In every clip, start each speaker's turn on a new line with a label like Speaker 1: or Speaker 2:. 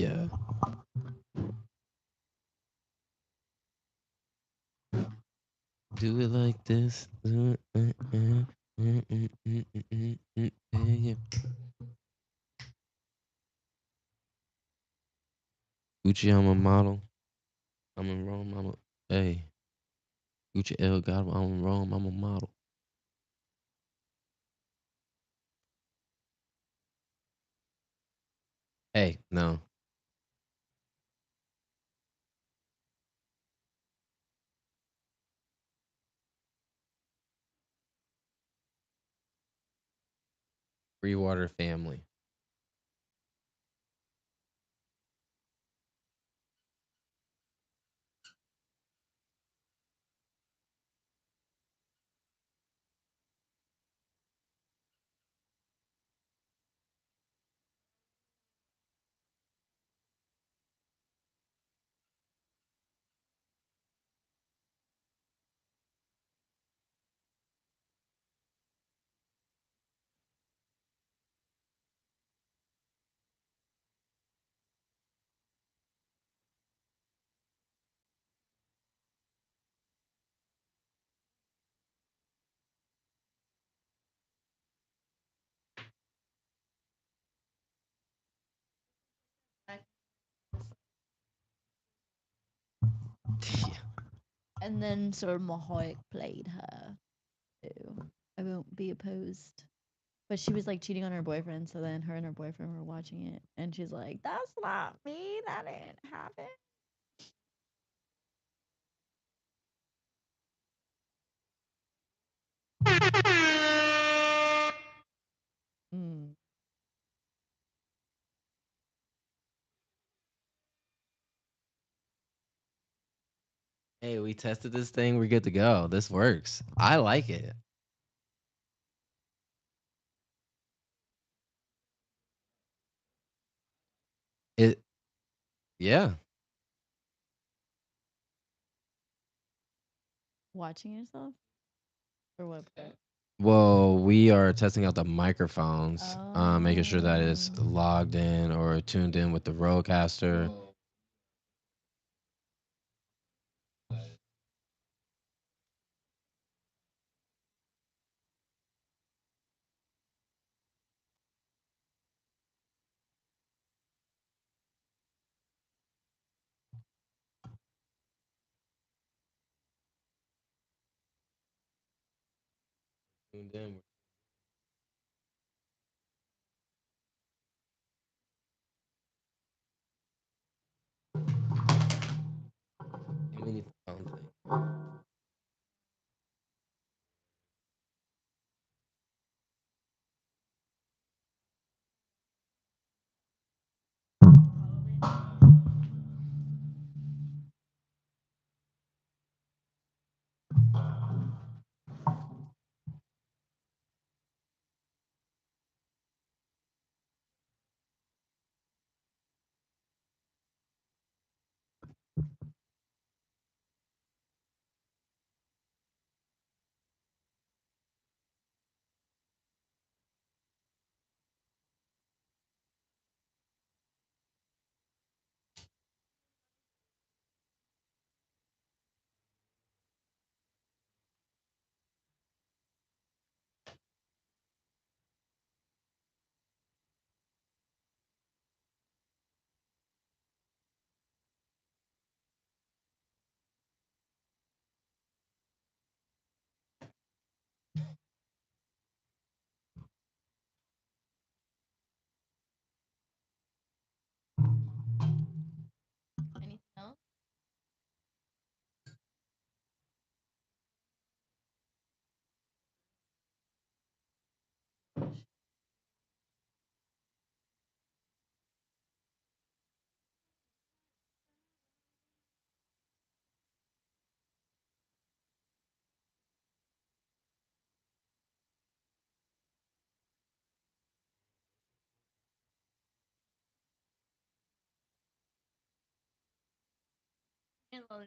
Speaker 1: Yeah. Do it like this. Yeah. Gucci, I'm a model. I'm in Rome. I'm a hey. Gucci El Gato. I'm in Rome. I'm a model. Hey, no. Free water family.
Speaker 2: And then Sir Mahoik played her. So I won't be opposed. But she was like cheating on her boyfriend, so then her and her boyfriend were watching it, and she's like, "That's not me. That didn't happen." Mm.
Speaker 1: Hey, we tested this thing. We're good to go. This works. I like it. It yeah.
Speaker 2: Watching yourself or what?
Speaker 1: Well, we are testing out the microphones, making sure that it's
Speaker 2: Oh.
Speaker 1: logged in or tuned in with the Rodecaster. Tuned in. And we need the phone thing.
Speaker 2: Anything else? Hello.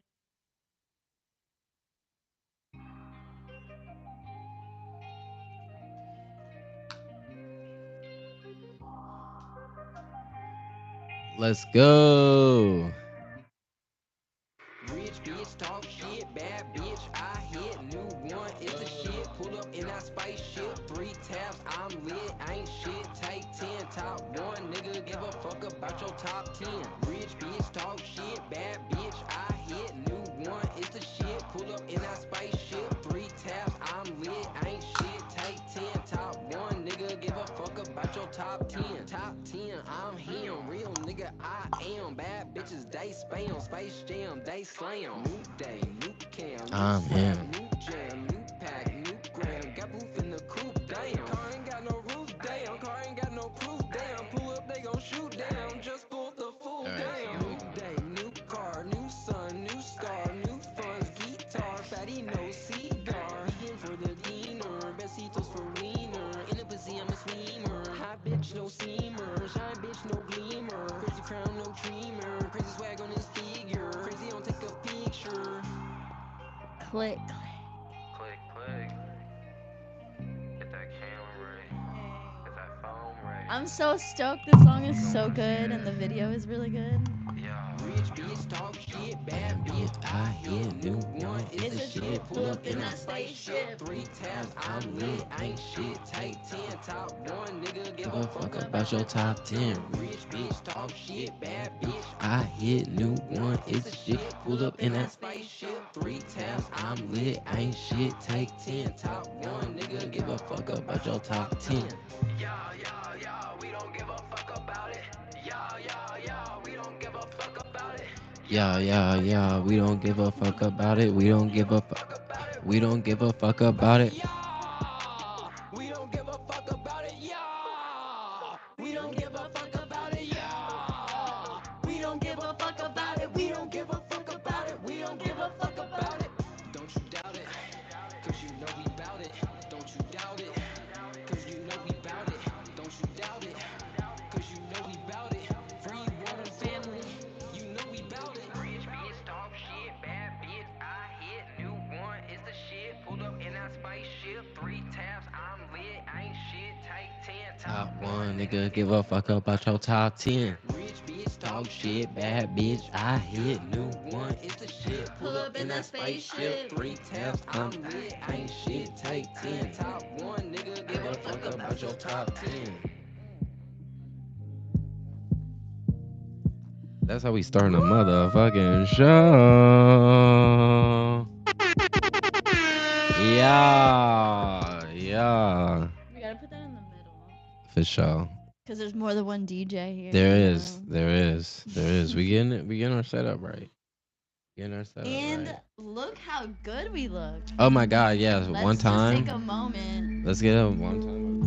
Speaker 1: Let's go.
Speaker 3: Rich bitch talk shit, bad bitch I hit. New one is the shit. Pull up in that spaceship. 3 tabs, I'm lit. Ain't shit. Take 10. Top one, nigga. Give a fuck about your top 10. Rich bitch talk shit, bad bitch I hit. New one is the shit. Pull up in that spaceship. 3 tabs, I'm lit. Ain't shit. Take 10. Top one, nigga. Give a fuck about your top 10. Top 10, I'm him. Real nigga, I am. Bad bitches, they spam. Space Jam, they slam. New day, new cam, new
Speaker 1: I'm
Speaker 3: swag,
Speaker 1: him.
Speaker 3: new jam, new pack, new gram. Got booth in the coupe, damn. Car ain't got no roof, damn. Car ain't got no proof, damn. Pull up, they gon' shoot, damn. Just pulled the full,
Speaker 1: Alright,
Speaker 3: damn.
Speaker 1: so
Speaker 3: New day, new car, new sun, new star, new funds, guitar, fatty, no cigar. Vegan for the dinner, besitos for wiener. In the pussy, I'm a swimmer. Hot bitch, no steamer. Shine bitch, no gleamer. Crazy crown, no dreamer. Crazy swag on his figure. Crazy, don't take a picture.
Speaker 2: Click.
Speaker 3: Click, click. Get that camera right. Get that phone right.
Speaker 2: I'm so stoked. This song is so good, and the video is really good.
Speaker 3: Rich bitch talk shit, bad bitch I hit. New one is the shit. Pull up in that spaceship. 3 tabs, I'm lit. Ain't shit. Take 10. Top one, nigga. Give a fuck about your top 10. Rich bitch talk shit, bad bitch
Speaker 1: I hit new one. It's shit. Pull up in that.
Speaker 3: spaceship. 3 tabs, I'm lit. Ain't shit. Take 10. Top one, nigga. Give a fuck about your top 10. We don't give a fuck about it. We don't give a fuck about it.
Speaker 1: Yeah. We don't give a fuck about it. We don't give a fuck. We don't give a fuck about it.
Speaker 3: We don't give a fuck about it. We don't give a fuck about it. We don't give a fuck about it. We don't give a fuck about it. We don't give a fuck about it. Don't you doubt it, cause you know we bout it. Don't you doubt it, cause you know we bout it. Don't you doubt it, cause you know we bout it. Free water family, you know we bout it. Rich bitch talk shit, bad bitch I hit. New one is the shit. Pulled up in that spaceship. 3 tabs, I'm lit. Ain't shit. Take 10.
Speaker 1: Top one nigga, give a fuck about your top 10.
Speaker 3: Rich bitch
Speaker 1: Talk shit, bad bitch. I hit new one.
Speaker 3: It's the shit. Pull up in that spaceship. 3 tabs, I'm lit. Ain't shit. Take 10. Top one, nigga. Give a fuck about your top 10.
Speaker 1: That's how we starting a motherfucking show. Yeah.
Speaker 2: We gotta put that in the middle.
Speaker 1: For sure.
Speaker 2: Because there's more than one DJ here.
Speaker 1: There
Speaker 2: you
Speaker 1: is.
Speaker 2: know.
Speaker 1: There is. We getting our setup right. Getting our setup
Speaker 2: And
Speaker 1: right.
Speaker 2: look how good we look.
Speaker 1: Oh my god, yes.
Speaker 2: Let's
Speaker 1: One
Speaker 2: just take
Speaker 1: time.
Speaker 2: a moment.
Speaker 1: Let's get up one time.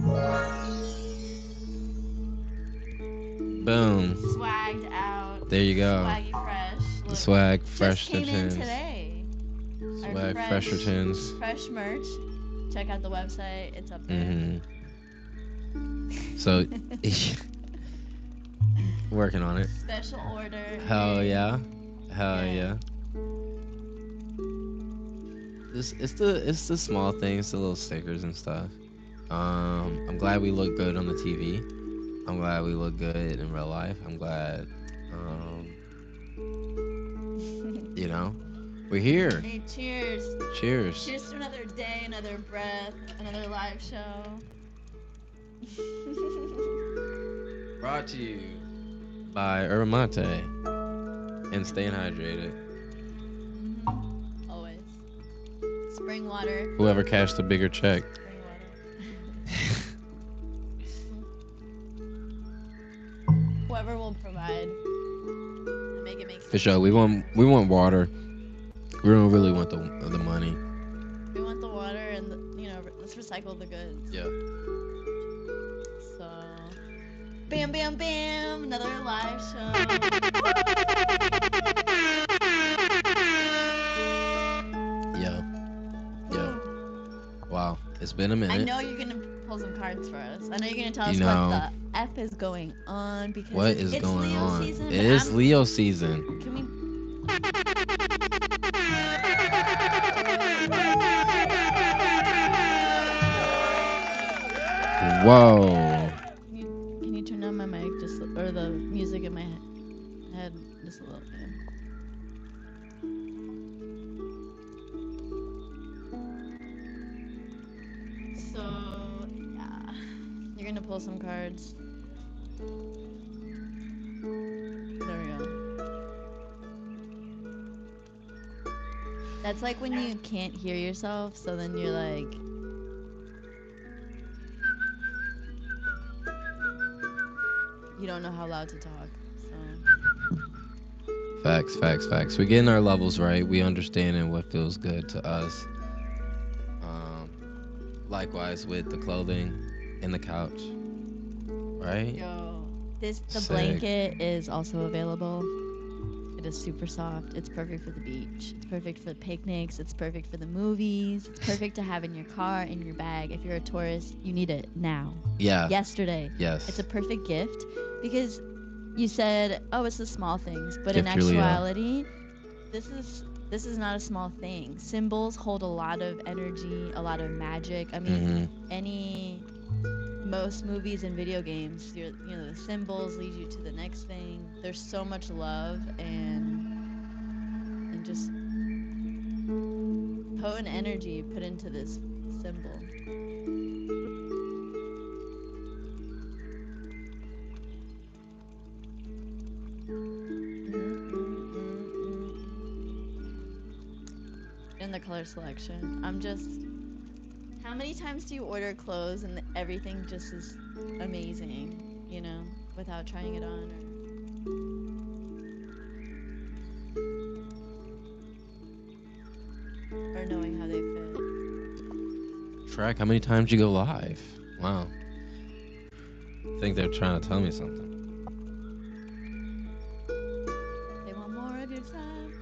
Speaker 1: Boom.
Speaker 2: Swagged out.
Speaker 1: There you go.
Speaker 2: Swaggy fresh.
Speaker 1: The
Speaker 2: Look,
Speaker 1: swag
Speaker 2: just
Speaker 1: fresh to
Speaker 2: came in
Speaker 1: tins.
Speaker 2: today. Our
Speaker 1: Swag fresher tins.
Speaker 2: Fresh merch. Check out the website. It's up there.
Speaker 1: Mm-hmm. So working on it.
Speaker 2: Special order.
Speaker 1: Hell yeah. Hell
Speaker 2: Yeah.
Speaker 1: yeah. It's the small things, the little stickers and stuff. I'm glad we look good on the TV. I'm glad we look good in real life. I'm glad you know, we're here.
Speaker 2: Hey, cheers.
Speaker 1: Cheers.
Speaker 2: Cheers to another day, another breath, another live show.
Speaker 1: Brought to you by Yerba Mate and staying hydrated.
Speaker 2: Always. Spring water.
Speaker 1: Whoever cashed the bigger check.
Speaker 2: Spring water. Whoever will provide. And make it make sense.
Speaker 1: For sure, we want water. We don't really want the money.
Speaker 2: We want the water and, let's recycle the goods.
Speaker 1: Yeah.
Speaker 2: So, bam, bam, bam. Another live show.
Speaker 1: Yeah. Wow, it's been a minute.
Speaker 2: I know you're going to pull some cards for us. I know you're going to tell us
Speaker 1: You know.
Speaker 2: what the F is going on because
Speaker 1: What is
Speaker 2: it's
Speaker 1: going
Speaker 2: Leo
Speaker 1: on?
Speaker 2: season.
Speaker 1: It
Speaker 2: but
Speaker 1: is Leo season.
Speaker 2: Can we?
Speaker 1: Whoa.
Speaker 2: Can you turn down my mic or the music in my Head just a little bit. So yeah, you're gonna pull some cards. There we go. That's like when you can't hear yourself, so then you're like, you don't know how loud to talk. So
Speaker 1: Facts. We're getting our levels right. We understanding what feels good to us. Likewise with the clothing and the couch. Right?
Speaker 2: yo, the
Speaker 1: Sick.
Speaker 2: blanket is also available. It is super soft. It's perfect for the beach. It's perfect for picnics. It's perfect for the movies. It's perfect to have in your car, in your bag. If you're a tourist, you need it now.
Speaker 1: Yeah.
Speaker 2: Yesterday.
Speaker 1: Yes.
Speaker 2: It's a perfect gift because you said, "Oh, it's the small things," but in
Speaker 1: Gift your Leo.
Speaker 2: actuality, this is not a small thing. Symbols hold a lot of energy, a lot of magic. I mean, most movies and video games, the symbols lead you to the next thing. There's so much love and just potent energy put into this symbol. In the color selection, I'm just. How many times do you order clothes and everything just is amazing, without trying it on? Or knowing how they fit.
Speaker 1: Track how many times you go live. Wow. I think they're trying to tell me something.
Speaker 2: They want more of your time.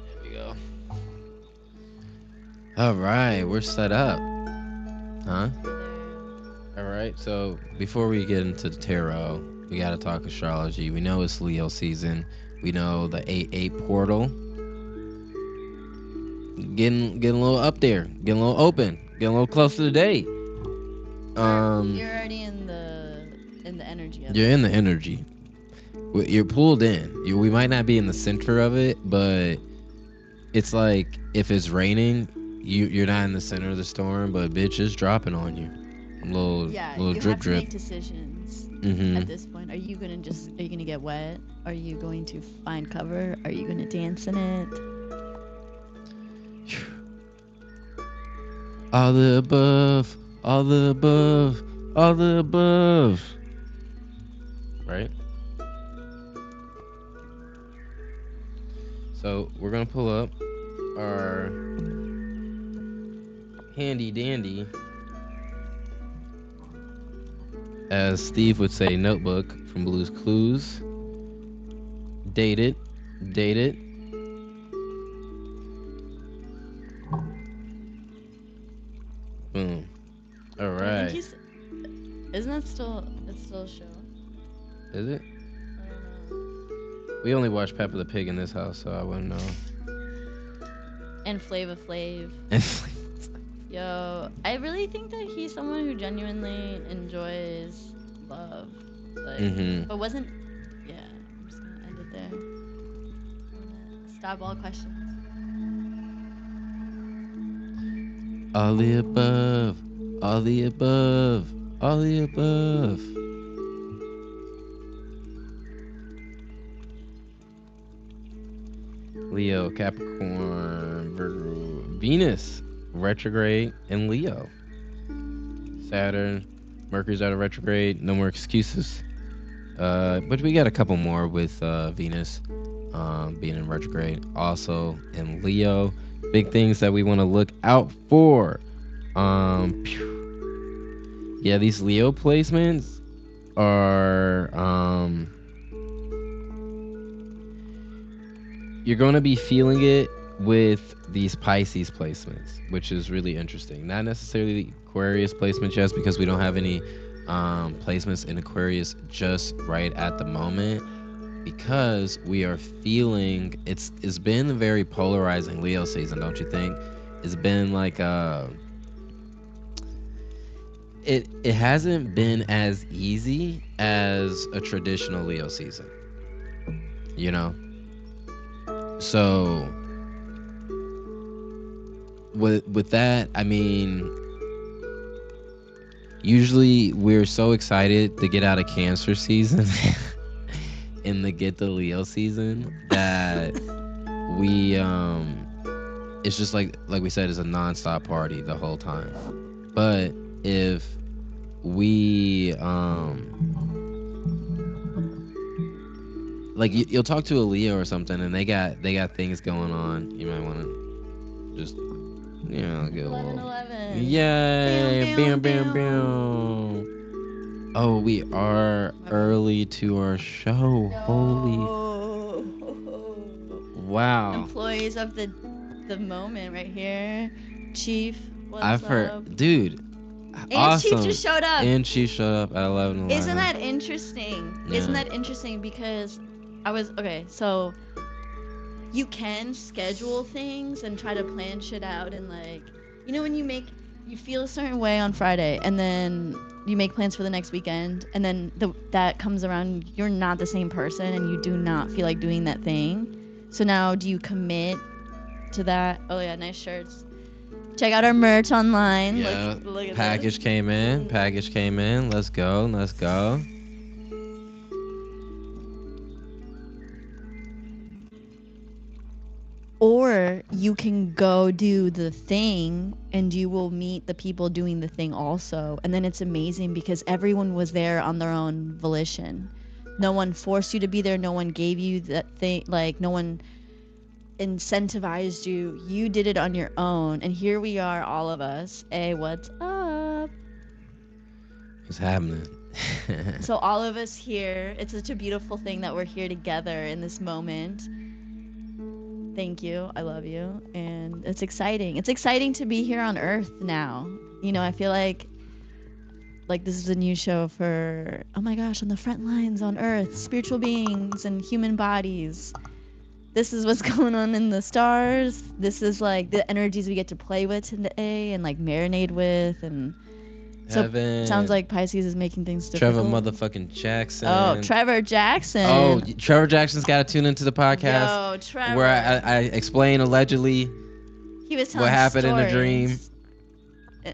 Speaker 1: There we go. All right, we're set up. Huh? All right, so before we get into the tarot, we got to talk astrology. We know it's Leo season. We know the 8-8 portal. Getting a little up there, getting a little open, getting a little close to the date.
Speaker 2: You're already in the energy of
Speaker 1: You're
Speaker 2: it.
Speaker 1: in the energy. You're pulled in. We might not be in the center of it, but it's like if it's raining, you're not in the center of the storm, but bitch is dropping on you. Little
Speaker 2: you
Speaker 1: drip
Speaker 2: have to
Speaker 1: drip.
Speaker 2: make decisions
Speaker 1: Mhm.
Speaker 2: at this point. Are you gonna get wet? Are you going to find cover? Are you gonna dance in it?
Speaker 1: All the above, all the above, all the above. Right? So we're gonna pull up our handy dandy, as Steve would say, notebook from Blue's Clues. Date it. Boom. All
Speaker 2: I
Speaker 1: right.
Speaker 2: think isn't that still a show?
Speaker 1: Is it?
Speaker 2: I don't know.
Speaker 1: We only watch Peppa the Pig in this house, so I wouldn't know.
Speaker 2: And Flava Flav. Yo, I really think that he's someone who genuinely enjoys love. Like, but wasn't. Yeah, I'm just gonna end it there. I'm gonna stop all questions.
Speaker 1: All the above, all the above, all the above. Leo, Capricorn, Virgo, Venus, retrograde, and Leo. Saturn, Mercury's out of retrograde. No more excuses. But we got a couple more with Venus being in retrograde. Also in Leo. Big things that we want to look out for. Yeah, these Leo placements are you're going to be feeling it with these Pisces placements, which is really interesting. Not necessarily the Aquarius placements just because we don't have any placements in Aquarius just right at the moment, because we are feeling it's been a very polarizing Leo season, don't you think? It's been like it hasn't been as easy as a traditional Leo season, you know? So with that, I mean, usually we're so excited to get out of Cancer season and to get the Leo season that we it's just like we said, it's a nonstop party the whole time. But if we like you'll talk to a Leo or something and they got things going on, you might want to just get a
Speaker 2: 11
Speaker 1: little
Speaker 2: 11.
Speaker 1: yay,
Speaker 2: Bam,
Speaker 1: bam,
Speaker 2: bam,
Speaker 1: bam, bam. Oh, we are
Speaker 2: My bad.
Speaker 1: early to our show. Holy
Speaker 2: No.
Speaker 1: wow.
Speaker 2: Employees of the moment right here. Chief, what's
Speaker 1: I've
Speaker 2: up?
Speaker 1: heard, dude.
Speaker 2: And
Speaker 1: Awesome.
Speaker 2: Chief just showed up.
Speaker 1: And she showed up at 11:11.
Speaker 2: Isn't that interesting? Isn't
Speaker 1: Yeah.
Speaker 2: that interesting? Because I was okay, so you can schedule things and try to plan shit out, and like, when you feel a certain way on Friday and then you make plans for the next weekend, and then that comes around, you're not the same person and you do not feel like doing that thing. So now do you commit to that? Oh yeah, nice shirts. Check out our merch online.
Speaker 1: Yeah.
Speaker 2: Look at
Speaker 1: Package
Speaker 2: this.
Speaker 1: came in. Package came in. Let's go. Let's go.
Speaker 2: Or you can go do the thing and you will meet the people doing the thing also. And then it's amazing because everyone was there on their own volition. No one forced you to be there. No one gave you that thing. Like, no one incentivized you. You did it on your own. And here we are, all of us. Hey, what's up?
Speaker 1: What's happening?
Speaker 2: So, all of us here, it's such a beautiful thing that we're here together in this moment. Thank you. I love you. And it's exciting. It's exciting to be here on Earth now. I feel like this is a new show for, oh my gosh, on the front lines on Earth, spiritual beings and human bodies. This is what's going on in the stars. This is like the energies we get to play with today and like marinate with. And so
Speaker 1: Heaven.
Speaker 2: sounds like Pisces is making things difficult.
Speaker 1: Trevor motherfucking Jackson.
Speaker 2: Oh, Trevor Jackson.
Speaker 1: Oh, Trevor Jackson's got to tune into the podcast
Speaker 2: Yo, Trevor.
Speaker 1: where I explain allegedly
Speaker 2: He was telling
Speaker 1: what happened in a dream.
Speaker 2: stories.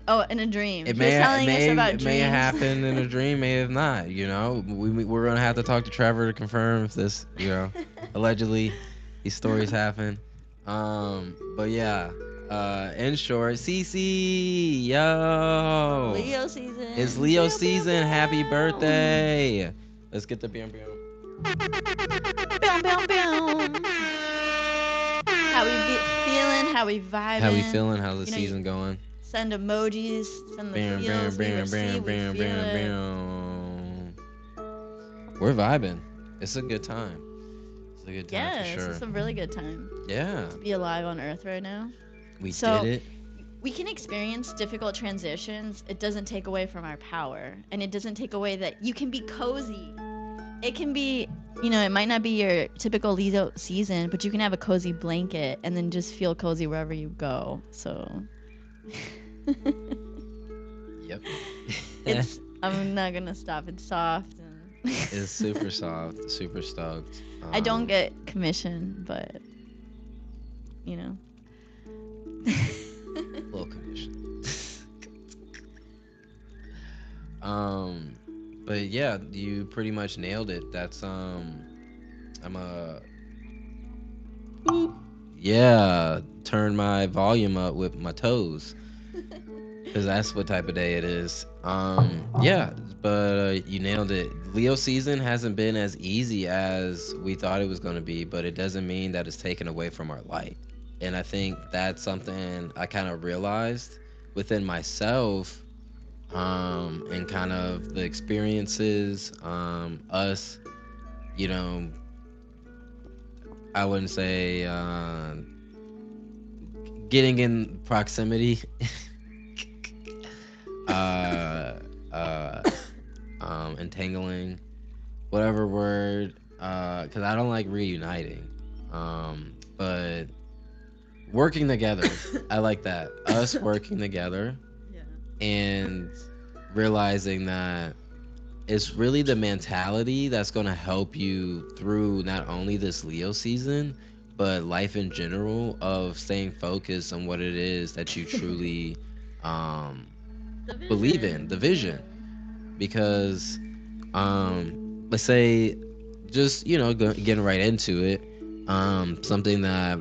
Speaker 2: Oh, in a dream.
Speaker 1: It
Speaker 2: He
Speaker 1: may
Speaker 2: was telling us about
Speaker 1: it may
Speaker 2: dreams.
Speaker 1: have happened in a dream, may have not. We're gonna have to talk to Trevor to confirm if this, allegedly, these stories happen. But yeah. In short, CC, yo.
Speaker 2: Leo season.
Speaker 1: It's Leo
Speaker 2: Pew, pew,
Speaker 1: season. Happy
Speaker 2: pew.
Speaker 1: birthday. Let's get the bam bam.
Speaker 2: Bow, bow, bow. How we feeling? How we vibing?
Speaker 1: How we feeling? How's the
Speaker 2: You know,
Speaker 1: season going?
Speaker 2: Send emojis. Send the
Speaker 1: Bam
Speaker 2: feels.
Speaker 1: bam
Speaker 2: We
Speaker 1: bam
Speaker 2: receive,
Speaker 1: bam
Speaker 2: we
Speaker 1: bam
Speaker 2: feel
Speaker 1: bam
Speaker 2: it.
Speaker 1: bam. We're vibing. It's a good time. It's a good time
Speaker 2: Yes,
Speaker 1: for sure.
Speaker 2: it's a really good time
Speaker 1: Yeah,
Speaker 2: to be alive on Earth right now.
Speaker 1: we
Speaker 2: So-
Speaker 1: did it.
Speaker 2: We can experience difficult transitions. It doesn't take away from our power, and it doesn't take away that you can be cozy. It can be, it might not be your typical Leo season, but you can have a cozy blanket and then just feel cozy wherever you go. So
Speaker 1: Yep.
Speaker 2: I'm not gonna stop. It's soft. And
Speaker 1: It's super soft. Super stoked.
Speaker 2: I don't get commission, but
Speaker 1: little commission. But yeah, you pretty much nailed it. That's turn my volume up with my toes. Cause that's what type of day it is. Yeah, but you nailed it. Leo season hasn't been as easy as we thought it was gonna be, but it doesn't mean that it's taken away from our light. And I think that's something I kind of realized within myself, and kind of the experiences, us, you know, I wouldn't say getting in proximity, uh, uh, entangling, whatever word, because I don't like reuniting, but working together, I like that. Us working together
Speaker 2: Yeah.
Speaker 1: and realizing that it's really the mentality that's going to help you through not only this Leo season, but life in general, of staying focused on what it is that you truly um,
Speaker 2: The
Speaker 1: believe in, the vision. Because let's say, just, getting right into it, something that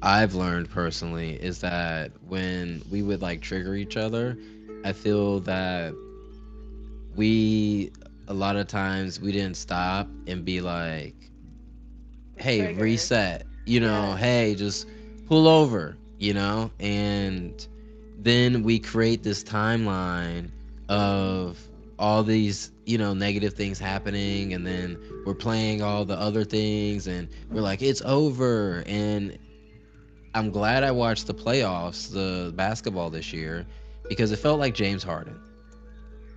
Speaker 1: I've learned personally is that when we would like trigger each other, I feel that we a lot of times we didn't stop and be like, hey,
Speaker 2: Triggered.
Speaker 1: reset,
Speaker 2: Yeah.
Speaker 1: hey, just pull over, and then we create this timeline of all these, negative things happening, and then we're playing all the other things, and we're like, it's over. And I'm glad I watched the playoffs, the basketball this year, because it felt like James Harden.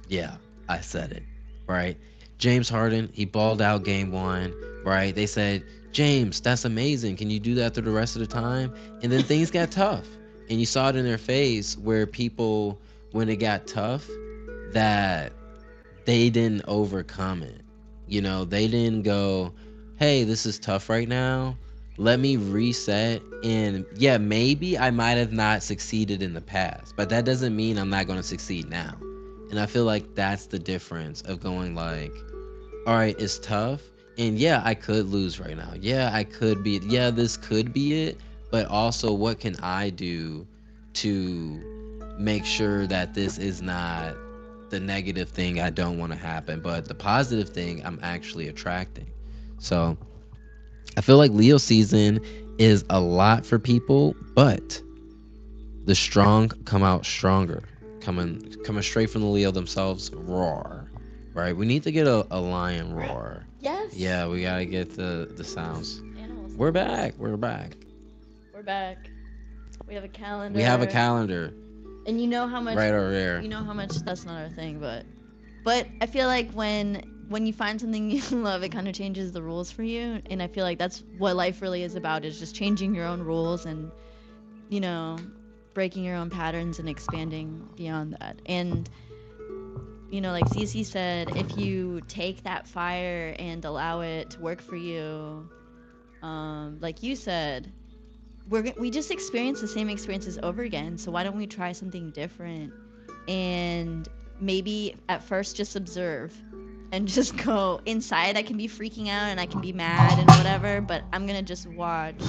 Speaker 1: Yeah, I said it. Right? James Harden, he balled out game one. Right? They said, James, that's amazing. Can you do that through the rest of the time? And then things got tough. And you saw it in their face where people, when it got tough, that they didn't overcome it. They didn't go, hey, this is tough right now. Let me reset. And yeah, maybe I might have not succeeded in the past, but that doesn't mean I'm not going to succeed now. And I feel like that's the difference of going like, all right, it's tough. And yeah, I could lose right now. Yeah, I could be, yeah, this could be it. But also, what can I do to make sure that this is not the negative thing I don't want to happen, but the positive thing I'm actually attracting? So I feel like Leo season is a lot for people, but the strong come out stronger. Coming straight from the Leo themselves, roar. Right? We need to get a lion roar.
Speaker 2: Yes.
Speaker 1: Yeah, we gotta get the sounds.
Speaker 2: Animals.
Speaker 1: We're back. We're back.
Speaker 2: We're back. We have a calendar.
Speaker 1: We have a calendar
Speaker 2: And you know how much
Speaker 1: right over there.
Speaker 2: you know how much that's not our thing, but I feel like when you find something you love, it kind of changes the rules for you, and I feel like that's what life really is about, is just changing your own rules and you know breaking your own patterns and expanding beyond that. And like Cece said, if you take that fire and allow it to work for you, like you said, we just experience the same experiences over again. So why don't we try something different? And maybe at first just observe and just go inside. I can be freaking out and I can be mad and whatever, but I'm gonna just watch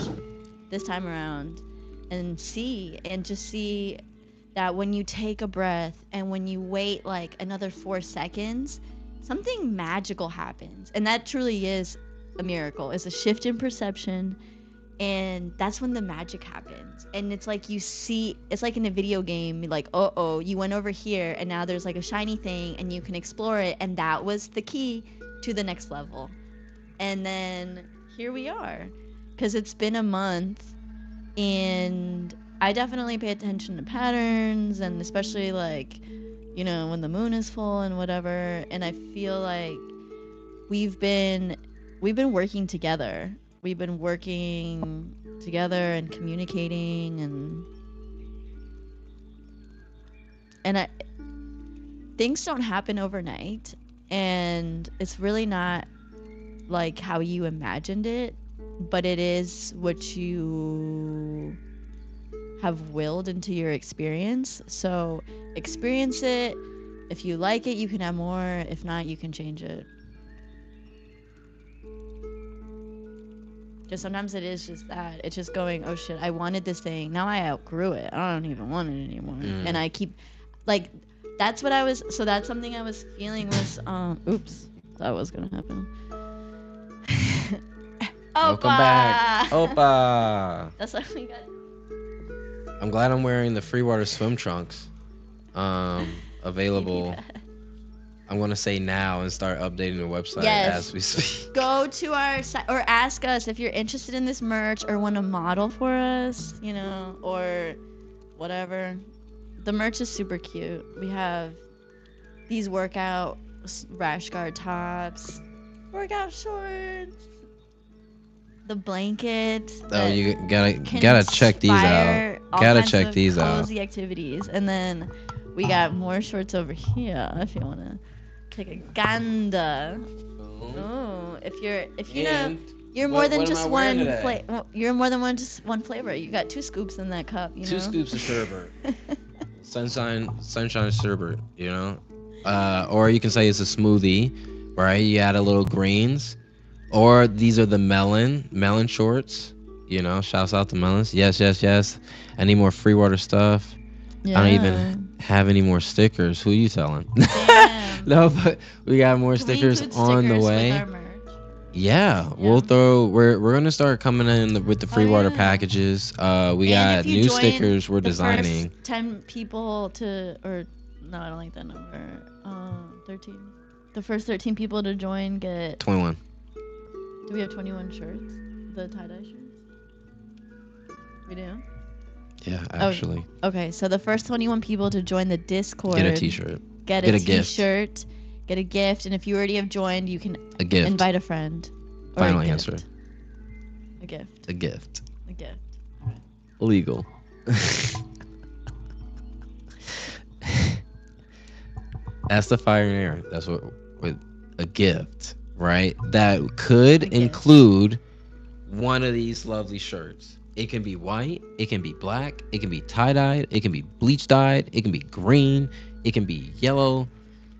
Speaker 2: this time around and just see that when you take a breath and when you wait like another 4 seconds, something magical happens. And that truly is a miracle. It's a shift in perception, and that's when the magic happens. And it's like it's like in a video game, like, oh, you went over here and now there's like a shiny thing and you can explore it, and that was the key to the next level. And then here we are, because it's been a month, and I definitely pay attention to patterns, and especially like when the moon is full and whatever. And I feel like we've been working together. We've been working together and communicating, and things don't happen overnight, and it's really not like how you imagined it, but it is what you have willed into your experience. So experience it. If you like it, you can have more. If not, you can change it. Because sometimes it is just that. It's just going, oh shit, I wanted this thing. Now I outgrew it. I don't even want it anymore. And I keep, like, that's something I was feeling was, oops, that was going to happen.
Speaker 1: Welcome back. Opa.
Speaker 2: That's why we got.
Speaker 1: I'm glad I'm wearing the free water swim trunks. Available. I'm gonna say now and start updating the website
Speaker 2: Yes.
Speaker 1: as we speak.
Speaker 2: Go to our site or ask us if you're interested in this merch or want to model for us, or whatever. The merch is super cute. We have these workout rash guard tops, workout shorts, the blanket.
Speaker 1: Oh, you
Speaker 2: can
Speaker 1: gotta check these out.
Speaker 2: inspire all
Speaker 1: Gotta
Speaker 2: kinds
Speaker 1: check
Speaker 2: of
Speaker 1: these out.
Speaker 2: cozy activities. And then we got more shorts over here if you want to take a gander. Oh, if you're more than just one you're more than just one flavor. You got 2 scoops in that cup,
Speaker 1: 2 scoops of sherbet. Sunshine sherbet, or you can say it's a smoothie, right? You add a little greens, or these are the melon shorts. Shouts out to melons. Yes. I need more free water stuff.
Speaker 2: Yeah.
Speaker 1: I don't even have any more stickers. Who you telling?
Speaker 2: Damn.
Speaker 1: No, but we got more
Speaker 2: Can we
Speaker 1: stickers
Speaker 2: include
Speaker 1: on the
Speaker 2: stickers
Speaker 1: way.
Speaker 2: with our merch?
Speaker 1: Yeah, we'll throw. We're gonna start coming in with the free water
Speaker 2: yeah.
Speaker 1: packages. We
Speaker 2: And
Speaker 1: got
Speaker 2: if you
Speaker 1: new
Speaker 2: join
Speaker 1: stickers we're
Speaker 2: the
Speaker 1: designing.
Speaker 2: First 10 people or no, I don't like that number. 13. The first 13 people to join get.
Speaker 1: 21.
Speaker 2: Do we have 21 shirts? The tie-dye shirts? We do?
Speaker 1: Yeah, actually.
Speaker 2: Okay, so the first 21 people to join the Discord
Speaker 1: Get a T-shirt.
Speaker 2: Get a t-shirt. Get a gift, and if you already have joined, you can
Speaker 1: A gift.
Speaker 2: invite a friend. Or
Speaker 1: Final
Speaker 2: a gift.
Speaker 1: answer.
Speaker 2: A gift.
Speaker 1: A gift.
Speaker 2: A gift.
Speaker 1: Legal. That's the fire and air. That's what with a gift, right? That could include one of these lovely shirts. It can be white, it can be black, it can be tie-dyed, it can be bleach dyed, it can be green, it can be yellow.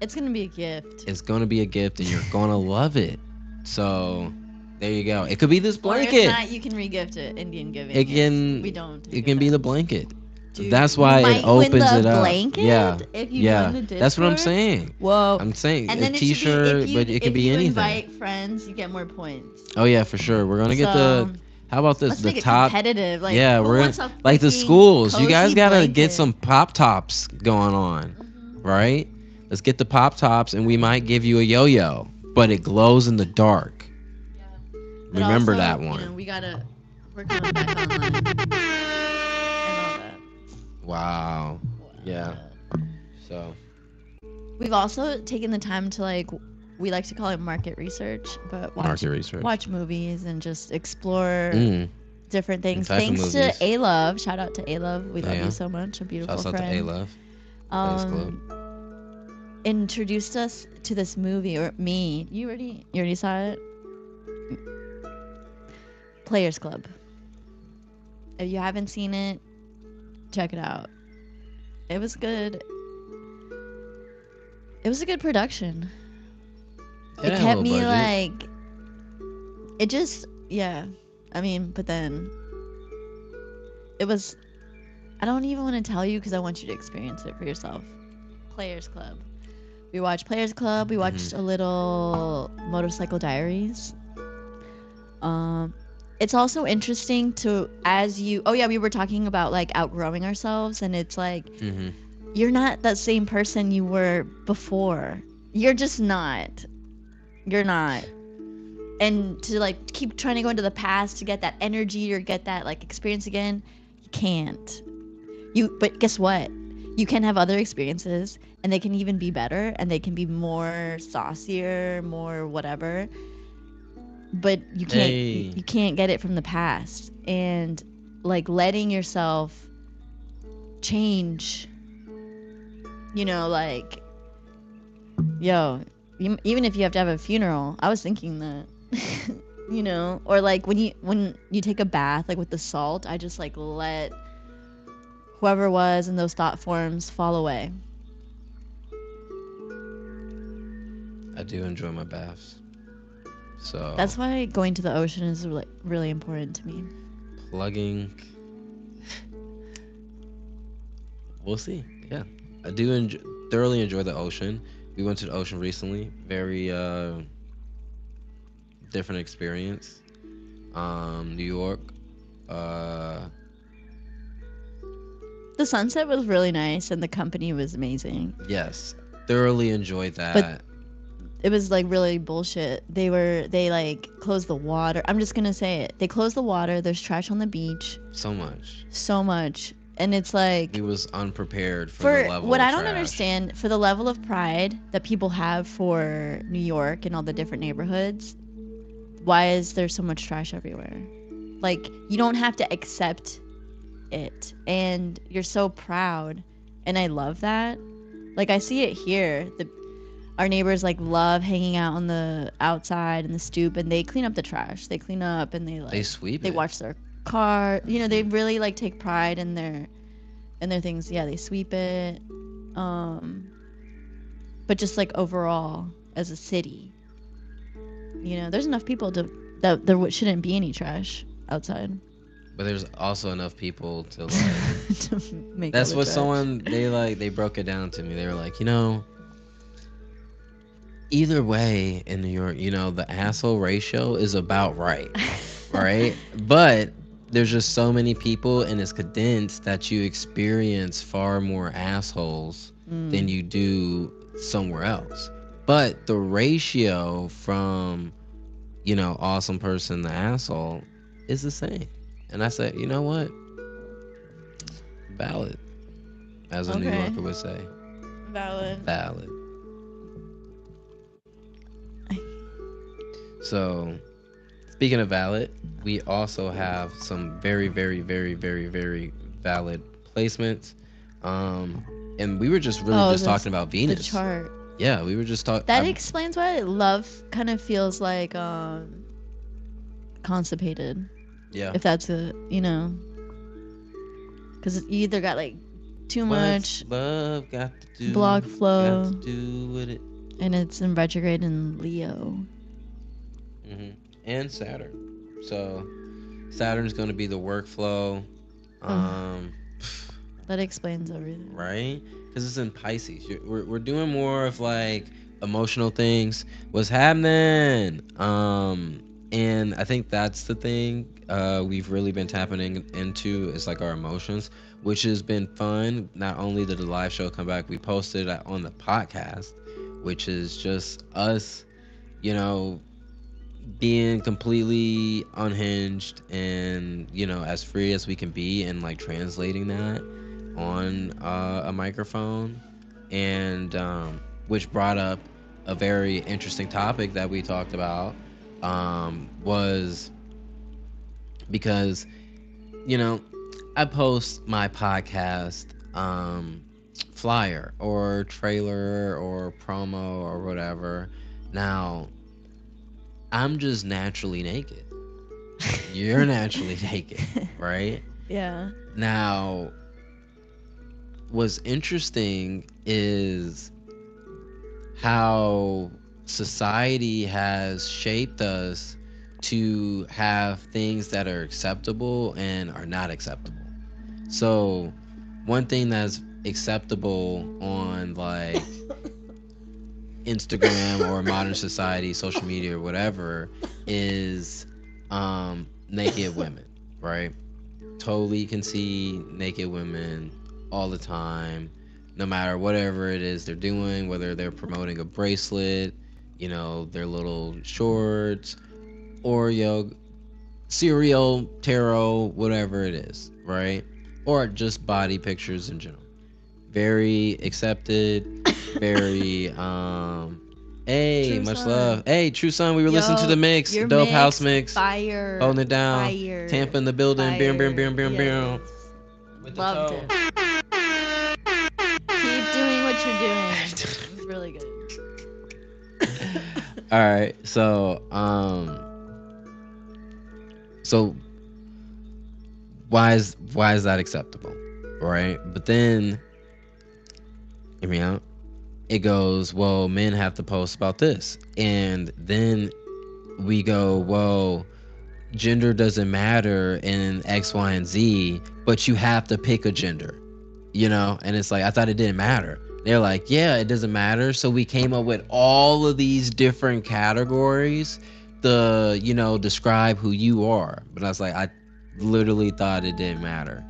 Speaker 2: It's gonna be a gift.
Speaker 1: It's gonna be a gift and you're gonna love it. So there you go. It could be this
Speaker 2: Or
Speaker 1: blanket.
Speaker 2: if not, you can regift it. Indian giving.
Speaker 1: It can.
Speaker 2: We don't.
Speaker 1: It can be the blanket.
Speaker 2: Dude,
Speaker 1: that's why
Speaker 2: you
Speaker 1: it
Speaker 2: might win
Speaker 1: opens
Speaker 2: the
Speaker 1: it up.
Speaker 2: Blanket
Speaker 1: Yeah.
Speaker 2: If you
Speaker 1: yeah.
Speaker 2: join the
Speaker 1: That's what I'm
Speaker 2: Discord?
Speaker 1: saying.
Speaker 2: Whoa.
Speaker 1: I'm saying
Speaker 2: And
Speaker 1: a
Speaker 2: then
Speaker 1: T-shirt, but it can be anything.
Speaker 2: If you invite friends, you get more points.
Speaker 1: Oh yeah, for sure. We're gonna get the. How about this?
Speaker 2: Let's
Speaker 1: The
Speaker 2: make
Speaker 1: top.
Speaker 2: it competitive. Like,
Speaker 1: yeah,
Speaker 2: who
Speaker 1: we're
Speaker 2: wants
Speaker 1: gonna
Speaker 2: a
Speaker 1: like the
Speaker 2: freaking
Speaker 1: schools. You guys
Speaker 2: cozy
Speaker 1: gotta
Speaker 2: blanket?
Speaker 1: get some pop tops going on, right? Let's get the pop tops, and we might give you a yo-yo, but it glows in the dark.
Speaker 2: But
Speaker 1: Remember
Speaker 2: also,
Speaker 1: that one.
Speaker 2: We're coming back online. And all that.
Speaker 1: Wow. Yeah. So.
Speaker 2: We've also taken the time to we like to call it market research, but watch movies and just explore different things. Thanks to A-Love. Shout out to A-Love. We love you so much. A beautiful
Speaker 1: friend.
Speaker 2: Shout out
Speaker 1: to A-Love.
Speaker 2: Introduced us to this movie, or me. You already saw it? Players Club. If you haven't seen it, check it out. It was good. It was a good production. It kept me it just, yeah. I mean, but then it was, I don't even want to tell you because I want you to experience it for yourself. Players Club. We watched Players Club. We watched a little Motorcycle Diaries. It's also interesting to, we were talking about outgrowing ourselves, and it's you're not that same person you were before. You're just not. You're not. And to keep trying to go into the past to get that energy or get that experience again, you can't. But guess what? You can have other experiences, and they can even be better, and they can be more saucier, more whatever. But you can't get it from the past. And letting yourself change, even if you have to have a funeral. I was thinking that. Or when you take a bath with the salt, I just let whoever was in those thought forms fall away.
Speaker 1: I do enjoy my baths. So
Speaker 2: that's why going to the ocean is really important to me.
Speaker 1: Plugging. We'll see. Yeah. I do thoroughly enjoy the ocean. We went to the ocean recently. Very different experience. New York.
Speaker 2: the sunset was really nice and the company was amazing.
Speaker 1: Yes, thoroughly enjoyed that.
Speaker 2: It was like really bullshit. They like closed the water. I'm just gonna say it. They closed the water. There's trash on the beach.
Speaker 1: So much.
Speaker 2: So much. And it's like
Speaker 1: He was unprepared for
Speaker 2: for
Speaker 1: the level
Speaker 2: what
Speaker 1: of
Speaker 2: I don't
Speaker 1: trash.
Speaker 2: understand, for the level of pride that people have for New York and all the different neighborhoods, why is there so much trash everywhere? Like, you don't have to accept it, and you're so proud, and I love that. Like, I see it here. Our neighbors like love hanging out on the outside and the stoop, and they clean up the trash. They clean up and they like
Speaker 1: They sweep
Speaker 2: they
Speaker 1: it.
Speaker 2: wash their car. You know, they really like take pride in their things. Yeah, they sweep it. But just like overall as a city, you know, there's enough people that there shouldn't be any trash outside.
Speaker 1: But there's also enough people to like.
Speaker 2: To make
Speaker 1: That's
Speaker 2: all the
Speaker 1: what
Speaker 2: trash.
Speaker 1: someone they broke it down to me. They were like, either way in New York, the asshole ratio is about right, right? But there's just so many people and it's condensed that you experience far more assholes than you do somewhere else. But the ratio from, awesome person to asshole is the same. And I said, you know what? Valid, as a New
Speaker 2: Okay.
Speaker 1: Yorker would say.
Speaker 2: Valid.
Speaker 1: Valid. So, speaking of valid, we also have some very, very, very, very, very valid placements. And we were just really talking about
Speaker 2: The
Speaker 1: Venus.
Speaker 2: chart.
Speaker 1: Yeah, we were just talking.
Speaker 2: That explains why love kind of feels like constipated.
Speaker 1: Yeah.
Speaker 2: If that's because you either got like too
Speaker 1: What's
Speaker 2: much
Speaker 1: love got to do?
Speaker 2: block flow,
Speaker 1: Got to do with it.
Speaker 2: and it's in retrograde in Leo.
Speaker 1: And Saturn. So Saturn's going to be the workflow.
Speaker 2: That explains everything.
Speaker 1: Right? Because it's in Pisces. We're doing more of like emotional things. What's happening? And I think that's the thing we've really been tapping into is like our emotions, which has been fun. Not only did the live show come back, we posted it on the podcast, which is just us, being completely unhinged and as free as we can be, and like translating that on a microphone, and which brought up a very interesting topic that we talked about, was because I post my podcast flyer or trailer or promo or whatever. Now I'm just naturally naked. You're naturally naked, right?
Speaker 2: Yeah.
Speaker 1: Now, what's interesting is how society has shaped us to have things that are acceptable and are not acceptable. So, one thing that's acceptable on like Instagram or modern society, social media or whatever, is naked women, right? Totally can see naked women all the time, no matter whatever it is they're doing, whether they're promoting a bracelet, their little shorts, or cereal, tarot, whatever it is, right? Or just body pictures in general. Very accepted, very hey,
Speaker 2: True
Speaker 1: much
Speaker 2: Sun.
Speaker 1: love. Hey, True Sun, we were listening to
Speaker 2: Yo,
Speaker 1: the mix,
Speaker 2: your
Speaker 1: dope house
Speaker 2: mix,
Speaker 1: mix,
Speaker 2: fire,
Speaker 1: holding it down,
Speaker 2: fire,
Speaker 1: Tampa in the building, bam, bam, bam, bam,
Speaker 2: yes.
Speaker 1: bam. With the
Speaker 2: Loved
Speaker 1: toe.
Speaker 2: it. Keep doing what you're doing. It's really good.
Speaker 1: All right, so why is that acceptable, right? But then, hear me out. It goes, well, men have to post about this, and then we go, well, gender doesn't matter in X, Y, and Z, but you have to pick a gender, and it's like, I thought it didn't matter. They're like, yeah, it doesn't matter. So we came up with all of these different categories to, describe who you are. But I was like, I literally thought it didn't matter.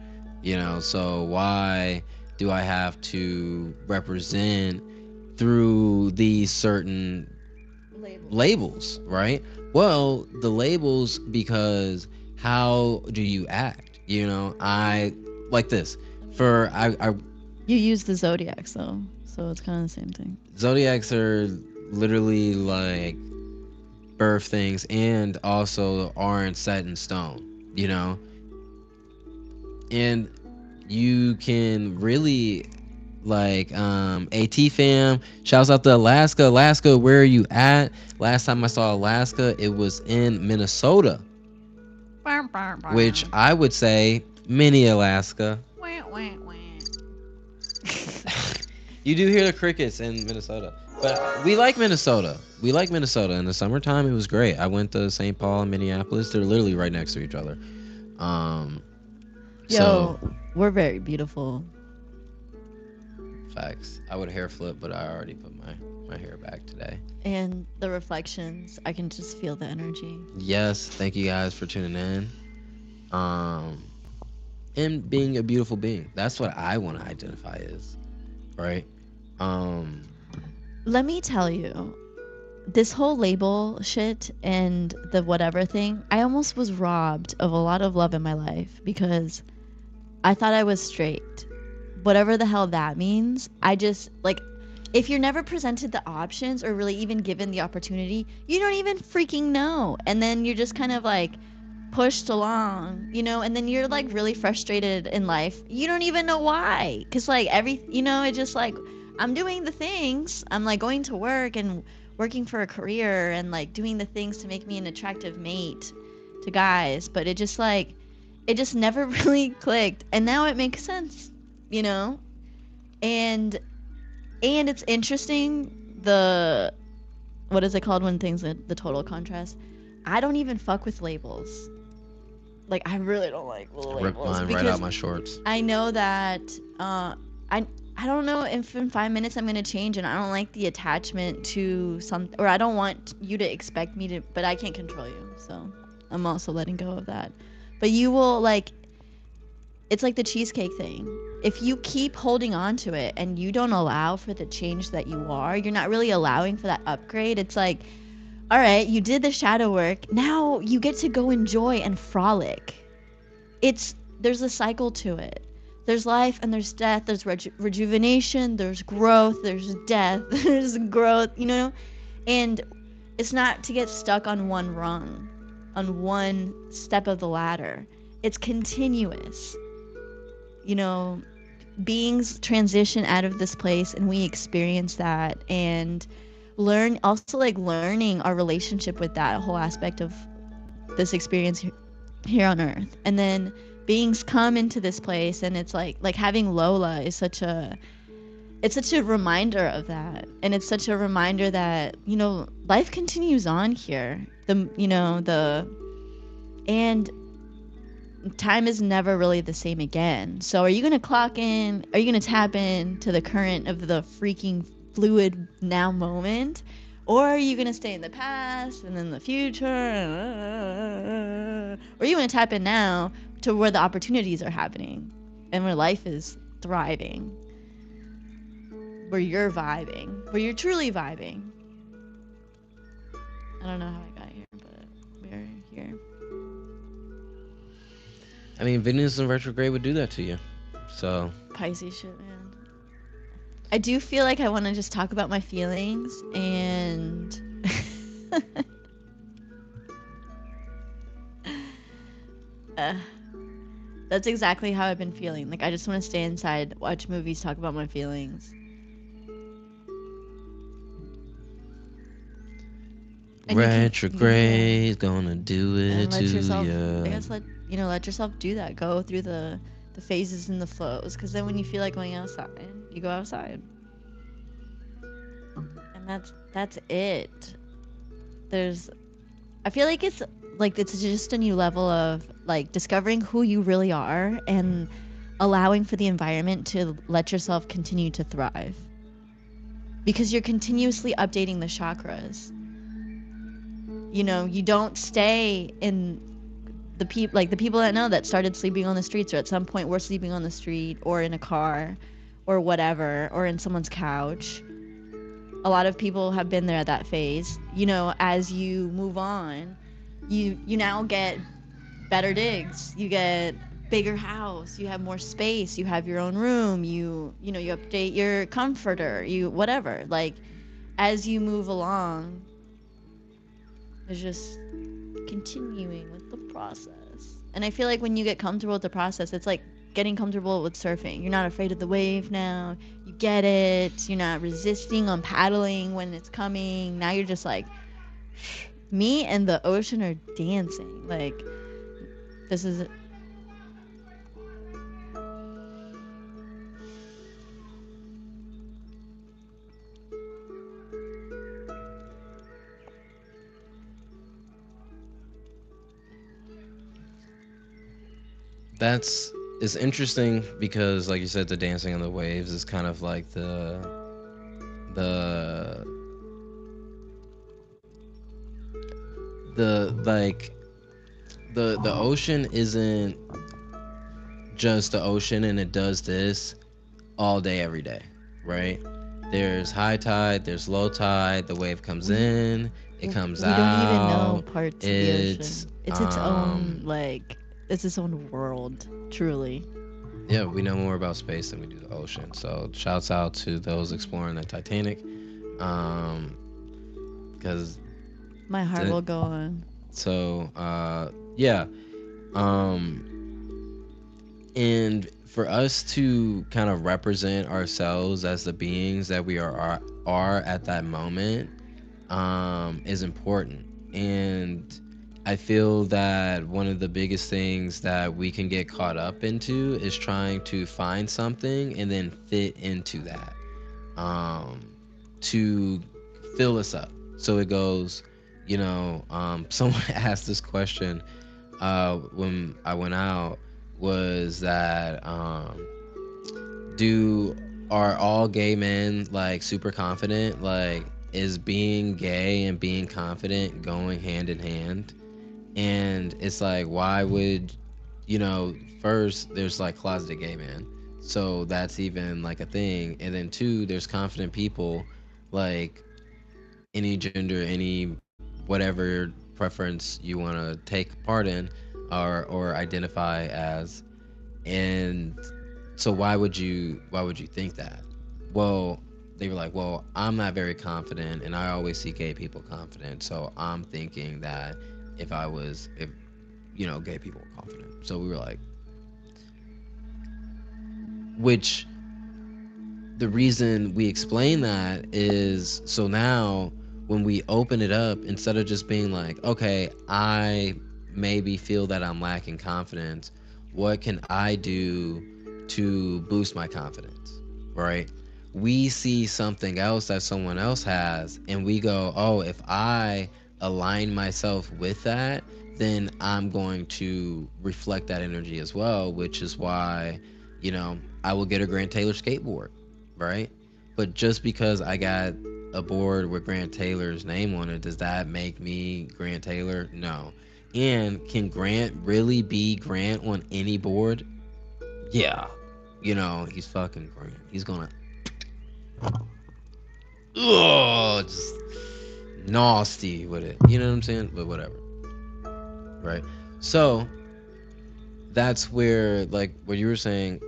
Speaker 1: So why do I have to represent through these certain labels, right? Well, the labels, because how do you act? I like this. For I
Speaker 2: You use the zodiacs though, so it's kind of the same thing.
Speaker 1: Zodiacs are literally like birth things, and also aren't set in stone, and you can really, like, AT fam, shouts out to Alaska, where are you at? Last time I saw Alaska, it was in Minnesota, which I would say mini Alaska. You do hear the crickets in Minnesota, but we like Minnesota. In the summertime. It was great. I went to St. Paul and Minneapolis. They're literally right next to each other. So
Speaker 2: Yo, we're very beautiful.
Speaker 1: facts. I would hair flip, but I already put my hair back today.
Speaker 2: And the reflections, I can just feel the energy.
Speaker 1: Yes, thank you guys for tuning in. And being a beautiful being. That's what I want to identify as, right?
Speaker 2: Let me tell you, this whole label shit and the whatever thing, I almost was robbed of a lot of love in my life because I thought I was straight. Whatever the hell that means, I just, like, if you're never presented the options or really even given the opportunity, you don't even freaking know. And then you're just kind of like pushed along, and then you're like really frustrated in life. You don't even know why. Cause like it's just like, I'm doing the things. I'm like going to work and working for a career and like doing the things to make me an attractive mate to guys. But it just never really clicked. And now it makes sense, and it's interesting, what is it called when things the total contrast. I don't even fuck with labels. Like, I really don't like little
Speaker 1: Rip
Speaker 2: labels
Speaker 1: mine right out my shorts.
Speaker 2: I know that I don't know if in 5 minutes I'm gonna change, and I don't like the attachment to something, or I don't want you to expect me to, but I can't control you, so I'm also letting go of that. But you will, like, it's like the cheesecake thing. If you keep holding on to it and you don't allow for the change that you are, you're not really allowing for that upgrade. It's like, all right, you did the shadow work. Now you get to go enjoy and frolic. There's a cycle to it. There's life and there's death. There's rejuvenation. There's growth. There's death. There's growth. And it's not to get stuck on one rung, on one step of the ladder. It's continuous. Beings transition out of this place, and we experience that and learning our relationship with that whole aspect of this experience here on earth. And then beings come into this place, and it's like having Lola is such a reminder of that. And it's such a reminder that life continues on here. And time is never really the same again. So are you going to clock in? Are you going to tap in to the current of the freaking fluid now moment? Or are you going to stay in the past and then the future? Or are you going to tap in now to where the opportunities are happening and where life is thriving? Where you're vibing, where you're truly vibing. I don't know how I got here, but we're here.
Speaker 1: I mean, Venus in retrograde would do that to you. So
Speaker 2: Pisces shit, man. I do feel like I want to just talk about my feelings, and that's exactly how I've been feeling. Like, I just want to stay inside, watch movies, talk about my feelings. And
Speaker 1: retrograde gonna do it to you.
Speaker 2: I guess let yourself do that. Go through the phases and the flows, because then when you feel like going outside, you go outside. And that's it. I feel like it's just a new level of like discovering who you really are and allowing for the environment to let yourself continue to thrive, because you're continuously updating the chakras. You don't stay in the people that know that started sleeping on the streets, or at some point were sleeping on the street or in a car or whatever, or in someone's couch. A lot of people have been there at that phase. You know, as you move on, you now get better digs. You get bigger house, you have more space, you have your own room, you know, you update your comforter, you whatever. Like as you move along, it's just continuing with the process. And I feel like when you get comfortable with the process, it's like getting comfortable with surfing. You're not afraid of the wave now. You get it. You're not resisting on paddling when it's coming. Now you're just like, me and the ocean are dancing. Like, this is.
Speaker 1: That's it's interesting because, like you said, the dancing on the waves is kind of like the like the ocean isn't just the ocean and it does this all day every day, right? There's high tide, there's low tide, the wave comes in, it comes
Speaker 2: We don't even know
Speaker 1: out.
Speaker 2: parts of the
Speaker 1: It's
Speaker 2: ocean. It's its own like. It's its own world, truly.
Speaker 1: yeah, we know more about space than we do the ocean. So shouts out to those exploring the Titanic. Because
Speaker 2: My heart will go on.
Speaker 1: so yeah. And for us to kind of represent ourselves as the beings that we are at that moment is important. And I feel that one of the biggest things that we can get caught up into is trying to find something and then fit into that to fill us up. So it goes, someone asked this question when I went out, was that do are all gay men like super confident? Like, is being gay and being confident going hand in hand? And it's like, why would, first there's like closeted gay men, so that's even like a thing, and then two, there's confident people, like any gender, any whatever preference you want to take part in or identify as. And so why would you think that? Well, they were like, well, I'm not very confident and I always see gay people confident, so I'm thinking that if gay people were confident. So we were like, which the reason we explain that is so now when we open it up, instead of just being like, okay, I maybe feel that I'm lacking confidence, what can I do to boost my confidence, right? We see something else that someone else has and we go, oh, if I align myself with that, then I'm going to reflect that energy as well, which is why, I will get a Grant Taylor skateboard, right? But just because I got a board with Grant Taylor's name on it, does that make me Grant Taylor? No. And can Grant really be Grant on any board? Yeah. He's fucking Grant. He's gonna just nasty with it. You know what I'm saying? But whatever. Right? So that's where, like what you were saying,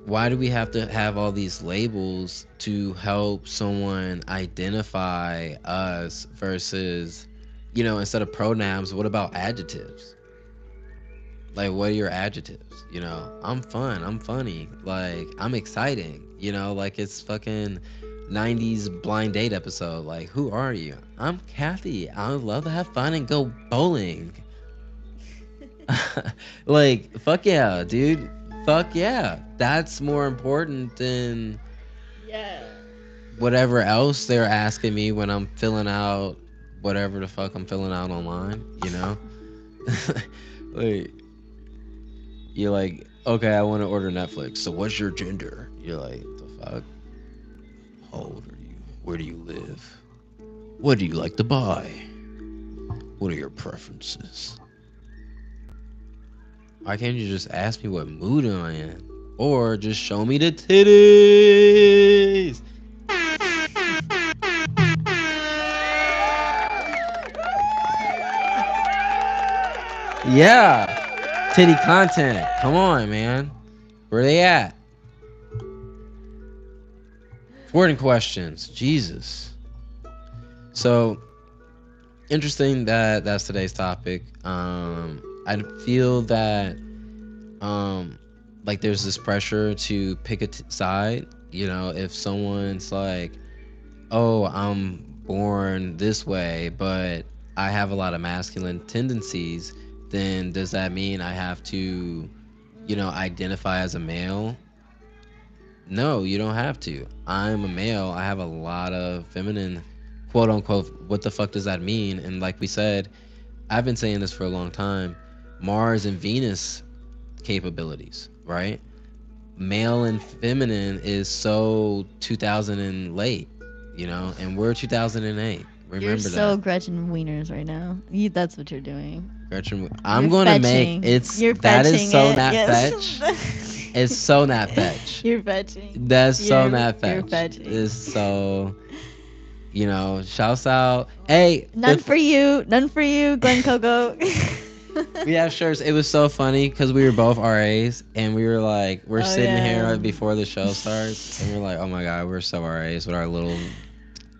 Speaker 1: why do we have to have all these labels to help someone identify us versus, instead of pronouns, what about adjectives? Like, what are your adjectives? I'm fun, I'm funny, like, I'm exciting, like it's fucking 90s blind date episode. Like, who are you? I'm Kathy. I love to have fun and go bowling. Like, fuck yeah, dude. Fuck yeah. That's more important than
Speaker 2: Yeah.
Speaker 1: whatever else they're asking me when I'm filling out whatever the fuck I'm filling out online. Like, you're like, okay, I want to order Netflix. So what's your gender? You're like, the fuck? How old are you? Where do you live? What do you like to buy? What are your preferences? Why can't you just ask me what mood am I in? Or just show me the titties. Yeah. Titty content. Come on, man. Where they at? Important questions. Jesus. So interesting that that's today's topic. I feel that like there's this pressure to pick a side. You know, if someone's like, "Oh, I'm born this way, but I have a lot of masculine tendencies," then does that mean I have to, identify as a male? No, you don't have to. I'm a male. I have a lot of feminine, quote unquote. What the fuck does that mean? And like we said, I've been saying this for a long time. Mars and Venus capabilities, right? Male and feminine is so 2000 and late, and we're 2008.
Speaker 2: You're
Speaker 1: Remember
Speaker 2: so
Speaker 1: that.
Speaker 2: Gretchen Wieners right now. That's what you're doing.
Speaker 1: Gretchen, I'm
Speaker 2: You're
Speaker 1: gonna
Speaker 2: fetching.
Speaker 1: make it's
Speaker 2: You're
Speaker 1: that is
Speaker 2: fetching
Speaker 1: so
Speaker 2: it.
Speaker 1: not
Speaker 2: Yes.
Speaker 1: fetch. It's so not fetch.
Speaker 2: You're fetching.
Speaker 1: That's so
Speaker 2: You're-
Speaker 1: not
Speaker 2: you're
Speaker 1: fetch.
Speaker 2: fetching.
Speaker 1: It's so, shouts out. Hey,
Speaker 2: None for you. None for you, Glen Coco.
Speaker 1: we have shirts. It was so funny because we were both RAs and we were like, we're
Speaker 2: Oh,
Speaker 1: sitting here
Speaker 2: yeah.
Speaker 1: right before the show starts and we're like, oh my God, we're so RAs with our little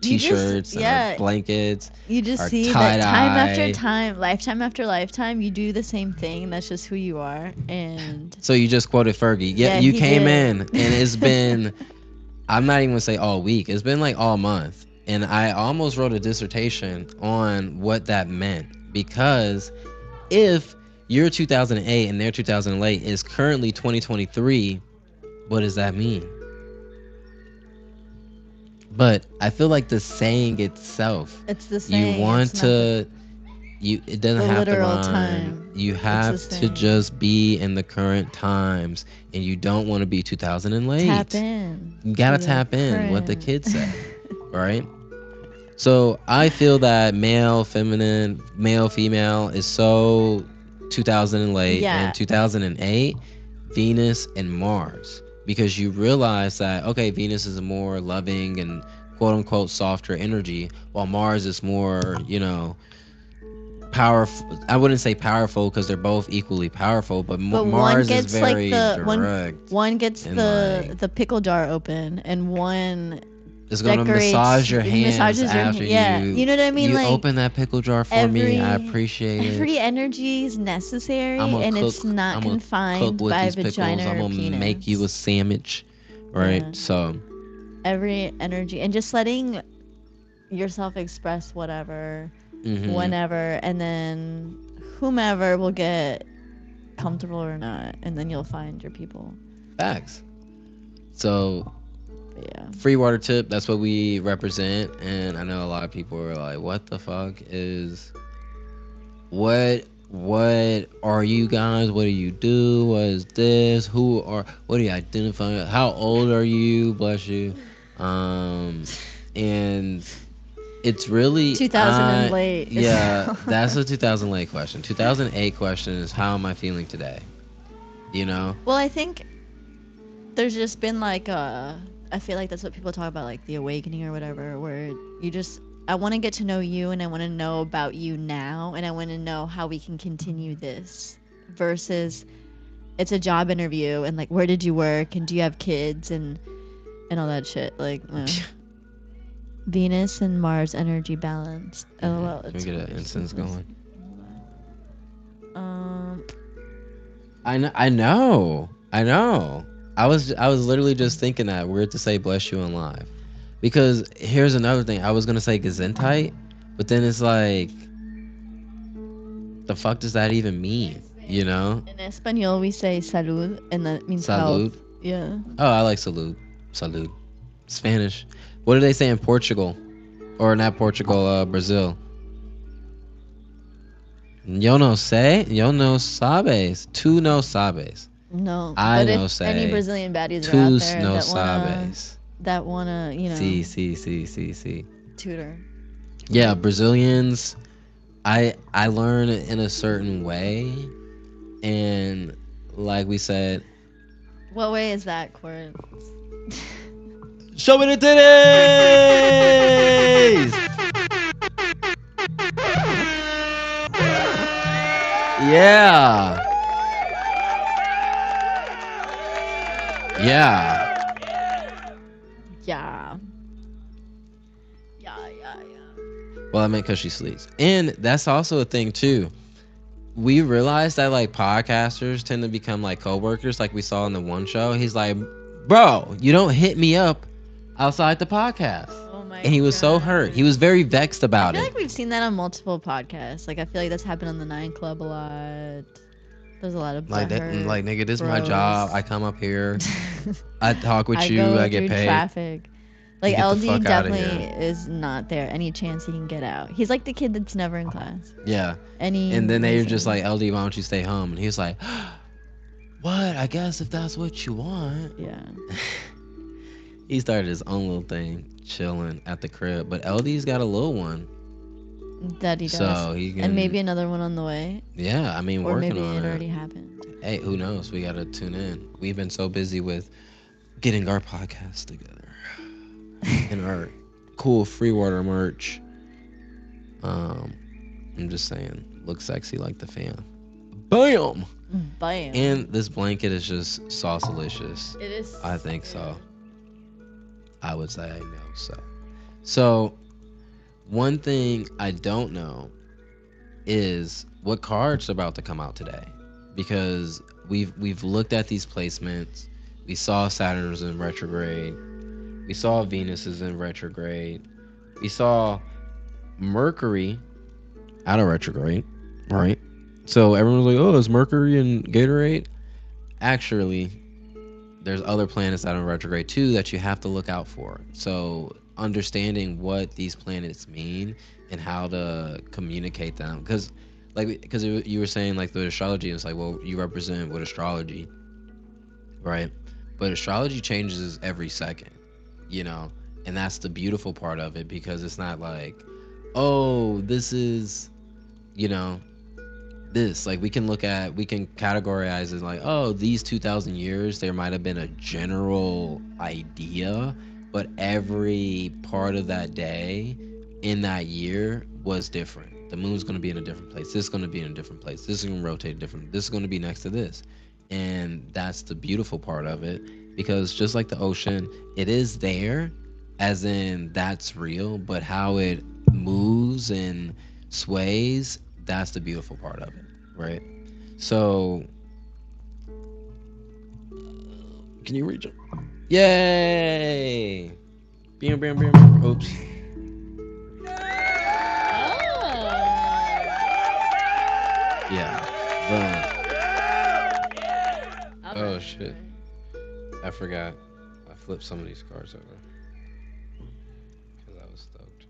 Speaker 2: You just-
Speaker 1: t-shirts and
Speaker 2: yeah.
Speaker 1: our blankets.
Speaker 2: You just
Speaker 1: Our
Speaker 2: see that time
Speaker 1: tie-dye.
Speaker 2: after time, lifetime after lifetime, you do the same thing. That's just who you are. And
Speaker 1: So you just quoted Fergie. Yeah,
Speaker 2: Yeah,
Speaker 1: you
Speaker 2: he
Speaker 1: came
Speaker 2: did.
Speaker 1: in and it's been, I'm not even gonna say all week. It's been like all month. And I almost wrote a dissertation on what that meant. Because if your 2008 and their 2008 is currently 2023, what does that mean? But I feel like the saying itself,
Speaker 2: it's the same.
Speaker 1: you want
Speaker 2: it's not the-
Speaker 1: to, it doesn't
Speaker 2: the
Speaker 1: have to
Speaker 2: literal
Speaker 1: rhyme.
Speaker 2: time.
Speaker 1: You
Speaker 2: the
Speaker 1: have to
Speaker 2: same.
Speaker 1: just be in the current times, and you don't want to be 2008.
Speaker 2: tap in.
Speaker 1: You gotta
Speaker 2: to the
Speaker 1: tap in what the
Speaker 2: current.
Speaker 1: kids say, right? So I feel that male, feminine, male, female is so 2008
Speaker 2: Yeah.
Speaker 1: and 2008, Venus and Mars, because you realize that okay, Venus is a more loving and quote unquote softer energy, while Mars is more, powerful. I wouldn't say powerful because they're both equally powerful, but,
Speaker 2: But
Speaker 1: Mars
Speaker 2: one gets
Speaker 1: is very
Speaker 2: like
Speaker 1: direct.
Speaker 2: one gets
Speaker 1: and,
Speaker 2: the
Speaker 1: like,
Speaker 2: the pickle jar open, and one
Speaker 1: It's gonna
Speaker 2: decorates-
Speaker 1: massage your
Speaker 2: it
Speaker 1: hands
Speaker 2: massages your
Speaker 1: after
Speaker 2: hand- yeah,
Speaker 1: you.
Speaker 2: you know what I mean?
Speaker 1: You
Speaker 2: Like,
Speaker 1: open that pickle jar for me. I appreciate it.
Speaker 2: every energy is necessary,
Speaker 1: I'ma
Speaker 2: and it's not
Speaker 1: I'ma
Speaker 2: confined
Speaker 1: cook with
Speaker 2: by
Speaker 1: these
Speaker 2: vagina
Speaker 1: pickles. I'm
Speaker 2: or
Speaker 1: gonna
Speaker 2: penis.
Speaker 1: make you a sandwich, right?
Speaker 2: Yeah.
Speaker 1: So
Speaker 2: Every energy, and just letting yourself express whatever,
Speaker 1: mhm.
Speaker 2: whenever, and then whomever will get comfortable or not, and then you'll find your people.
Speaker 1: Facts. So
Speaker 2: But yeah.
Speaker 1: free water tip. That's what we represent, and I know a lot of people are like, "What the fuck is what?" What are you guys? What do you do? What is this? What do you identify? How old are you? Bless you. And it's really
Speaker 2: 2000 and late.
Speaker 1: Yeah, that's a 2000 late question. 2008 question is how am I feeling today?
Speaker 2: Well, I think there's just been like I feel like that's what people talk about, like the awakening or whatever, where I want to get to know you, and I want to know about you now, and I want to know how we can continue this versus it's a job interview and like where did you work and do you have kids and all that shit. Like Venus and Mars energy balance. Oh well,
Speaker 1: Can we get an incense going? I know. I was literally just thinking that weird to say bless you in live, because here's another thing. I was gonna say gesundheit, but then it's like, the fuck does that even mean?
Speaker 2: In Espanol we say salud, and that means
Speaker 1: Salud.
Speaker 2: health. Yeah.
Speaker 1: Oh, I like salud. Salud. Spanish. What do they say in Portugal? Or not Portugal, Brazil? Yo no sé. Yo no sabes. Tu no sabes.
Speaker 2: No.
Speaker 1: I
Speaker 2: but
Speaker 1: no
Speaker 2: if
Speaker 1: sé.
Speaker 2: any Brazilian baddies are out
Speaker 1: Tu
Speaker 2: there
Speaker 1: no
Speaker 2: that wanna,
Speaker 1: sabes. Sí.
Speaker 2: tutor.
Speaker 1: Yeah, Brazilians, I learn in a certain way, And like we said,
Speaker 2: What way is that, Court?
Speaker 1: show me the titties. Yeah. Yeah.
Speaker 2: Yeah. Yeah.
Speaker 1: Well, I meant because she sleeps. And that's also a thing, too. We realized that, like, podcasters tend to become, like, coworkers, like we saw in the one show. He's like, bro, you don't hit me up outside the podcast.
Speaker 2: Oh my
Speaker 1: And he was so hurt. He was very vexed
Speaker 2: I
Speaker 1: about
Speaker 2: feel
Speaker 1: it.
Speaker 2: like we've seen that on multiple podcasts. Like I feel like that's happened on the Nine Club a lot. There's a lot of
Speaker 1: Like,
Speaker 2: butthurt
Speaker 1: like, nigga, this is my
Speaker 2: bros.
Speaker 1: job. I come up here. I talk with you.
Speaker 2: go
Speaker 1: I get
Speaker 2: through
Speaker 1: paid.
Speaker 2: Traffic. Like
Speaker 1: get the
Speaker 2: LD
Speaker 1: fuck outta
Speaker 2: definitely
Speaker 1: here.
Speaker 2: is not there any chance he can get out. He's like the kid that's never in class.
Speaker 1: Yeah.
Speaker 2: Any
Speaker 1: And then they were just
Speaker 2: reason.
Speaker 1: like, LD, why don't you stay home? And he was like, what? I guess if that's what you want.
Speaker 2: Yeah.
Speaker 1: He started his own little thing, chilling at the crib. But LD's got a little one.
Speaker 2: That he does.
Speaker 1: So he can.
Speaker 2: And maybe another one on the way.
Speaker 1: Yeah, I mean,
Speaker 2: Or
Speaker 1: working
Speaker 2: maybe
Speaker 1: on
Speaker 2: it
Speaker 1: it.
Speaker 2: already happened.
Speaker 1: Hey, who knows? We got to tune in. We've been so busy with getting our podcast together and our cool free water merch. I'm just saying, look sexy like the fan. Bam!
Speaker 2: Bam.
Speaker 1: And this blanket is just sauce-alicious.
Speaker 2: It is.
Speaker 1: I think so. I would say I know so. So, one thing I don't know is what cards are about to come out today, because we've looked at these placements. We saw Saturn was in retrograde. We saw Venus is in retrograde. We saw Mercury out of retrograde, right? So everyone's like, "Oh, is Mercury in Gatorade?" Actually, there's other planets out in retrograde too that you have to look out for. So understanding what these planets mean and how to communicate them, because you were saying like the astrology, it's like, well, you represent with astrology, right? But astrology changes every second, and that's the beautiful part of it, because it's not like, oh, this is, this, like, we can categorize it like, oh, these 2,000 years there might have been a general idea, but every part of that day in that year was different. The moon's going to be in a different place, this is going to be in a different place, this is going to rotate different, this is going to be next to this. And that's the beautiful part of it, because just like the ocean, it is there, as in that's real, but how it moves and sways, that's the beautiful part of it, right? So, can you reach it? Yay! Bam, bam, bam, bam. Oops. Yeah. Boom. Oh, shit. I forgot. I flipped some of these cards over. Because I was stoked.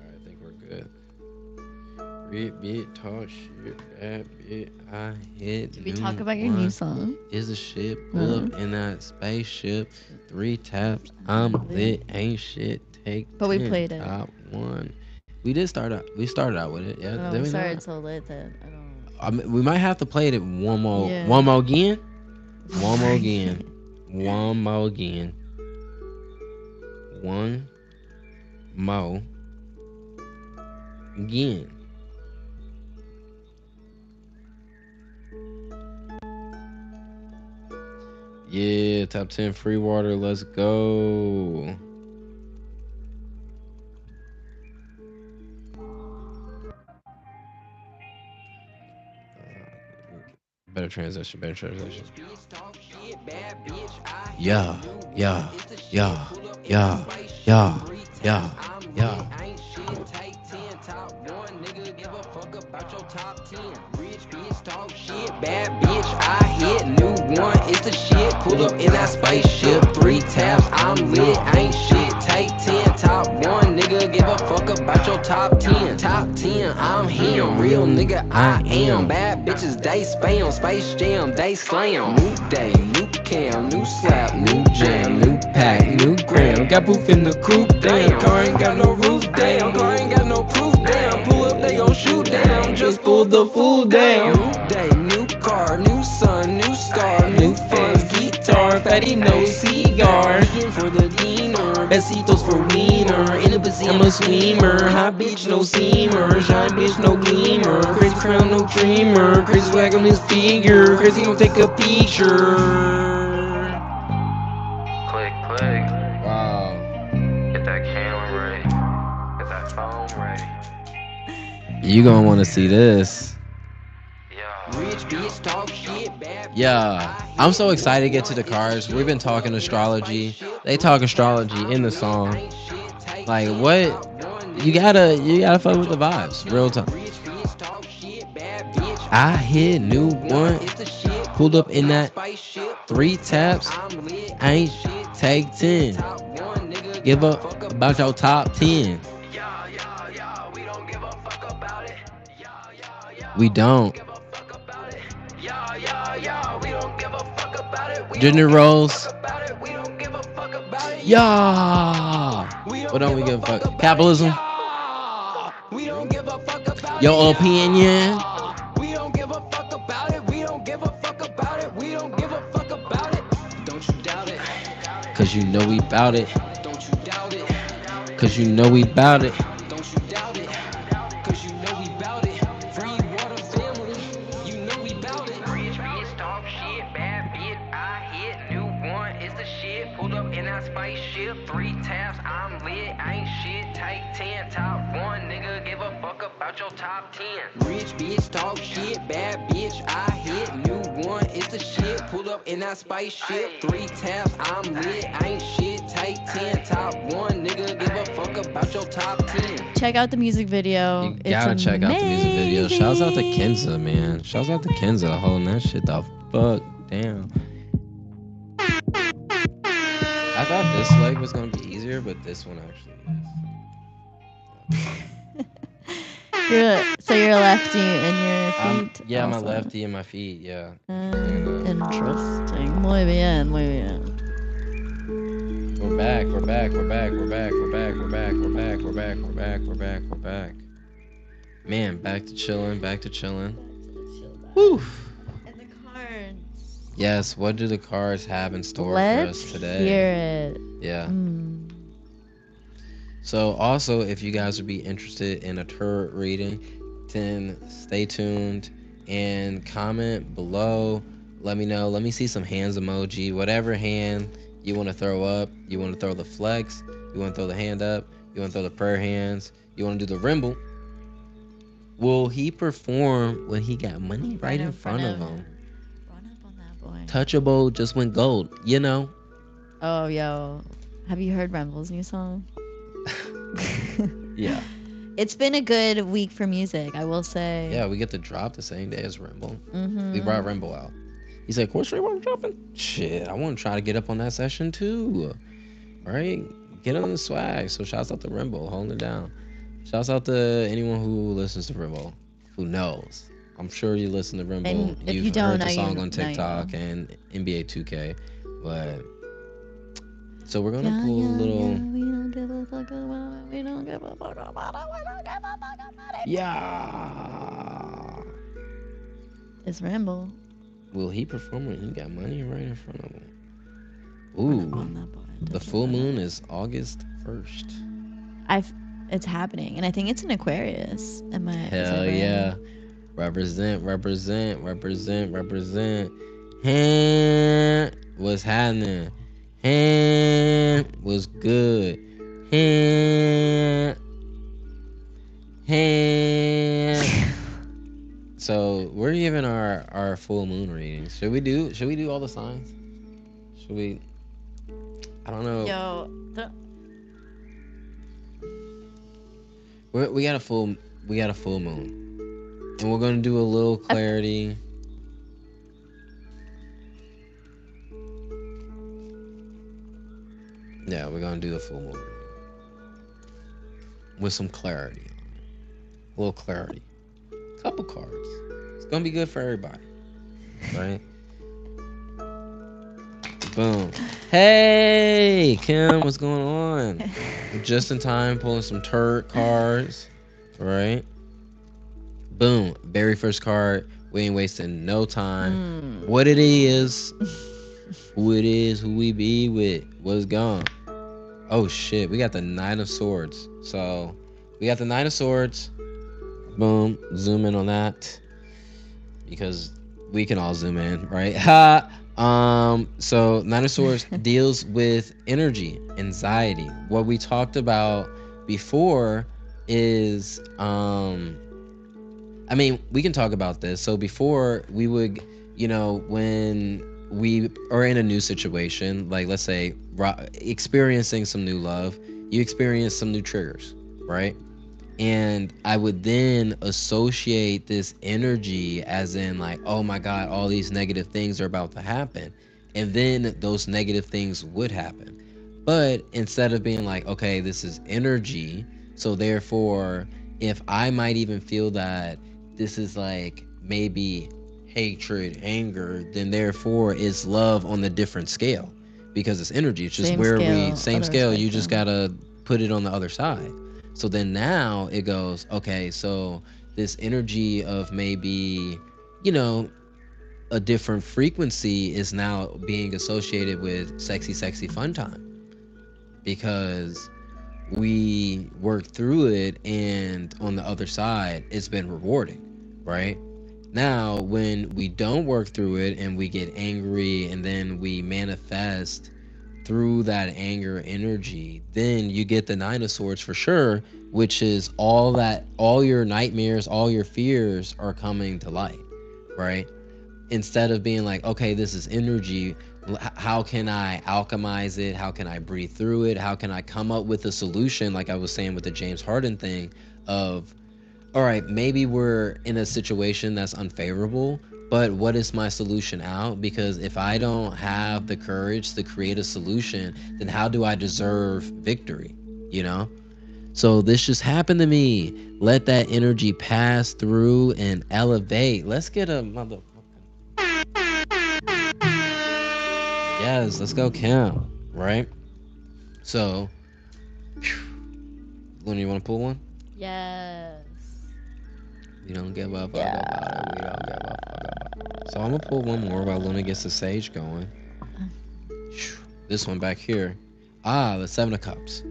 Speaker 1: Alright, I think we're good. Read, bit, talk shit, that bit, I hit.
Speaker 2: Did we talk about your new song?
Speaker 1: Is a ship, pull up in that spaceship. 3 taps, I'm lit, ain't shit, take
Speaker 2: But we
Speaker 1: 10,
Speaker 2: played it.
Speaker 1: top 1. We started out with it, yeah.
Speaker 2: Oh,
Speaker 1: did
Speaker 2: we
Speaker 1: we
Speaker 2: started
Speaker 1: not?
Speaker 2: so late that I don't.
Speaker 1: I mean, we might have to play it one more
Speaker 2: Yeah.
Speaker 1: again. One more again. One more again. One more again. Yeah, top 10 free water. Let's go. Better transition. Yeah.
Speaker 3: Bad bitch, I hit new one, it's the shit. Pull up in that spaceship, 3 taps, I'm lit, ain't shit. Take 10 top 1, nigga, give a fuck about your top 10. Top 10, I'm him. Real nigga, I am. Bad bitches, they spam. Space Jam, they slam. New day, new cam, new slap, new jam, new pack, new gram. Got booth in the coupe, damn. Car ain't got no roof, damn. Car ain't got no proof, damn. Pull up, they gon' shoot down. Just pulled the fool down. New day, new car, new sun, new star, new fans, guitar, fatty no cigar. For the diener, besitos for wiener. In a pussy, I'm a swimmer. Hot bitch, no seamer. Shine bitch, no gleamer. Crazy crown, no dreamer. Crazy swag on his figure. Crazy gon' take a picture.
Speaker 4: Click, click.
Speaker 1: Wow.
Speaker 4: Get that camera ready. Get that phone ready.
Speaker 1: You gonna want to see this.
Speaker 4: Yeah.
Speaker 3: Rich bitch talk shit, bad bitch.
Speaker 1: Yeah, I'm so excited to get to the cars. We've been talking astrology. They talk astrology in the song. Like what? You gotta fuck with the vibes. Real time. I hit new one. Pulled up in that 3 taps. I ain't take 10. Give up about your top 10.
Speaker 4: Yeah, yeah, yeah. We don't give a fuck about it. Yeah, yeah, yeah.
Speaker 1: We don't.
Speaker 4: Give a fuck about it. Yeah, yeah, yeah. We don't give a fuck about it. We
Speaker 1: Gender
Speaker 4: don't give a
Speaker 1: roles.
Speaker 4: fuck about it. We don't give a fuck about it.
Speaker 1: Yeah. What don't we give a fuck? Capitalism.
Speaker 3: We don't give a fuck about
Speaker 1: Your
Speaker 3: it.
Speaker 1: opinion.
Speaker 3: We don't give a fuck about it. We don't give a fuck about it. We don't give a fuck about it. Don't you doubt it.
Speaker 1: Cause you know we bout it.
Speaker 3: Don't you doubt it.
Speaker 1: Cause you know we bout it.
Speaker 3: Don't you doubt it. Cause you know we bout it. Free water family. You know we bout it.
Speaker 4: Rich bitch talk shit, bad bitch. I hit new one. It's the shit. Pulled up in that spaceship. 3 taps. I'm lit. Ain't shit. Take 10. Top 1, nigga. Give a fuck about your top 10.
Speaker 3: Rich bitch talk shit, bad bitch. I hit new one. It's the shit. Pulled up in that spaceship. 3 taps. I'm lit. Ain't shit. Take 10. Top 1, nigga. Give a fuck about your top 10.
Speaker 2: Check out the music video.
Speaker 1: You gotta check out the music video. Shouts out to Kenza, man. Shouts out to Kenza holding that shit the fuck down. I thought this leg was gonna be easier, but this one actually
Speaker 2: So you're a lefty and your
Speaker 1: is.
Speaker 2: feet.
Speaker 1: Yeah, my
Speaker 2: also.
Speaker 1: lefty and my feet. Yeah.
Speaker 2: Interesting. Muy bien, muy bien.
Speaker 1: We're back. We're back. We're back. We're back. We're back. We're back. We're back. We're back. We're back. We're back. We're back. Man, back to chilling. Back to chilling. Woo.
Speaker 2: And the cards.
Speaker 1: Yes. What do the cards have in store
Speaker 2: Let's
Speaker 1: for us today?
Speaker 2: hear it.
Speaker 1: Yeah.
Speaker 2: Mm.
Speaker 1: So also, if you guys would be interested in a tarot reading, then stay tuned and comment below. Let me know. Let me see some hands emoji. Whatever hand you want to throw up. You want to throw the flex. You want to throw the hand up. You want to throw the prayer hands. You want to do the rimble. Will he perform when he got money right in front of him?
Speaker 2: Run up on that boy.
Speaker 1: Touchable just went gold. You know.
Speaker 2: Oh, yo. Have you heard Remble's new song?
Speaker 1: Yeah.
Speaker 2: It's been a good week for music, I will say.
Speaker 1: Yeah, we get to drop the same day as Rimble.
Speaker 2: Mm-hmm.
Speaker 1: We brought Rimble out. He said, Course Ray, what dropping? Shit, I want to try to get up on that session too. All right? Get on the swag. So shouts out to Rimble, holding it down. Shouts out to anyone who listens to Rimble, who knows. I'm sure you listen to Rimble.
Speaker 2: And if
Speaker 1: You've
Speaker 2: you don't,
Speaker 1: heard the
Speaker 2: now
Speaker 1: song
Speaker 2: you-
Speaker 1: on
Speaker 2: now you
Speaker 1: TikTok
Speaker 2: know.
Speaker 1: and NBA 2K. But so we're gonna pull a little.
Speaker 2: We don't give a fuck about it. We don't give a fuck about it. We don't give a fuck about it.
Speaker 1: Yeah.
Speaker 2: It's Remble.
Speaker 1: Will he perform when he got money right in front of him?
Speaker 2: Run up
Speaker 1: Ooh.
Speaker 2: on that boy.
Speaker 1: The full moon is August 1st.
Speaker 2: It's happening, and I think it's in Aquarius. Is I
Speaker 1: Hell
Speaker 2: right?
Speaker 1: yeah. Represent, represent, represent, represent. Hand was happening. Hand was good. Hand. So we're giving our full moon readings. Should we do all the signs? Should we? I don't know.
Speaker 2: Yo,
Speaker 1: We got a full moon, and we're gonna do a little clarity. Yeah, we're gonna do the full moon. with some clarity, a little clarity, couple cards. It's gonna be good for everybody, right? Boom. Hey, Kim, what's going on? Just in time, pulling some turret cards, right? Boom. Very first card. We ain't wasting no time. What it is, who it is, who we be with, what's gone. Oh shit, we got the Nine of Swords. So we got the Nine of Swords. Boom. Zoom in on that because we can all zoom in, right? Ha. So Nine of Swords deals with energy, anxiety. What we talked about before is I mean, we can talk about this. So before we would, when we are in a new situation, like let's say experiencing some new love, you experience some new triggers, right? And I would then associate this energy as in like, oh my God, all these negative things are about to happen. And then those negative things would happen. But instead of being like, okay, this is energy, so therefore, if I might even feel that this is like maybe hatred, anger, then therefore it's love on the different scale because it's energy. It's just
Speaker 2: Same
Speaker 1: where
Speaker 2: scale,
Speaker 1: same
Speaker 2: other
Speaker 1: scale, you just
Speaker 2: spectrum.
Speaker 1: gotta put it on the other side. So then now it goes, okay, so this energy of maybe, you know, a different frequency is now being associated with sexy, sexy fun time because we worked through it and on the other side, it's been rewarding, right? Now, when we don't work through it and we get angry and then we manifest through that anger energy, then you get the Nine of Swords for sure, which is all your nightmares, all your fears are coming to light, right? Instead of being like, okay, this is energy, how can I alchemize it? How can I breathe through it? How can I come up with a solution? Like I was saying with the James Harden thing of, all right, maybe we're in a situation that's unfavorable, but what is my solution out? Because if I don't have the courage to create a solution, then how do I deserve victory? You know? So this just happened to me. Let that energy pass through and elevate. Let's get a mother. Yes, let's go, Kim. Right? So, Luna, you want to pull one?
Speaker 2: Yes.
Speaker 1: We don't give a fuck about it. We don't give a fuck about it. So I'm gonna pull one more while Luna gets the sage going. This one back here. Ah, the Seven of Cups.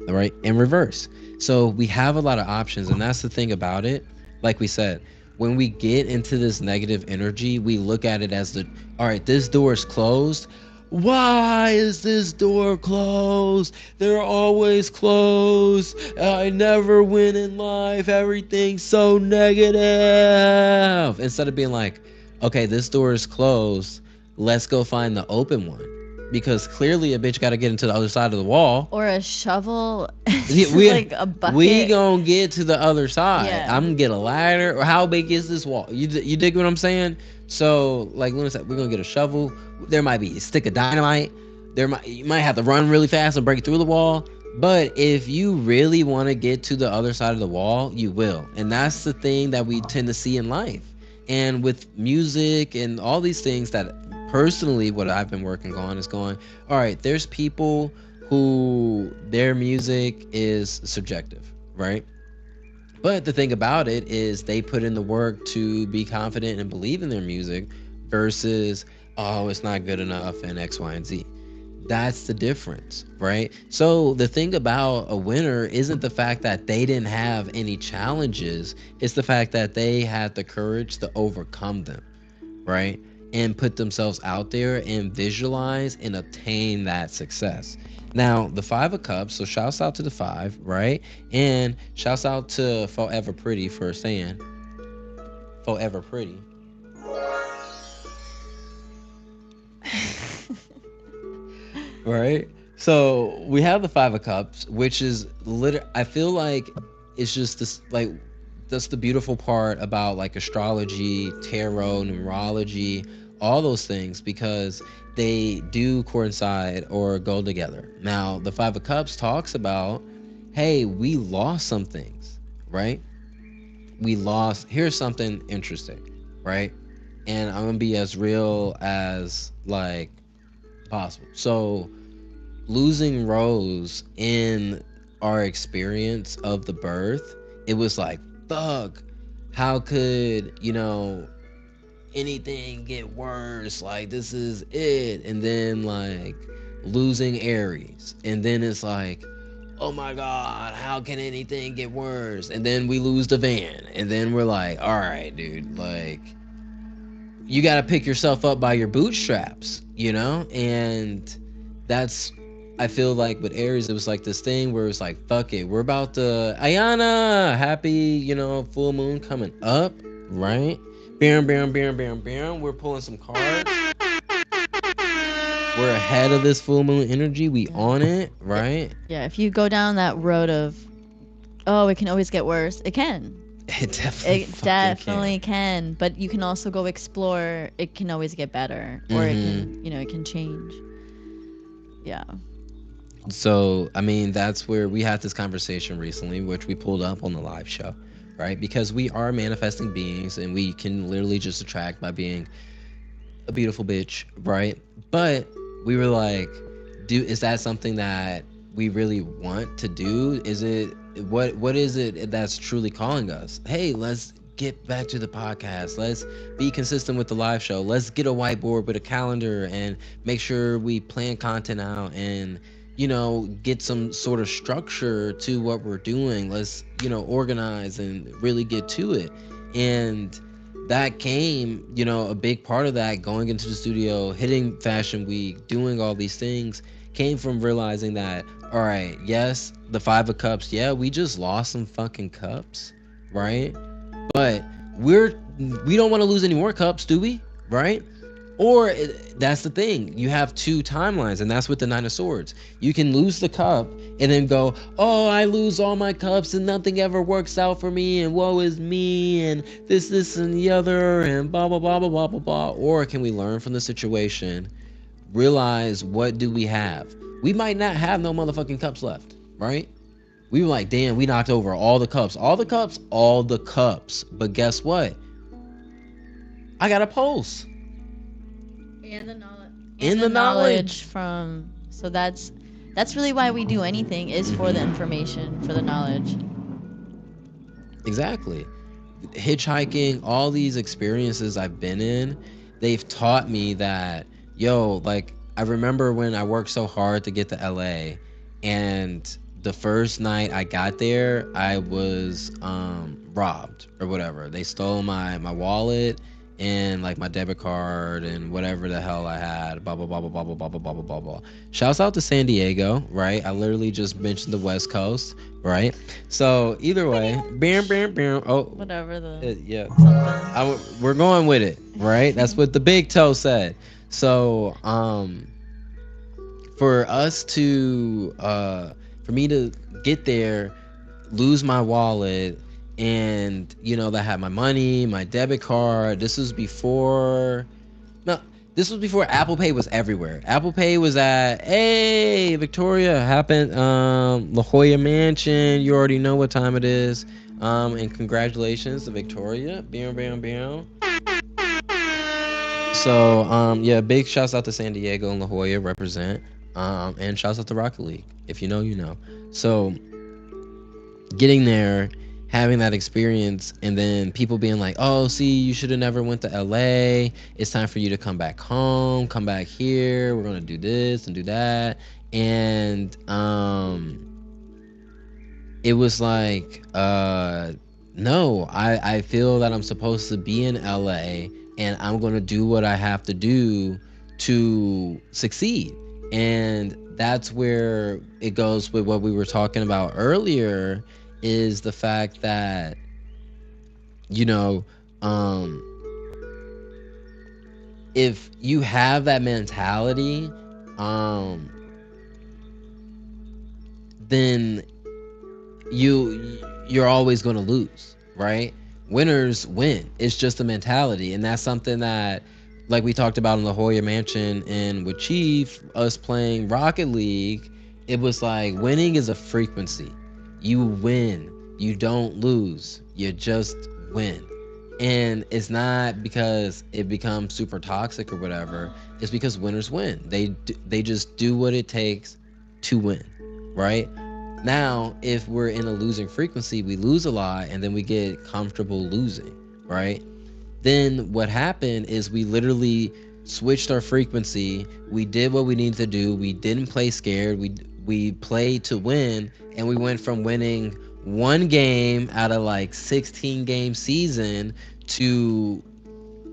Speaker 1: All right, in reverse. So we have a lot of options, and that's the thing about it. Like we said, when we get into this negative energy, we look at it as all right, this door is closed. Why is this door closed? They're always closed. I never win in life. Everything's so negative. Instead of being like, okay, this door is closed. Let's go find the open one. Because clearly a bitch got to get into the other side of the wall.
Speaker 2: Or a shovel.
Speaker 1: Yeah, we
Speaker 2: like a bucket.
Speaker 1: we gonna get to the other side.
Speaker 2: Yeah.
Speaker 1: I'm gonna get a ladder. Or how big is this wall? You dig what I'm saying? So like Luna said, we're gonna get a shovel. There might be a stick of dynamite. You might have to run really fast and break through the wall. But if you really want to get to the other side of the wall, you will. And that's the thing that we tend to see in life. And with music and all these things that personally what I've been working on is going, all right, there's people who their music is subjective, right? But the thing about it is they put in the work to be confident and believe in their music versus, oh, it's not good enough and X, Y, and Z. That's the difference, right? So the thing about a winner isn't the fact that they didn't have any challenges. It's the fact that they had the courage to overcome them, right? And put themselves out there and visualize and obtain that success. Now, the Five of Cups, so shouts out to the five, right? And shouts out to Forever Pretty for saying Forever Pretty. Right? So we have the Five of Cups, which is I feel like it's just this, like, that's the beautiful part about like astrology, tarot, numerology, all those things, because they do coincide or go together. Now, the Five of Cups talks about hey, we lost some things, right? We lost. Here's something interesting, right? And I'm gonna be as real as like possible. So losing Rose in our experience of the birth, it was like, fuck, how could, anything get worse? Like, this is it. And then, like, losing Aries. And then it's like, oh my God, how can anything get worse? And then we lose the van. And then we're like, all right, dude, like, you got to pick yourself up by your bootstraps, And that's, I feel like with Aries, it was like this thing where it's like, fuck it, we're about to, Ayana, happy, full moon coming up, right? Bam, bam, bam, bam, bam. We're pulling some cards. We're ahead of this full moon energy. We
Speaker 2: Yeah.
Speaker 1: on it, right?
Speaker 2: Yeah, if you go down that road of, oh, it can always get worse, it can.
Speaker 1: It definitely,
Speaker 2: It definitely can. But you can also go explore. It can always get better, or it can, it can change. Yeah.
Speaker 1: So, I mean, that's where we had this conversation recently, which we pulled up on the live show, right? Because we are manifesting beings and we can literally just attract by being a beautiful bitch, right? But we were like, is that something that we really want to do? Is it, what is it that's truly calling us? Hey, let's get back to the podcast. Let's be consistent with the live show. Let's get a whiteboard with a calendar and make sure we plan content out and get some sort of structure to what we're doing. Let's, organize and really get to it. And that came, a big part of that, going into the studio, hitting Fashion Week, doing all these things, came from realizing that, all right, yes, the 5 of Cups, yeah, we just lost some fucking cups, right? But we don't want to lose any more cups, do we? Right? Or that's the thing. You have 2 timelines, and that's with the 9 of Swords. You can lose the cup and then go, oh, I lose all my cups and nothing ever works out for me, and woe is me, and this, and the other, and blah, blah, blah, blah, blah, blah, blah. Or can we learn from the situation, realize what do we have? We might not have no motherfucking cups left, right? We were like, damn, we knocked over all the cups. All the cups, all the cups. But guess what? I got a pulse.
Speaker 2: And the knowledge.
Speaker 1: And the knowledge.
Speaker 2: From, so that's really why we do anything, is for the information, for the knowledge.
Speaker 1: Exactly. Hitchhiking, all these experiences I've been in, they've taught me that, like, I remember when I worked so hard to get to LA, and the first night I got there, I was robbed or whatever. They stole my wallet and like my debit card and whatever the hell I had, blah blah blah blah blah blah blah blah blah blah blah. Shouts out to San Diego, right? I literally just mentioned the West Coast, right? So either way, bam bam bam. Oh,
Speaker 2: Whatever the
Speaker 1: yeah,
Speaker 2: something.
Speaker 1: we're going with it, right? That's what the big toe said. So for us to for me to get there, lose my wallet, and that had my money, my debit card. This was before Apple Pay was everywhere. Apple Pay was at, hey, Victoria, happened, La Jolla Mansion. You already know what time it is. And congratulations to Victoria. Bam, bam, bam. So, yeah, big shouts out to San Diego and La Jolla, represent. And shouts out to Rocket League. If you know, you know. So, getting there, having that experience, and then people being like, oh, see, you should have never went to LA. It's time for you to come back home, come back here. We're going to do this and do that. And it was like, no, I feel that I'm supposed to be in LA, and I'm going to do what I have to do to succeed. And that's where it goes with what we were talking about earlier, is the fact that, if you have that mentality, then you're always going to lose, right? Winners win. It's just a mentality. And that's something that, like we talked about in La Jolla Mansion and with Chief, us playing Rocket League, it was like, winning is a frequency. You win. You don't lose. You just win. And it's not because it becomes super toxic or whatever. It's because winners win. They just do what it takes to win, right? Now, if we're in a losing frequency, we lose a lot and then we get comfortable losing, right? Then what happened is we literally switched our frequency. We did what we needed to do. We didn't play scared. We played to win, and we went from winning one game out of like 16 game season to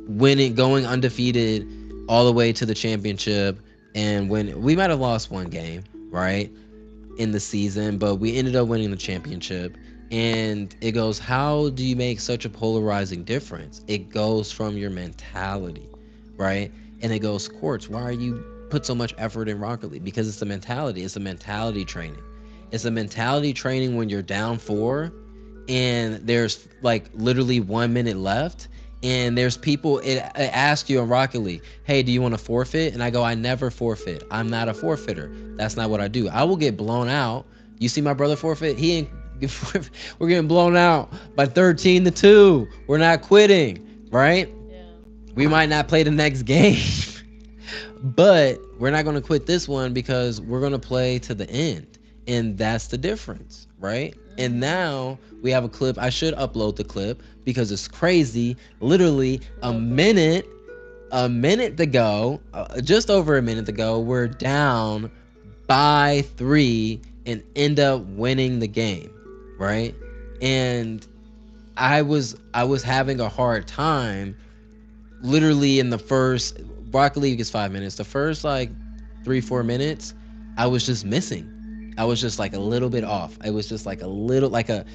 Speaker 1: winning, going undefeated all the way to the championship. And when we might have lost one game, right, in the season, but we ended up winning the championship. And it goes, how do you make such a polarizing difference? It goes from your mentality, right? And it goes, Quartz, why are you put so much effort in Rocket League? Because it's a mentality. It's a mentality training. It's a mentality training when you're down 4 and there's like literally 1 minute left, and there's people, it asks you in Rocket League, hey, do you want to forfeit? And I go, I never forfeit. I'm not a forfeiter. That's not what I do. I will get blown out. You see my brother forfeit? He ain't we're getting blown out by 13-2. We're not quitting, right?
Speaker 2: Yeah.
Speaker 1: We might not play the next game, but we're not going to quit this one because we're going to play to the end. And that's the difference, right? And now we have a clip. I should upload the clip because it's crazy. Literally a minute to go, just over a minute to go, we're down by 3 and end up winning the game, right? And I was having a hard time literally in the first, Rocket League is 5 minutes. The first like 3-4 minutes, I was just missing. I was just like a little bit off. I was just like a little, like a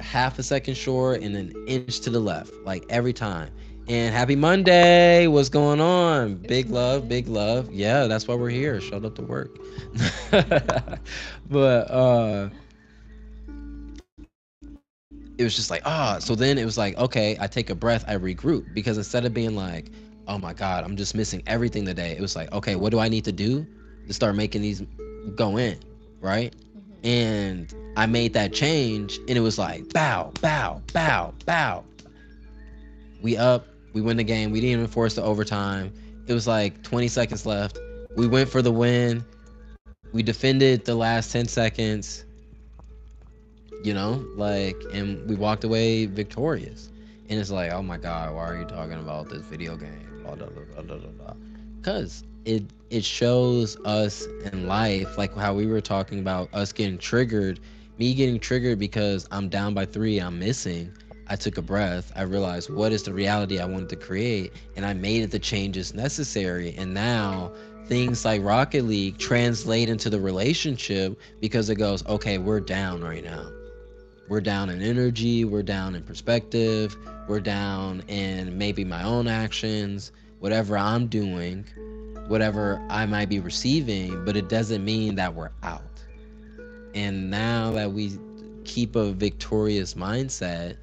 Speaker 1: half a second short and an inch to the left, like every time. And happy Monday. What's going on? Big love, big love. Yeah, that's why we're here. Showed up to work. But it was just like, so then it was like, okay, I take a breath, I regroup, because instead of being like, oh my God, I'm just missing everything today, it was like, okay, what do I need to do to start making these go in, right? And I made that change, and it was like, bow, bow, bow, bow. We up, we win the game. We didn't even force the overtime. It was like 20 seconds left. We went for the win. We defended the last 10 seconds, you know, like, and we walked away victorious. And it's like, oh my God, why are you talking about this video game? Blah, blah, blah, blah, blah, blah. Because it shows us in life, like how we were talking about us getting triggered, me getting triggered because I'm down by 3, I'm missing. I took a breath. I realized what is the reality I wanted to create, and I made it the changes necessary. And now things like Rocket League translate into the relationship because it goes, okay, we're down right now. We're down in energy, we're down in perspective, we're down in maybe my own actions, whatever I'm doing, whatever I might be receiving, but it doesn't mean that we're out. And now that we keep a victorious mindset,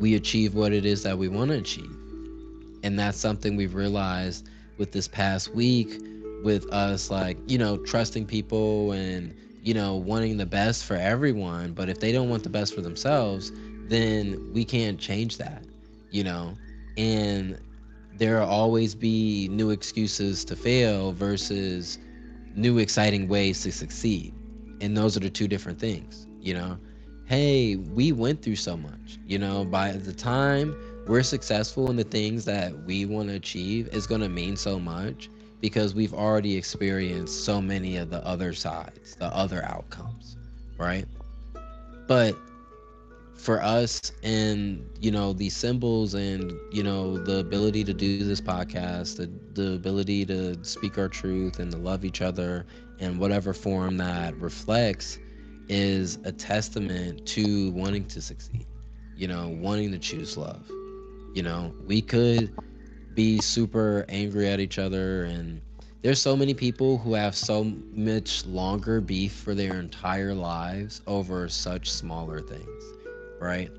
Speaker 1: we achieve what it is that we want to achieve. And that's something we've realized with this past week, with us, like, you know, trusting people and, you know, wanting the best for everyone. But if they don't want the best for themselves, then we can't change that, you know. And there'll always be new excuses to fail versus new exciting ways to succeed. And those are the two different things, you know. Hey, we went through so much, you know. By the time we're successful in the things that we want to achieve, it's going to mean so much because we've already experienced so many of the other sides, the other outcomes, right? But for us, and you know, these symbols, and you know, the ability to do this podcast, the ability to speak our truth and to love each other in whatever form that reflects, is a testament to wanting to succeed, you know, wanting to choose love. You know, we could be super angry at each other, and there's so many people who have so much longer beef for their entire lives over such smaller things, right?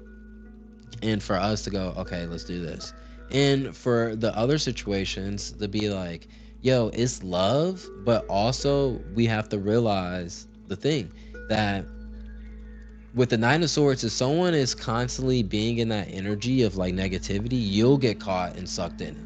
Speaker 1: And for us to go, okay, let's do this. And for the other situations to be like, yo, it's love, but also we have to realize the thing that with the Nine of Swords, if someone is constantly being in that energy of like negativity, you'll get caught and sucked in it.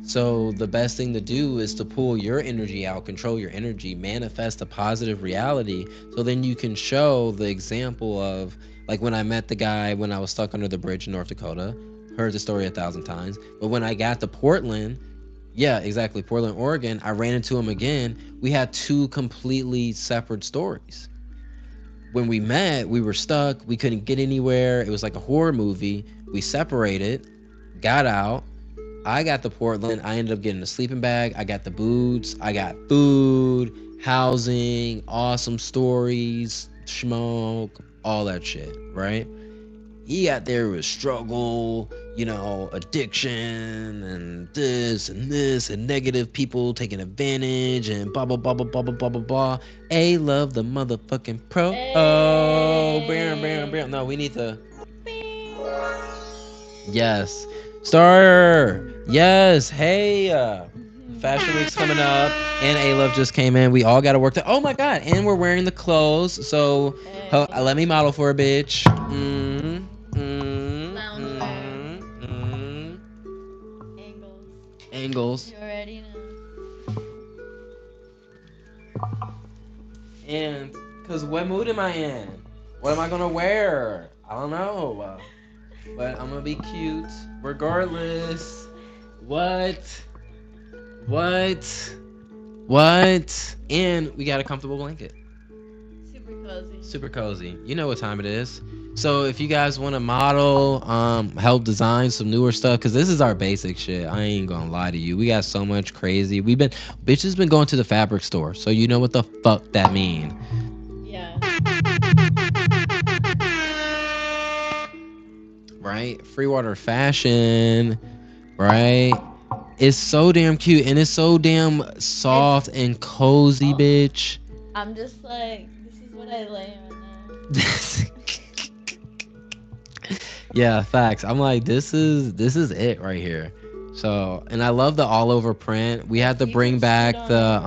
Speaker 1: So the best thing to do is to pull your energy out, control your energy, manifest a positive reality, so then you can show the example of, like, when I met the guy when I was stuck under the bridge in North Dakota, heard the story 1,000 times. But when I got to Portland, yeah, exactly, Portland, Oregon, I ran into him again. We had two completely separate stories. When we met, we were stuck. We couldn't get anywhere. It was like a horror movie. We separated, got out. I got to Portland. I ended up getting a sleeping bag. I got the boots. I got food, housing, awesome stories, smoke, all that shit, right? He got there with struggle, addiction and this and negative people taking advantage and blah blah blah blah blah blah blah blah blah. A love the motherfucking pro. Oh, bam bam bam. No, we need to. Yes, starter. Yes, hey. Fashion Week's coming up, and A Love just came in. We all got to work. Oh my god! And we're wearing the clothes. So let me model for a bitch. Angles.
Speaker 2: You already know.
Speaker 1: And cause what mood am I in? What am I gonna wear? I don't know. But I'm gonna be cute regardless. What? And we got a comfortable blanket.
Speaker 2: Super cozy.
Speaker 1: Super cozy. You know what time it is. So if you guys want to model, help design some newer stuff, because this is our basic shit. I ain't gonna lie to you. We got so much crazy. Bitches been going to the fabric store, so you know what the fuck that mean.
Speaker 2: Yeah.
Speaker 1: Right? Free water fashion, right? It's so damn cute, and it's so damn soft and cozy, bitch.
Speaker 2: I'm just like, this is what I lay on now.
Speaker 1: Yeah, facts. I'm like, this is it right here. So, and I love the all over print. We had to bring back the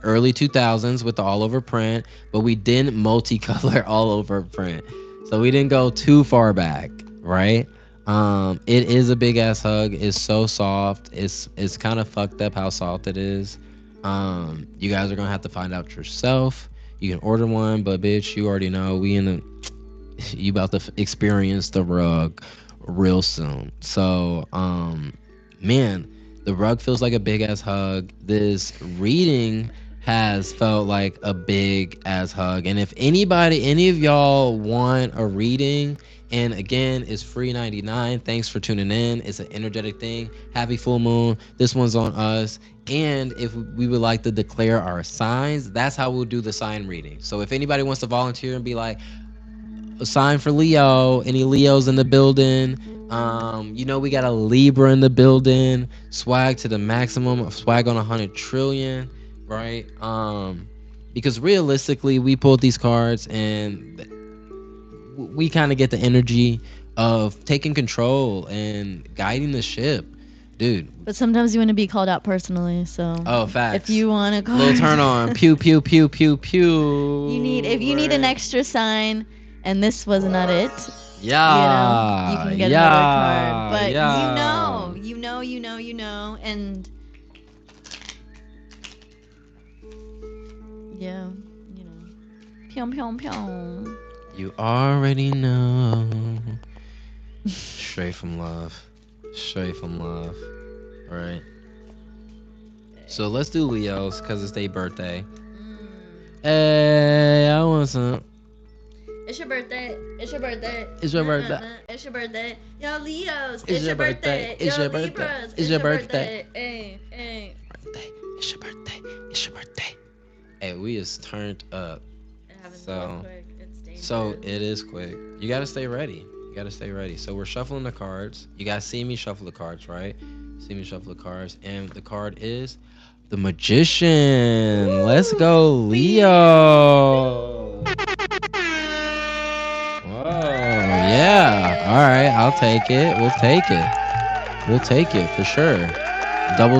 Speaker 1: early 2000s with the all over print, but we didn't multicolor all over print. So we didn't go too far back, right? It is a big ass hug. It's so soft. It's kind of fucked up how soft it is. You guys are gonna have to find out yourself. You can order one, but bitch, you already know you about to experience the rug real soon. So, man, the rug feels like a big ass hug. This reading has felt like a big ass hug. And if any of y'all want a reading, and again, it's free 99. Thanks for tuning in. It's an energetic thing. Happy full moon. This one's on us. And if we would like to declare our signs, that's how we'll do the sign reading. So if anybody wants to volunteer and be like, a sign for Leo, any Leos in the building, we got a Libra in the building, swag to the maximum, swag on 100 trillion, right? Because realistically, we pulled these cards and we kind of get the energy of taking control and guiding the ship, dude.
Speaker 2: But sometimes you want to be called out personally, so.
Speaker 1: Oh, facts.
Speaker 2: If you want to call.
Speaker 1: Little turn on, pew pew pew pew pew.
Speaker 2: If you need an extra sign, and this was not it.
Speaker 1: Yeah.
Speaker 2: You can get another card, but you know, and. Yeah, Pyong pyong pyong.
Speaker 1: You already know. Straight from love. All right. So let's do Leo's because it's their birthday. Hey, I want some.
Speaker 2: It's your birthday.
Speaker 1: It's your birthday.
Speaker 2: It's your birthday. Yo, Leos.
Speaker 1: It's your birthday. It's your birthday.
Speaker 2: Libras.
Speaker 1: It's your birthday.
Speaker 2: Hey.
Speaker 1: Birthday. It's your birthday. It's your birthday. Hey, we is turned up. So it is quick. You gotta stay ready. So we're shuffling the cards. You guys see me shuffle the cards, right? And the card is the Magician. Let's go, Leo. Whoa, yeah. All right, I'll take it. We'll take it for sure. Double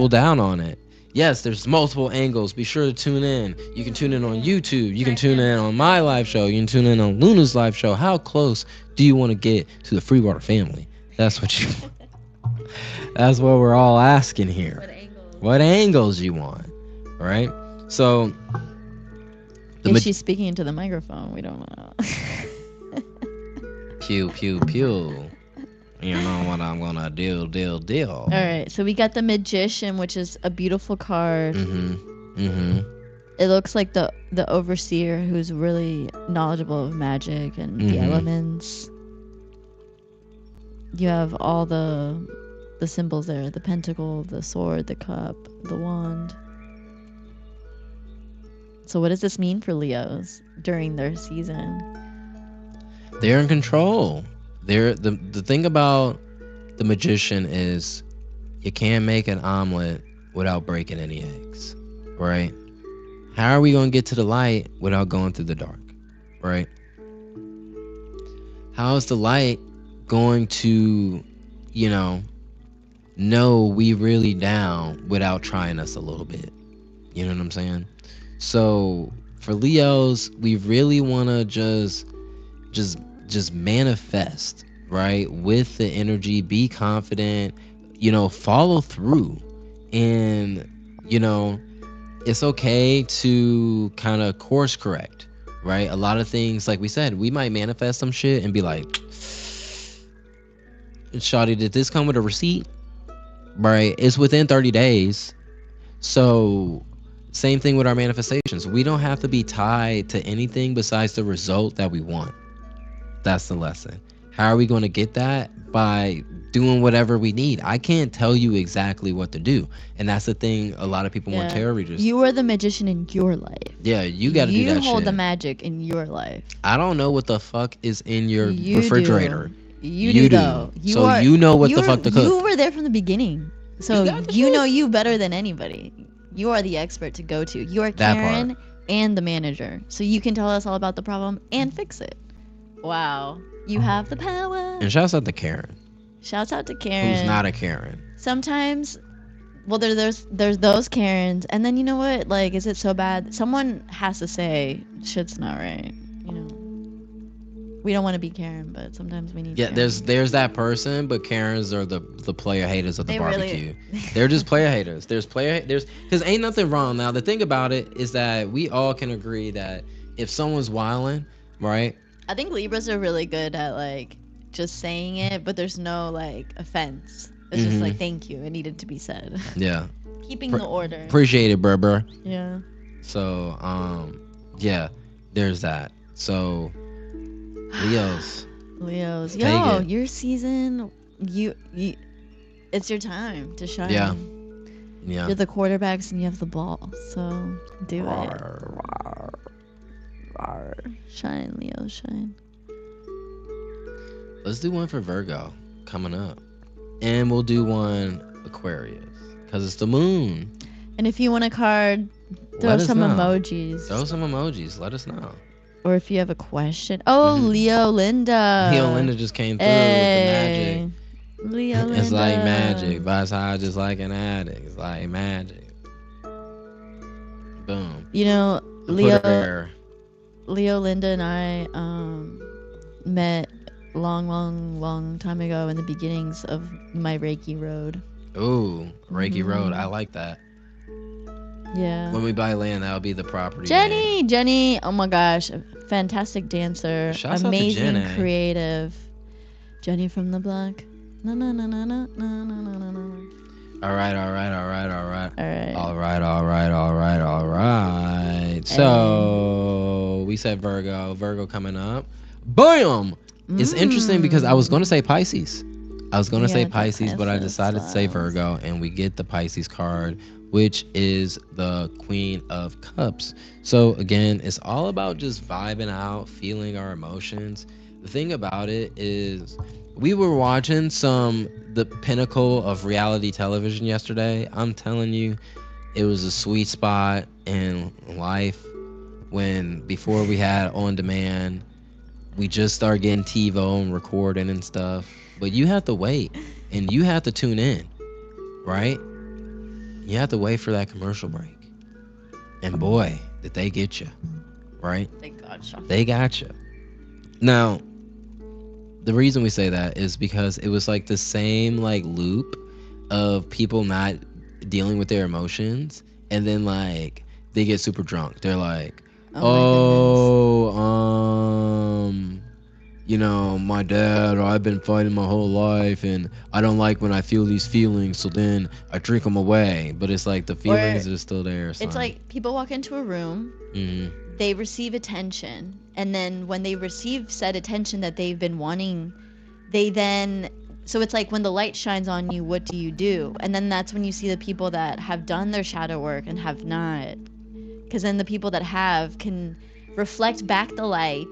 Speaker 1: down on it. Yes, there's multiple angles. Be sure to tune in. You can tune in on YouTube. You can tune in on my live show. You can tune in on Luna's live show. How close do you want to get to the Freewater family? That's what you. That's what we're all asking here. What angles you want, right? So.
Speaker 2: Is she speaking into the microphone? We don't know.
Speaker 1: Pew pew pew. You know what I'm gonna do.
Speaker 2: All right, so we got the Magician, which is a beautiful card. It looks like the Overseer, who's really knowledgeable of magic and the elements. You have all the symbols there: the pentacle, the sword, the cup, the wand. So what does this mean for Leos during their season?
Speaker 1: They're in control. The thing about the Magician is you can't make an omelet without breaking any eggs, right? How are we going to get to the light without going through the dark, right? How is the light going to, know we really down without trying us a little bit? You know what I'm saying? So for Leos, we really want to just manifest, right? With the energy, be confident, follow through. And, it's okay to kind of course correct, right? A lot of things, like we said, we might manifest some shit and be like, Shawty, did this come with a receipt? Right? It's within 30 days. So same thing with our manifestations. We don't have to be tied to anything besides the result that we want. That's the lesson. How are we going to get that? By doing whatever we need. I can't tell you exactly what to do. And that's the thing a lot of people want tarot readers.
Speaker 2: You are the magician in your life.
Speaker 1: Yeah, you got to do that shit.
Speaker 2: You hold the magic in your life.
Speaker 1: I don't know what the fuck is in your refrigerator.
Speaker 2: You do. Though.
Speaker 1: You know what the fuck to cook.
Speaker 2: You were there from the beginning. So you know you better than anybody. You are the expert to go to. You are Karen and the manager. So you can tell us all about the problem and fix it. Wow. You have the power.
Speaker 1: And shouts out to Karen.
Speaker 2: Shouts out to Karen.
Speaker 1: Who's not a Karen.
Speaker 2: Sometimes, well, there's those Karens. And then you know what? Like, is it so bad? Someone has to say, shit's not right. We don't want to be Karen, but sometimes we need Karen.
Speaker 1: there's that person, but Karens are the player haters of the barbecue. They're just player haters. There's because ain't nothing wrong. Now the thing about it is that we all can agree that if someone's wilding, right?
Speaker 2: I think Libras are really good at like just saying it, but there's no like offense. It's just like, thank you, it needed to be said.
Speaker 1: Yeah.
Speaker 2: Keeping the order.
Speaker 1: Appreciate it, bruh.
Speaker 2: Yeah.
Speaker 1: So yeah, there's that. So Leos,
Speaker 2: yo, your season, you it's your time to shine.
Speaker 1: Yeah.
Speaker 2: You're the quarterbacks and you have the ball, so do it. Shine, Leo, shine.
Speaker 1: Let's do one for Virgo coming up, and we'll do one Aquarius because it's the moon.
Speaker 2: And if you want a card, throw some emojis.
Speaker 1: Throw some emojis. Let us know.
Speaker 2: Or if you have a question. Oh, Leo Linda.
Speaker 1: Leo Linda just came through with the magic.
Speaker 2: Leo Linda.
Speaker 1: It's like magic. Vibes high just like an addict. It's like magic. Boom.
Speaker 2: Leo Linda and I met long time ago in the beginnings of my Reiki road.
Speaker 1: Ooh, Reiki road. I like that.
Speaker 2: Yeah.
Speaker 1: When we buy land, that'll be the property.
Speaker 2: Jenny, oh my gosh, a fantastic dancer,
Speaker 1: Shouts
Speaker 2: amazing,
Speaker 1: out to
Speaker 2: creative. Jenny from the block. No.
Speaker 1: All right. So we said Virgo coming up. Boom! It's interesting because I was going to say Pisces. But I decided to say Virgo, and we get the Pisces card, which is the Queen of Cups. So again, it's all about just vibing out, feeling our emotions. The thing about it is we were watching the pinnacle of reality television yesterday. I'm telling you, it was a sweet spot in life when before we had on demand, we just started getting TiVo and recording and stuff. But you have to wait and you have to tune in, right? You have to wait for that commercial break. And boy, did they get you, right?
Speaker 2: They gotcha.
Speaker 1: They got you. Now, the reason we say that is because it was like the same like loop of people not dealing with their emotions, and then like they get super drunk. They're like,
Speaker 2: Oh
Speaker 1: you know, my dad, or I've been fighting my whole life, and I don't like when I feel these feelings, so then I drink them away. But it's like the feelings are still there.
Speaker 2: It's like people walk into a room, they receive attention, and then when they receive said attention that they've been wanting, they then, so it's like when the light shines on you, what do you do? And then that's when you see the people that have done their shadow work and have not. Because then the people that have can reflect back the light,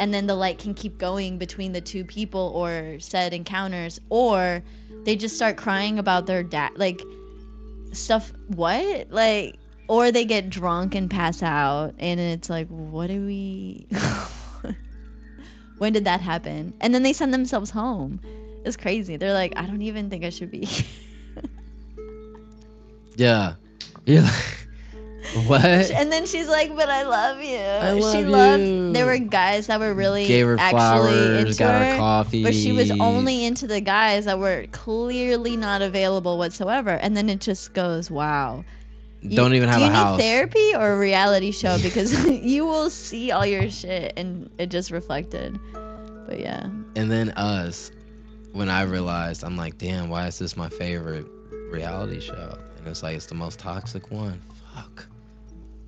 Speaker 2: and then the light can keep going between the two people or said encounters, or they just start crying about their dad, like stuff, what? Like, or they get drunk and pass out, and it's like, what do we when did that happen? And then they send themselves home. It's crazy. They're like, I don't even think I should be
Speaker 1: yeah. You're like, what?
Speaker 2: And then she's like, but I love you.
Speaker 1: I
Speaker 2: She
Speaker 1: love you.
Speaker 2: There were guys that were really
Speaker 1: Gave her
Speaker 2: actually
Speaker 1: flowers,
Speaker 2: into
Speaker 1: got
Speaker 2: her,
Speaker 1: her coffee.
Speaker 2: but she was only into the guys that were clearly not available whatsoever. And then it just goes, wow.
Speaker 1: Don't even have a house.
Speaker 2: Do you need therapy or a reality show? Because you will see all your shit, and it just reflected. But yeah.
Speaker 1: And then us, when I realized, I'm like, damn, why is this my favorite reality show? And it's like, it's the most toxic one. Fuck.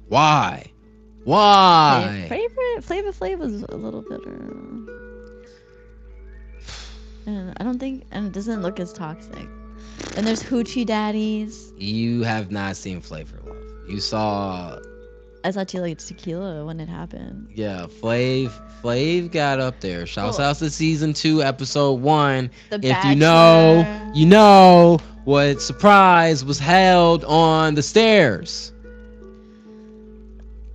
Speaker 1: Why? Why?
Speaker 2: Flavor Flav was a little better. And I don't think, and it doesn't look as toxic. And there's Hoochie Daddies.
Speaker 1: You have not seen Flavor Love. You saw.
Speaker 2: I saw Tequila when it happened.
Speaker 1: Yeah, Flav got up there. Shouts out to season 2, episode 1.
Speaker 2: The
Speaker 1: If
Speaker 2: Bachelor.
Speaker 1: you know what surprise was held on the stairs.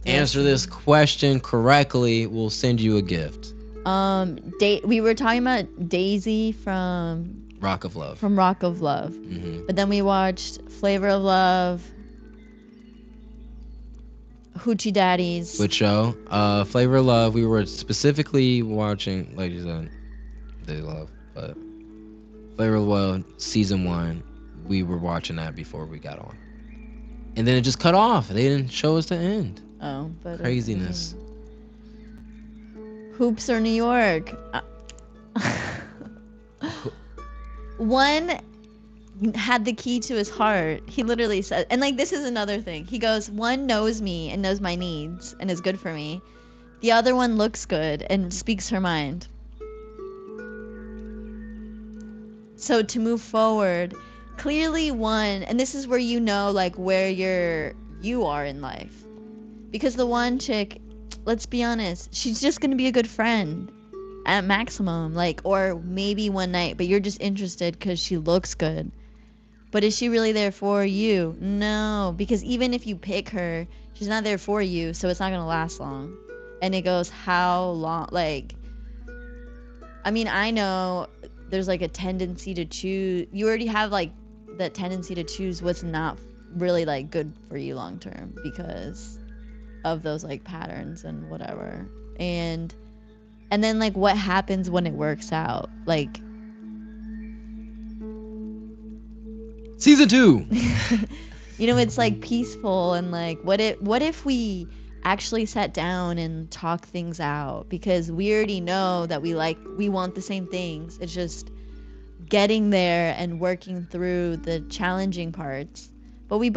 Speaker 1: Answer this question correctly, we'll send you a gift.
Speaker 2: We were talking about Daisy from
Speaker 1: Rock of Love.
Speaker 2: Rock of Love.
Speaker 1: Mm-hmm.
Speaker 2: But then we watched Flavor of Love, Hoochie Daddies.
Speaker 1: Which show? Flavor of Love. We were specifically watching, like you said, They Love, but Flavor of Love season 1. We were watching that before we got on, and then it just cut off. They didn't show us the end.
Speaker 2: Oh, but
Speaker 1: Craziness.
Speaker 2: Hoops or New York. One had the key to his heart. He literally said, and like this is another thing. He goes, one knows me and knows my needs and is good for me. The other one looks good and speaks her mind. So to move forward, clearly one, and this is where you know like where you are in life. Because the one chick, let's be honest, she's just gonna be a good friend at maximum, like, or maybe one night, but you're just interested because she looks good. But is she really there for you? No, because even if you pick her, she's not there for you, so it's not gonna last long. And it goes, how long? Like, I mean, I know there's like a tendency to choose. You already have like that tendency to choose what's not really like good for you long term because of those like patterns and whatever. And then like what happens when it works out? Like
Speaker 1: Season 2.
Speaker 2: you know, it's like peaceful and like what if we actually sat down and talked things out, because we already know that we want the same things. It's just getting there and working through the challenging parts. But we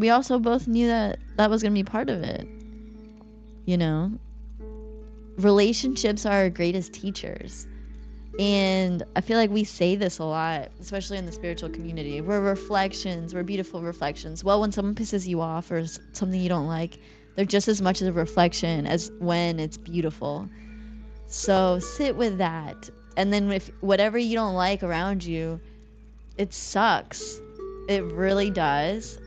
Speaker 2: also both knew that was going to be part of it. You know, relationships are our greatest teachers. And I feel like we say this a lot, especially in the spiritual community. We're reflections. We're beautiful reflections. Well, when someone pisses you off or something you don't like, they're just as much as a reflection as when it's beautiful. So sit with that. And then if whatever you don't like around you, it sucks. It really does.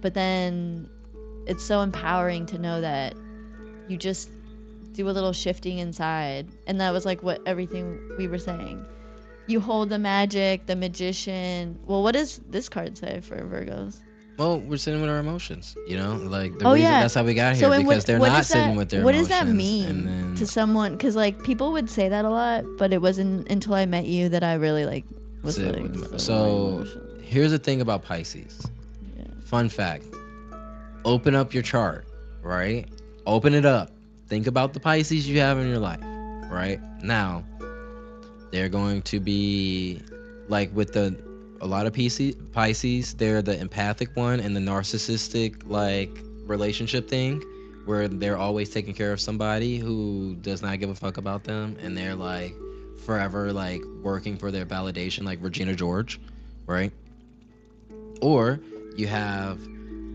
Speaker 2: But then it's so empowering to know that you just do a little shifting inside. And that was like what everything we were saying. You hold the magic, the magician. Well, what does this card say for Virgos?
Speaker 1: Well, we're sitting with our emotions, like the
Speaker 2: Oh,
Speaker 1: reason
Speaker 2: yeah.
Speaker 1: that's how we got
Speaker 2: So
Speaker 1: here,
Speaker 2: and
Speaker 1: because they're
Speaker 2: what
Speaker 1: not
Speaker 2: does that
Speaker 1: sitting with their
Speaker 2: what
Speaker 1: emotions.
Speaker 2: does that mean
Speaker 1: And then
Speaker 2: to someone? Because like people would say that a lot, but it wasn't until I met you that I really like was
Speaker 1: sit
Speaker 2: like
Speaker 1: with
Speaker 2: sit with my
Speaker 1: so
Speaker 2: emotions.
Speaker 1: here's the thing about Pisces.
Speaker 2: Yeah.
Speaker 1: Fun fact. Open up your chart, right? Open it up. Think about the Pisces you have in your life, right? Now, they're going to be like with a lot of Pisces, they're the empathic one and the narcissistic like relationship thing where they're always taking care of somebody who does not give a fuck about them, and they're like forever like working for their validation, like Regina George, right? Or you have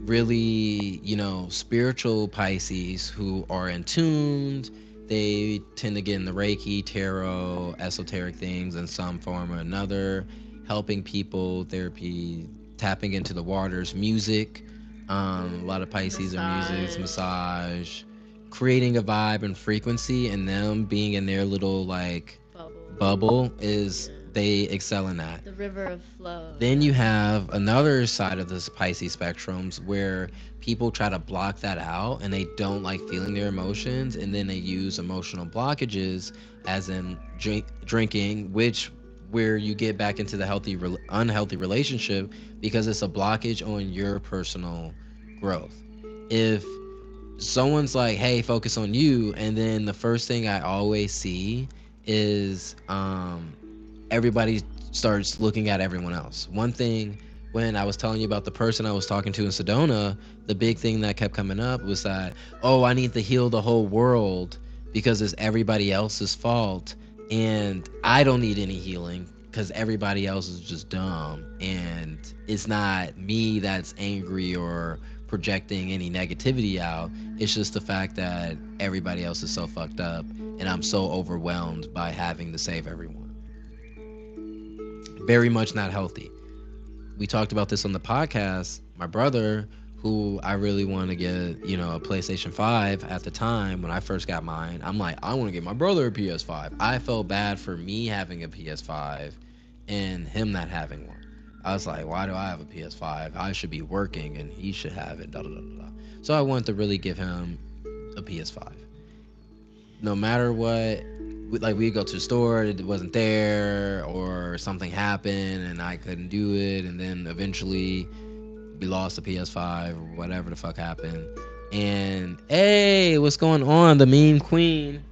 Speaker 1: really, spiritual Pisces who are in tuned. They tend to get in the Reiki, tarot, esoteric things in some form or another, helping people, therapy, tapping into the waters, music. A lot of Pisces are music, massage, creating a vibe and frequency, and them being in their little like bubble is they excel in that.
Speaker 2: The river of flow.
Speaker 1: Then you have another side of this Pisces spectrums where people try to block that out and they don't like feeling their emotions, and then they use emotional blockages as in drinking, which where you get back into the unhealthy relationship because it's a blockage on your personal growth. If someone's like, "Hey, focus on you," and then the first thing I always see is everybody starts looking at everyone else. One thing, when I was telling you about the person I was talking to in Sedona, the big thing that kept coming up was that, oh, I need to heal the whole world because it's everybody else's fault, and I don't need any healing because everybody else is just dumb, and it's not me that's angry or projecting any negativity out. It's just the fact that everybody else is so fucked up and I'm so overwhelmed by having to save everyone. Very much not healthy. We talked about this on the podcast. My brother, who I really want to get, a PlayStation 5 at the time when I first got mine, I'm like, I want to get my brother a PS5. I felt bad for me having a PS5 and him not having one. I was like, why do I have a PS5? I should be working and he should have it. Da, da, da, da. So I wanted to really give him a PS5. No matter what, we'd go to the store, it wasn't there, or something happened and I couldn't do it, and then eventually we lost the PS5 or whatever the fuck happened. And hey, what's going on? The meme queen.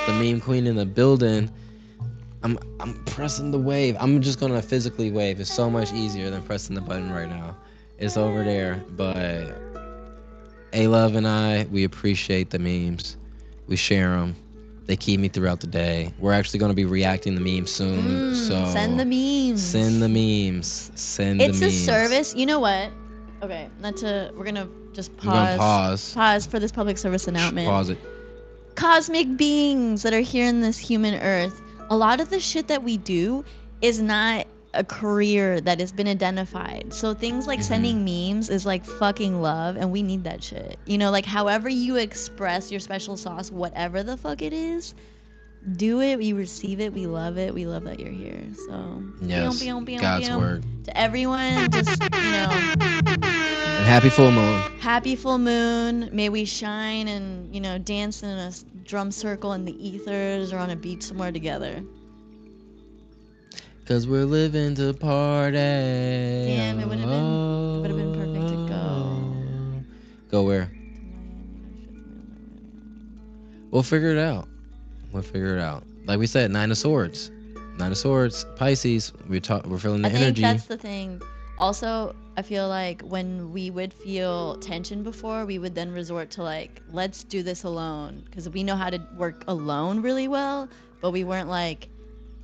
Speaker 1: The meme queen in the building. I'm pressing the wave. I'm just gonna physically wave. It's so much easier than pressing the button right now. It's over there, but A-Love and I, we appreciate the memes. We share them. They keep me throughout the day. We're actually going to be reacting to memes soon. So
Speaker 2: Send the memes.
Speaker 1: Send the memes. Send
Speaker 2: It's
Speaker 1: the
Speaker 2: a
Speaker 1: memes.
Speaker 2: service. You know what? Okay, we're gonna just
Speaker 1: We're gonna
Speaker 2: pause.
Speaker 1: pause.
Speaker 2: Pause for this public service announcement.
Speaker 1: Pause it.
Speaker 2: Cosmic beings that are here in this human earth. A lot of the shit that we do is not a career that has been identified. So things like sending memes is like fucking love, and we need that shit. Like however you express your special sauce, whatever the fuck it is, do it. We receive it. We love it. We love that you're here. So
Speaker 1: Yes, God's word.
Speaker 2: To everyone, just
Speaker 1: And happy full moon.
Speaker 2: Happy full moon. May we shine and dance in a drum circle in the ethers or on a beach somewhere together.
Speaker 1: Cause we're living to party.
Speaker 2: Damn, it would have been perfect to go.
Speaker 1: Go where? We'll figure it out. Like we said, Nine of Swords, Pisces. We're feeling the energy.
Speaker 2: I think that's the thing. Also, I feel like when we would feel tension before, we would then resort to like, let's do this alone, because we know how to work alone really well. But we weren't like,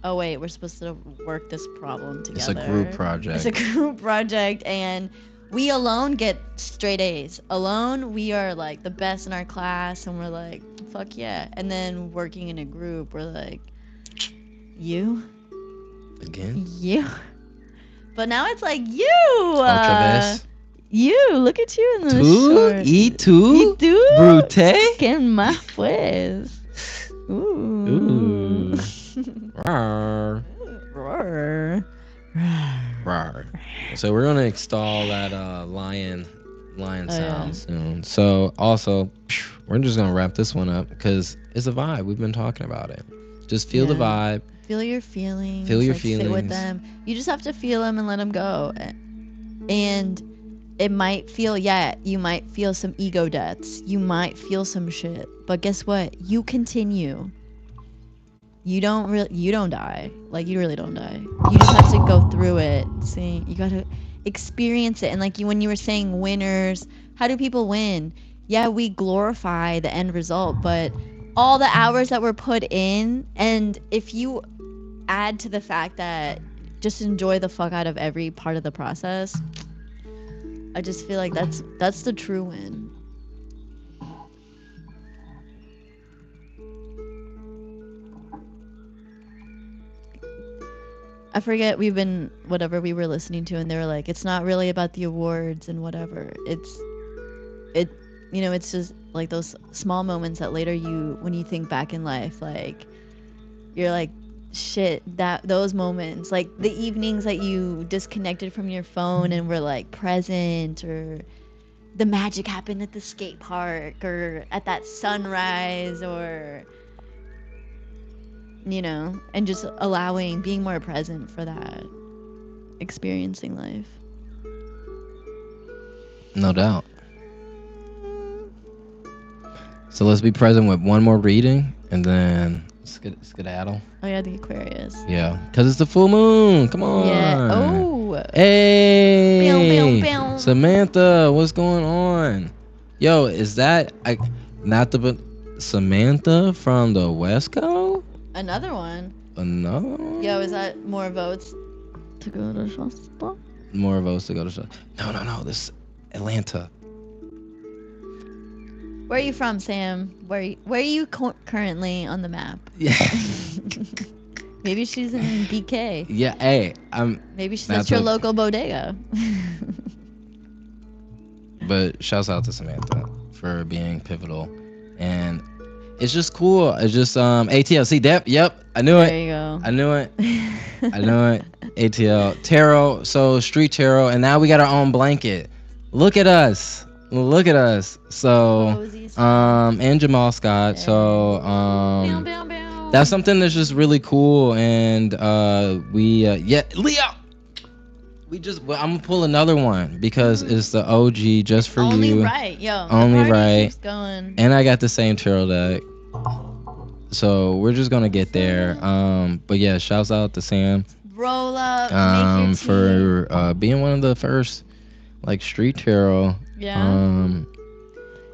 Speaker 2: oh wait, we're supposed to work this problem together.
Speaker 1: It's a group project.
Speaker 2: And we alone get straight A's. Alone, we are like the best in our class, and we're like, fuck yeah. And then working in a group, we're like, you?
Speaker 1: Again?
Speaker 2: You? But now it's like, you!
Speaker 1: You,
Speaker 2: look at you in the shorts.
Speaker 1: ¿Y tú? Brute?
Speaker 2: ¿Qué más pues? Ooh.
Speaker 1: Rawr.
Speaker 2: Roar.
Speaker 1: Rawr. So we're gonna install that lion
Speaker 2: Oh,
Speaker 1: sound
Speaker 2: yeah.
Speaker 1: soon. So also, we're just gonna wrap this one up because it's a vibe. We've been talking about it. Just feel the
Speaker 2: Yeah.
Speaker 1: vibe.
Speaker 2: Feel your feelings.
Speaker 1: Feel your
Speaker 2: like, sit with
Speaker 1: feelings.
Speaker 2: them. You just have to feel them and let them go. And it might feel, you might feel some ego deaths. You might feel some shit. But guess what? You continue. You don't die. Like, you really don't die. You just have to go through it. See, you got to experience it. And like when you were saying winners, how do people win? Yeah, we glorify the end result, but all the hours that were put in, and if you add to the fact that just enjoy the fuck out of every part of the process, I just feel like that's the true win. I forget whatever we were listening to, and they were like, it's not really about the awards and whatever. It's just like those small moments that later when you think back in life, like you're like, shit, those moments, like the evenings that you disconnected from your phone and were like present, or the magic happened at the skate park or at that sunrise, or and just being more present for that, experiencing life.
Speaker 1: No doubt. So let's be present with one more reading and then skedaddle.
Speaker 2: Oh yeah, the Aquarius.
Speaker 1: Yeah, because it's the full moon. Come on.
Speaker 2: Yeah. Oh.
Speaker 1: Hey.
Speaker 2: Bow, bow, bow.
Speaker 1: Samantha, what's going on? Yo, is that Samantha from the West Coast?
Speaker 2: Another one.
Speaker 1: Another one?
Speaker 2: Yo, is that more votes to go to Shasta?
Speaker 1: More votes to go to Shasta. No. This is Atlanta.
Speaker 2: Where are you from, Sam? Where are you currently on the map?
Speaker 1: Yeah.
Speaker 2: Maybe she's in BK.
Speaker 1: Yeah, hey,
Speaker 2: Maybe that's your local bodega.
Speaker 1: But shouts out to Samantha for being pivotal, and it's just cool. It's just ATL. See, yep, I knew it.
Speaker 2: There you go.
Speaker 1: I knew it. ATL tarot. So street tarot, and now we got our own blanket. Look at us. So and Jamal Scott.
Speaker 2: Yeah.
Speaker 1: So
Speaker 2: Bow, bow, bow.
Speaker 1: that's something that's just really cool, and Leo. I'm gonna pull another one because it's the OG just for
Speaker 2: Only
Speaker 1: you.
Speaker 2: Right, yo.
Speaker 1: Only
Speaker 2: the party
Speaker 1: right.
Speaker 2: Keeps going.
Speaker 1: And I got the same tarot deck. So we're just gonna get there. But yeah, shouts out to Sam.
Speaker 2: Roll up. Make your
Speaker 1: for being one of the first like street tarot.
Speaker 2: Yeah.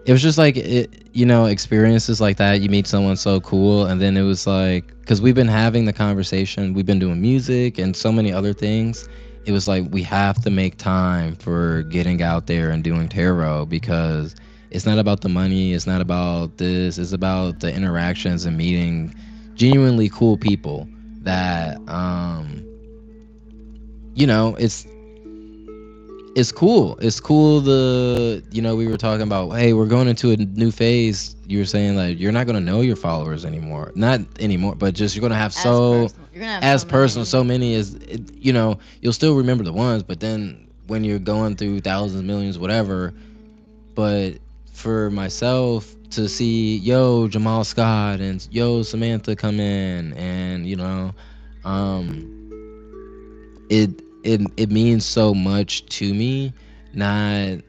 Speaker 1: It was just like experiences like that. You meet someone so cool, and then it was like, because we've been having the conversation, we've been doing music and so many other things. It was like we have to make time for getting out there and doing tarot, because it's not about the money, it's not about this, it's about the interactions and meeting genuinely cool people that it's cool. It's cool. We were talking about, hey, we're going into a new phase. You were saying like you're not gonna know your followers anymore, not anymore, but just you're gonna have so many as you'll still remember the ones, but then when you're going through thousands, millions, whatever. But for myself to see Jamal Scott and Samantha come in, and it means so much to me, not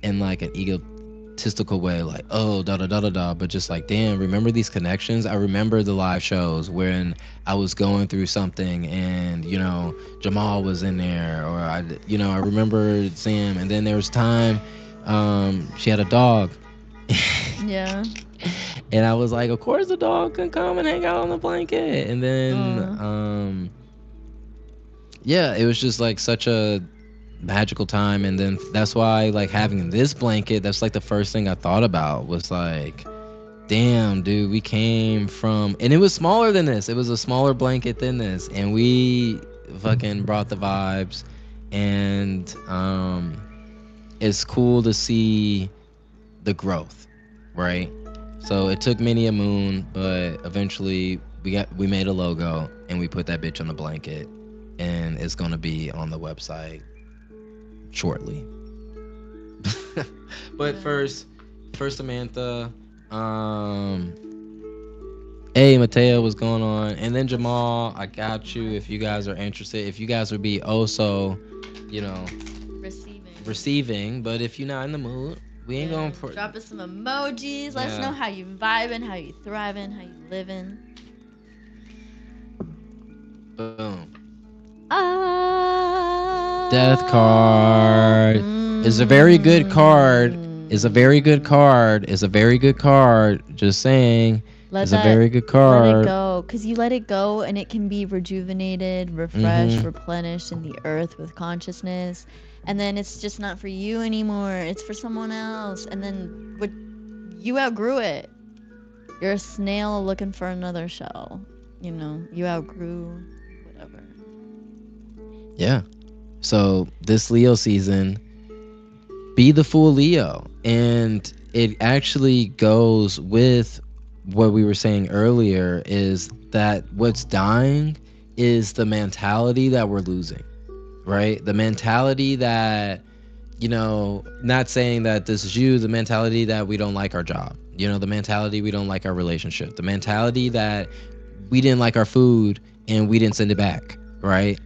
Speaker 1: in like an egotistical way, like but just like, damn, remember these connections. I remember the live shows when I was going through something and Jamal was in there, or I remember Sam, and then there was time she had a dog.
Speaker 2: Yeah.
Speaker 1: And I was like, of course the dog can come and hang out on the blanket. And then yeah, it was just like such a magical time. And then that's why, like, having this blanket, that's like the first thing I thought about, was like, damn, dude, we came from, and it was smaller than this. It was a smaller blanket than this, and we fucking brought the vibes. And it's cool to see the growth, right? So it took many a moon, but eventually we made a logo and we put that bitch on the blanket. and it's gonna be on the website shortly. But first Samantha, um, hey Mateo, what's going on? And then Jamal, I got you if you guys are interested. If you guys would be also, you know, receiving, but if you're not in the mood, we ain't gonna
Speaker 2: drop us some emojis. Let us know how you vibing, how you thriving, how you living.
Speaker 1: Boom. Death card is a very good card. Is a very good card. Is a very good card. Just saying. It's a very good card.
Speaker 2: Let it go, because you let it go and it can be rejuvenated, refreshed, replenished in the earth with consciousness. And then it's just not for you anymore. It's for someone else. And then you outgrew it. You're a snail looking for another shell. You know, you outgrew whatever.
Speaker 1: Yeah. So this Leo season, be the full Leo. And it actually goes with what we were saying earlier, is that what's dying is the mentality that we're losing, right? The mentality that, you know, not saying that this is you, the mentality that we don't like our job, you know, the mentality we don't like our relationship, the mentality that we didn't like our food and we didn't send it back, right?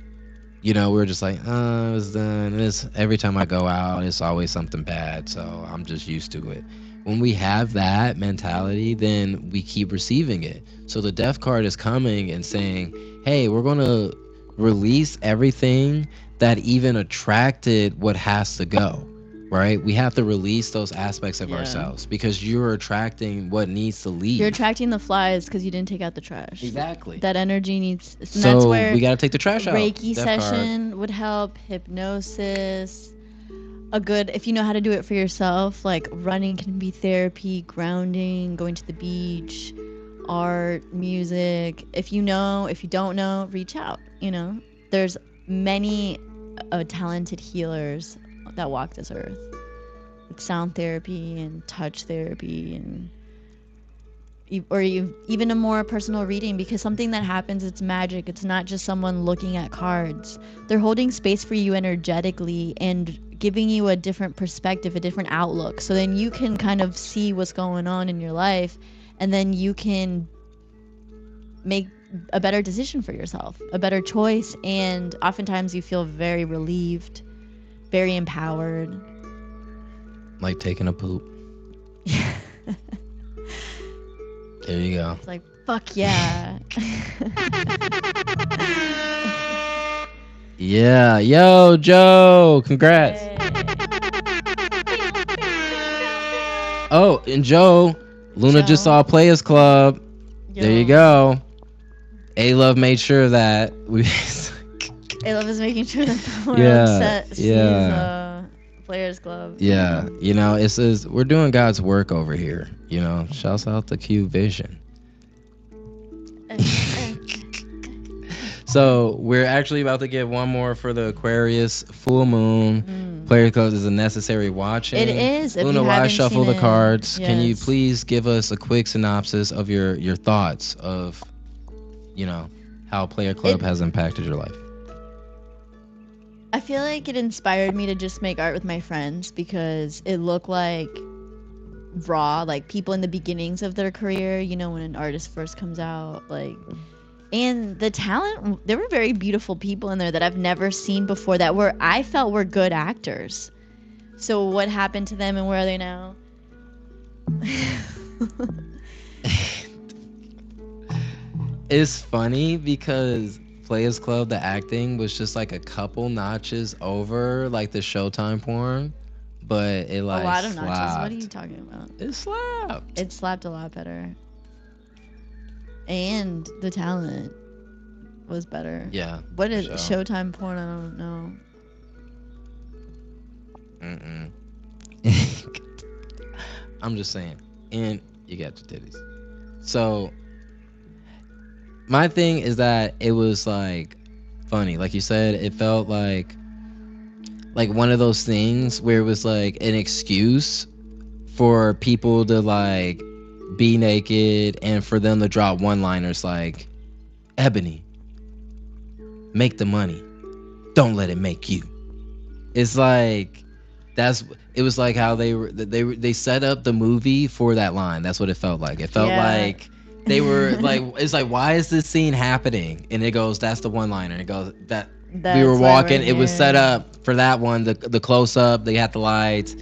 Speaker 1: You know, we were just like, oh, it was done. This, every time I go out, it's always something bad, so I'm just used to it. When we have that mentality, then we keep receiving it. So the death card is coming and saying, hey, we're going to release everything that even attracted what has to go, right? We have to release those aspects of ourselves, because you're attracting what needs to leave.
Speaker 2: You're attracting the flies because you didn't take out the trash.
Speaker 1: Exactly.
Speaker 2: That energy needs. And
Speaker 1: So
Speaker 2: that's where
Speaker 1: we got to take the trash out.
Speaker 2: Reiki session would help. Hypnosis. If you know how to do it for yourself, like running can be therapy, grounding, going to the beach, art, music. If you don't know, reach out. You know, there's many talented healers that walk this earth. Like sound therapy and touch therapy and even a more personal reading, because something that happens, it's magic. It's not just someone looking at cards. They're holding space for you energetically and giving you a different perspective, a different outlook, so then you can kind of see what's going on in your life, and then you can make a better decision for yourself, a better choice, and oftentimes you feel very relieved, very empowered.
Speaker 1: Like taking a poop. There you go.
Speaker 2: It's like, fuck yeah.
Speaker 1: Yeah. Yo, Joe. Congrats.
Speaker 2: Yay.
Speaker 1: Oh, and Joe, Luna just saw Players Club. There you go. A-Love made sure of that.
Speaker 2: A-Love is making sure that the world sees Players Club.
Speaker 1: Yeah. You know, it says we're doing God's work over here. You know, shouts out to Q Vision. So we're actually about to get one more for the Aquarius full moon. Player Club is a necessary watching.
Speaker 2: It is.
Speaker 1: Luna, while I shuffle the cards, can you please give us a quick synopsis of your thoughts of, you know, how Player Club has impacted your life?
Speaker 2: I feel like it inspired me to just make art with my friends, because it looked like raw, like people in the beginnings of their career, you know, when an artist first comes out, like, and the talent, there were very beautiful people in there that I've never seen before that I felt were good actors. So what happened to them and where are they now?
Speaker 1: It's funny because Players Club, the acting was just like a couple notches over like the Showtime porn, but it like
Speaker 2: a lot of
Speaker 1: slapped.
Speaker 2: notches. What are you talking about?
Speaker 1: It slapped.
Speaker 2: It slapped a lot better. And the talent was better.
Speaker 1: Yeah.
Speaker 2: What is Showtime porn? I don't know.
Speaker 1: I'm just saying. And you got your titties. So my thing is that it was like funny. Like you said, it felt like one of those things where it was like an excuse for people to like be naked and for them to drop one-liners like, Ebony, Make the money. Don't let it make you. It's like it was like how they set up the movie for that line. That's what it felt like. It felt
Speaker 2: Yeah.
Speaker 1: like they were like, it's like, why is this scene happening? And it goes, that's the one liner. It goes that we
Speaker 2: That's
Speaker 1: were
Speaker 2: why
Speaker 1: walking.
Speaker 2: we're
Speaker 1: It was set
Speaker 2: here.
Speaker 1: up for that one. The close up. They had the lights.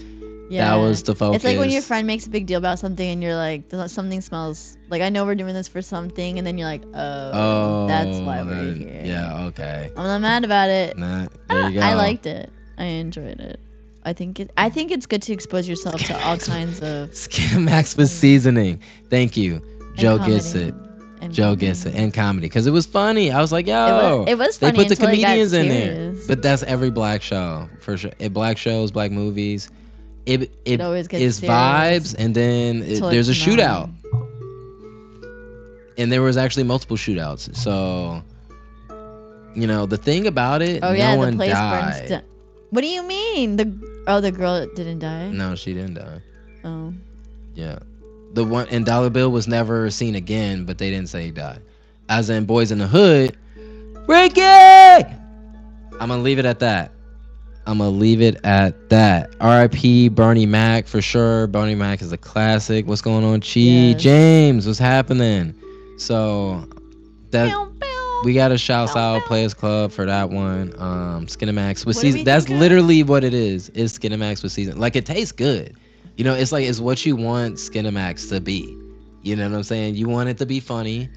Speaker 2: Yeah.
Speaker 1: That was the focus.
Speaker 2: It's like when your friend makes a big deal about something and you're like, something smells like, I know we're doing this for something, and then you're like, oh, that's why we're here.
Speaker 1: Yeah. Okay.
Speaker 2: I'm not mad about it.
Speaker 1: Nah, there you go.
Speaker 2: I liked it. I enjoyed it. I think it's good to expose yourself to all kinds of
Speaker 1: Skinamax with seasoning. Thank you. Joe gets
Speaker 2: comedy
Speaker 1: it.
Speaker 2: and
Speaker 1: Joe gets it.
Speaker 2: comedy.
Speaker 1: And comedy. Because it was funny. I was like, yo.
Speaker 2: It was
Speaker 1: They
Speaker 2: funny
Speaker 1: put the
Speaker 2: until it got
Speaker 1: comedians in there.
Speaker 2: serious.
Speaker 1: But that's every black show. For sure. Black shows, black movies. It
Speaker 2: always gets
Speaker 1: is
Speaker 2: serious
Speaker 1: vibes. And then
Speaker 2: till
Speaker 1: there's a
Speaker 2: it's
Speaker 1: shootout.
Speaker 2: not.
Speaker 1: And there was actually multiple shootouts. So, the thing about it,
Speaker 2: Oh
Speaker 1: no
Speaker 2: yeah, the
Speaker 1: one
Speaker 2: place
Speaker 1: died.
Speaker 2: burns down. What do you mean? The girl didn't die?
Speaker 1: No, she didn't die.
Speaker 2: Oh.
Speaker 1: Yeah. The one and Dollar Bill was never seen again, but they didn't say he died. As in Boys in the Hood, Ricky! I'm gonna leave it at that. R.I.P. Bernie Mac for sure. Bernie Mac is a classic. What's going on, Chi?
Speaker 2: Yes.
Speaker 1: James, what's happening? So that
Speaker 2: Pew, pew.
Speaker 1: we got to shout
Speaker 2: Pew,
Speaker 1: out
Speaker 2: pew.
Speaker 1: Players Club for that one. Skinamax with
Speaker 2: What do we
Speaker 1: season. That's
Speaker 2: think of?
Speaker 1: literally what it is. Is Skinamax with season. Like, it tastes good. It's like it's what you want Skinamax to be. You know what I'm saying? You want it to be funny.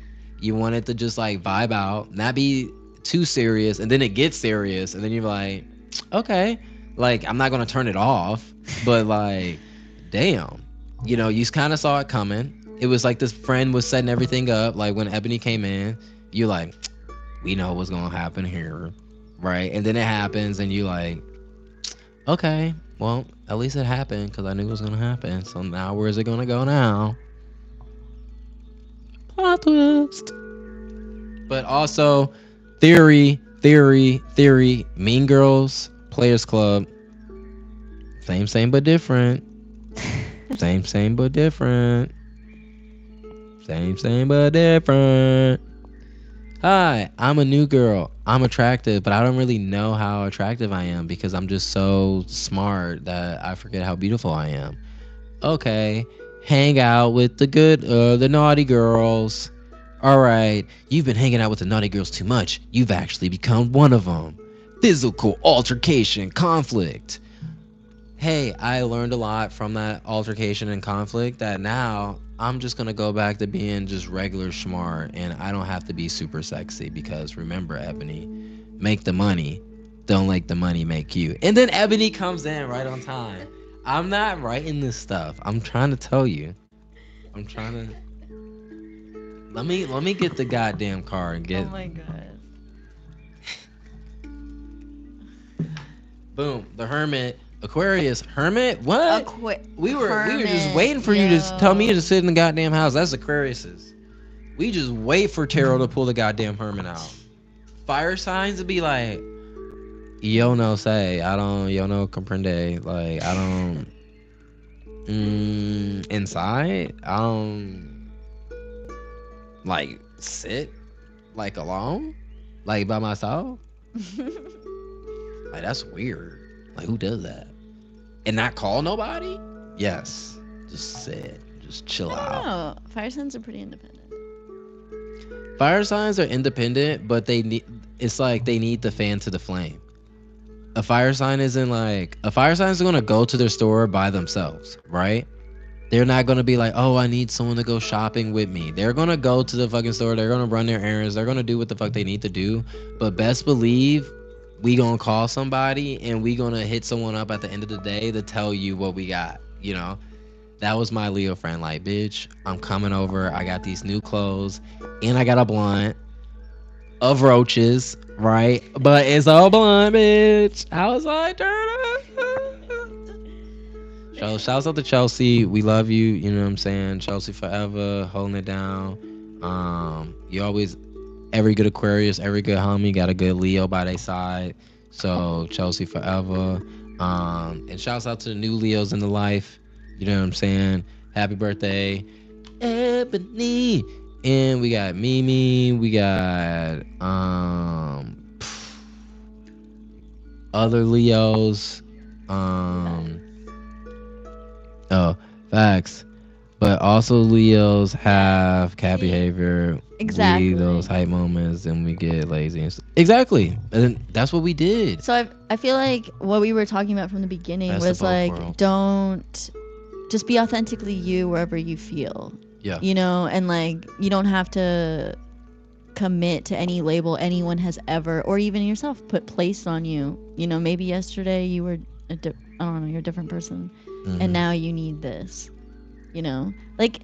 Speaker 1: You want it to just like vibe out, not be too serious, and then it gets serious, and then you're like, okay, like I'm not gonna turn it off, but like, damn, you kind of saw it coming. It was like this friend was setting everything up. Like when Ebony came in, you like, we know what's gonna happen here, right? And then it happens, and you like, okay, well, at least it happened because I knew it was gonna happen. So now where's it gonna go now? Plot twist. But also, theory. Mean Girls, Players Club. Same but different. Same but different. Same but different. Hi, I'm a new girl. I'm attractive, but I don't really know how attractive I am because I'm just so smart that I forget how beautiful I am. Okay, hang out with the naughty girls. All right, you've been hanging out with the naughty girls too much. You've actually become one of them. Physical altercation, conflict. Hey, I learned a lot from that altercation and conflict that now I'm just going to go back to being just regular smart, and I don't have to be super sexy because remember, Ebony, make the money. Don't let the money make you. And then Ebony comes in right on time. I'm not writing this stuff. I'm trying to tell you. I'm trying to... Let me get the goddamn car and get...
Speaker 2: Oh my god.
Speaker 1: Boom. The Hermit. Aquarius. Hermit? What? We were just waiting for you to tell me to sit in the goddamn house. That's Aquarius's. We just wait for Tarot to pull the goddamn Hermit out. Fire signs would be like, yo no sé, yo no comprende. Like, I don't... inside? I don't... Like, sit? Like, alone? Like, by myself? Like, that's weird. Like, who does that? And not call nobody? Yes. Just sit. Just chill
Speaker 2: I
Speaker 1: out.
Speaker 2: don't know. Fire signs are pretty independent.
Speaker 1: Fire signs are independent, but it's like they need the fan to the flame. A fire sign is gonna go to their store by themselves, right? They're not gonna be like, oh, I need someone to go shopping with me. They're gonna go to the fucking store. They're gonna run their errands. They're gonna do what the fuck they need to do. But best believe we gonna call somebody and we gonna hit someone up at the end of the day to tell you what we got. That was my Leo friend. Like, bitch, I'm coming over. I got these new clothes and I got a blunt of roaches, right? But it's all blunt, bitch. I was like, so shouts out to Chelsea. We love you. You know what I'm saying? Chelsea forever, holding it down. You always, every good Aquarius, every good homie got a good Leo by their side. So Chelsea forever. And shouts out to the new Leos in the life. You know what I'm saying? Happy birthday, Ebony. And we got Mimi. We got other Leos. Oh, facts. But also Leos have cat
Speaker 2: See,
Speaker 1: behavior.
Speaker 2: exactly.
Speaker 1: We those hype moments and we get lazy and exactly. And that's what we did.
Speaker 2: So I feel like what we were talking about from the beginning
Speaker 1: Best of
Speaker 2: was
Speaker 1: both
Speaker 2: like,
Speaker 1: worlds.
Speaker 2: don't just be authentically you wherever you feel,
Speaker 1: Yeah.
Speaker 2: you know, and like you don't have to commit to any label anyone has ever or even yourself put placed on you. You know, maybe yesterday you were I don't know, you're a different person,
Speaker 1: Mhm.
Speaker 2: and now you need this. You know, like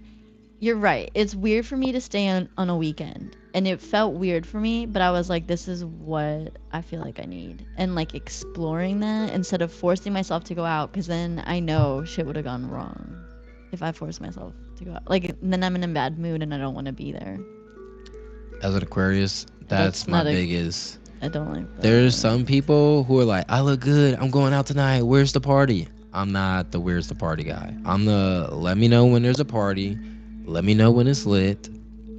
Speaker 2: you're right. It's weird for me to stay on a weekend. And it felt weird for me, but I was like, this is what I feel like I need. And like exploring that instead of forcing myself to go out, because then I know shit would have gone wrong if I forced myself to go out. Like, then I'm in a bad mood and I don't want to be there.
Speaker 1: As an Aquarius, that's
Speaker 2: That's
Speaker 1: my
Speaker 2: not a-
Speaker 1: biggest.
Speaker 2: I don't like that.
Speaker 1: There's some people who are like, I look good. I'm going out tonight. Where's the party? I'm not the where's the party guy. I'm the let me know when there's a party. Let me know when it's lit.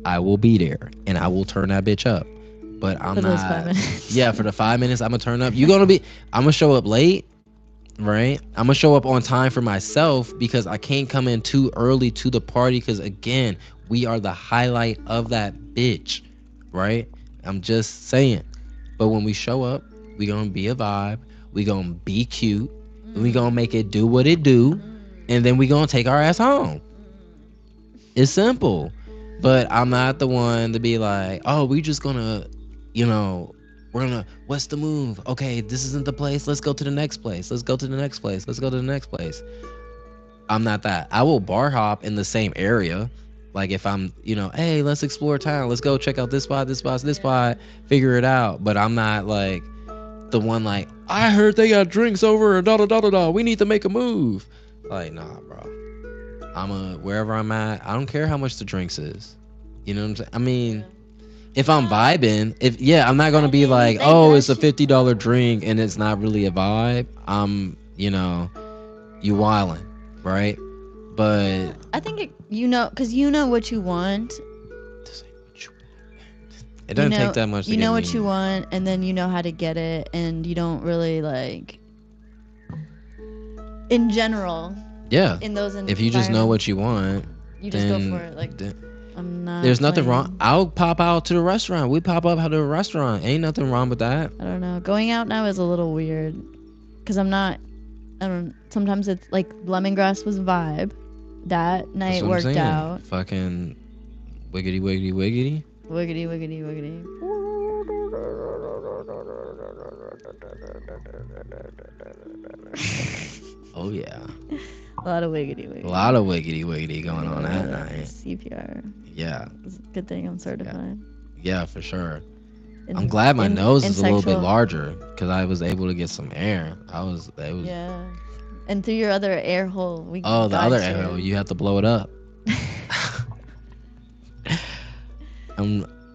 Speaker 1: I will be there and I will turn that bitch up. But I'm
Speaker 2: For those 5
Speaker 1: not.
Speaker 2: minutes.
Speaker 1: Yeah, for the 5 minutes, I'm gonna turn up. I'm gonna show up late, right? I'm gonna show up on time for myself because I can't come in too early to the party. Because again, we are the highlight of that bitch, right? I'm just saying. But when we show up, we gonna be a vibe. We gonna be cute. We gonna make it do what it do, and then we gonna take our ass home. It's simple. But I'm not the one to be like, oh, we just gonna, we're gonna, what's the move? Okay, this isn't the place. Let's go to the next place. Let's go to the next place. Let's go to the next place. I'm not that. I will bar hop in the same area. Like if I'm, hey, let's explore town. Let's go check out this spot, this spot, this spot, figure it out. But I'm not like the one like, I heard they got drinks over and da da da da da. We need to make a move. Like, nah, bro. Wherever I'm at, I don't care how much the drinks is. You know what I'm saying? I mean, if I'm vibing, I'm not gonna
Speaker 2: I
Speaker 1: be
Speaker 2: mean,
Speaker 1: like,
Speaker 2: they
Speaker 1: oh, it's a
Speaker 2: rush it.
Speaker 1: $50 drink and it's not really a vibe. You wildin', right? But
Speaker 2: I think because you know what you want.
Speaker 1: it doesn't
Speaker 2: you know,
Speaker 1: take that much to
Speaker 2: you
Speaker 1: get
Speaker 2: know
Speaker 1: me.
Speaker 2: what you want, and then you know how to get it, and you don't really like. In general,
Speaker 1: Yeah.
Speaker 2: in those
Speaker 1: If you just know
Speaker 2: environments,
Speaker 1: what you want,
Speaker 2: you just go
Speaker 1: then
Speaker 2: for it. Like I'm not.
Speaker 1: there's nothing
Speaker 2: playing.
Speaker 1: wrong. I'll pop out to the restaurant. We pop up to the restaurant. Ain't nothing wrong with that.
Speaker 2: I don't know. Going out now is a little weird, because I'm not. I don't. Sometimes it's like lemongrass was vibe. That
Speaker 1: That's
Speaker 2: night
Speaker 1: what I'm
Speaker 2: worked
Speaker 1: saying.
Speaker 2: out.
Speaker 1: Fucking wiggity wiggity wiggity.
Speaker 2: Wiggity wiggity wiggity.
Speaker 1: Oh yeah.
Speaker 2: A lot of wiggity wiggity.
Speaker 1: A lot of wiggity wiggity going on that night.
Speaker 2: CPR.
Speaker 1: Yeah.
Speaker 2: It's a good thing I'm certified.
Speaker 1: Yeah, for sure.
Speaker 2: In-
Speaker 1: I'm glad my
Speaker 2: in-
Speaker 1: nose
Speaker 2: in
Speaker 1: is a little bit
Speaker 2: sexual-
Speaker 1: larger because I was able to get some air. It was.
Speaker 2: Yeah. And through your other air hole, we.
Speaker 1: Oh, the
Speaker 2: got
Speaker 1: other
Speaker 2: you.
Speaker 1: arrow, you have to blow it up.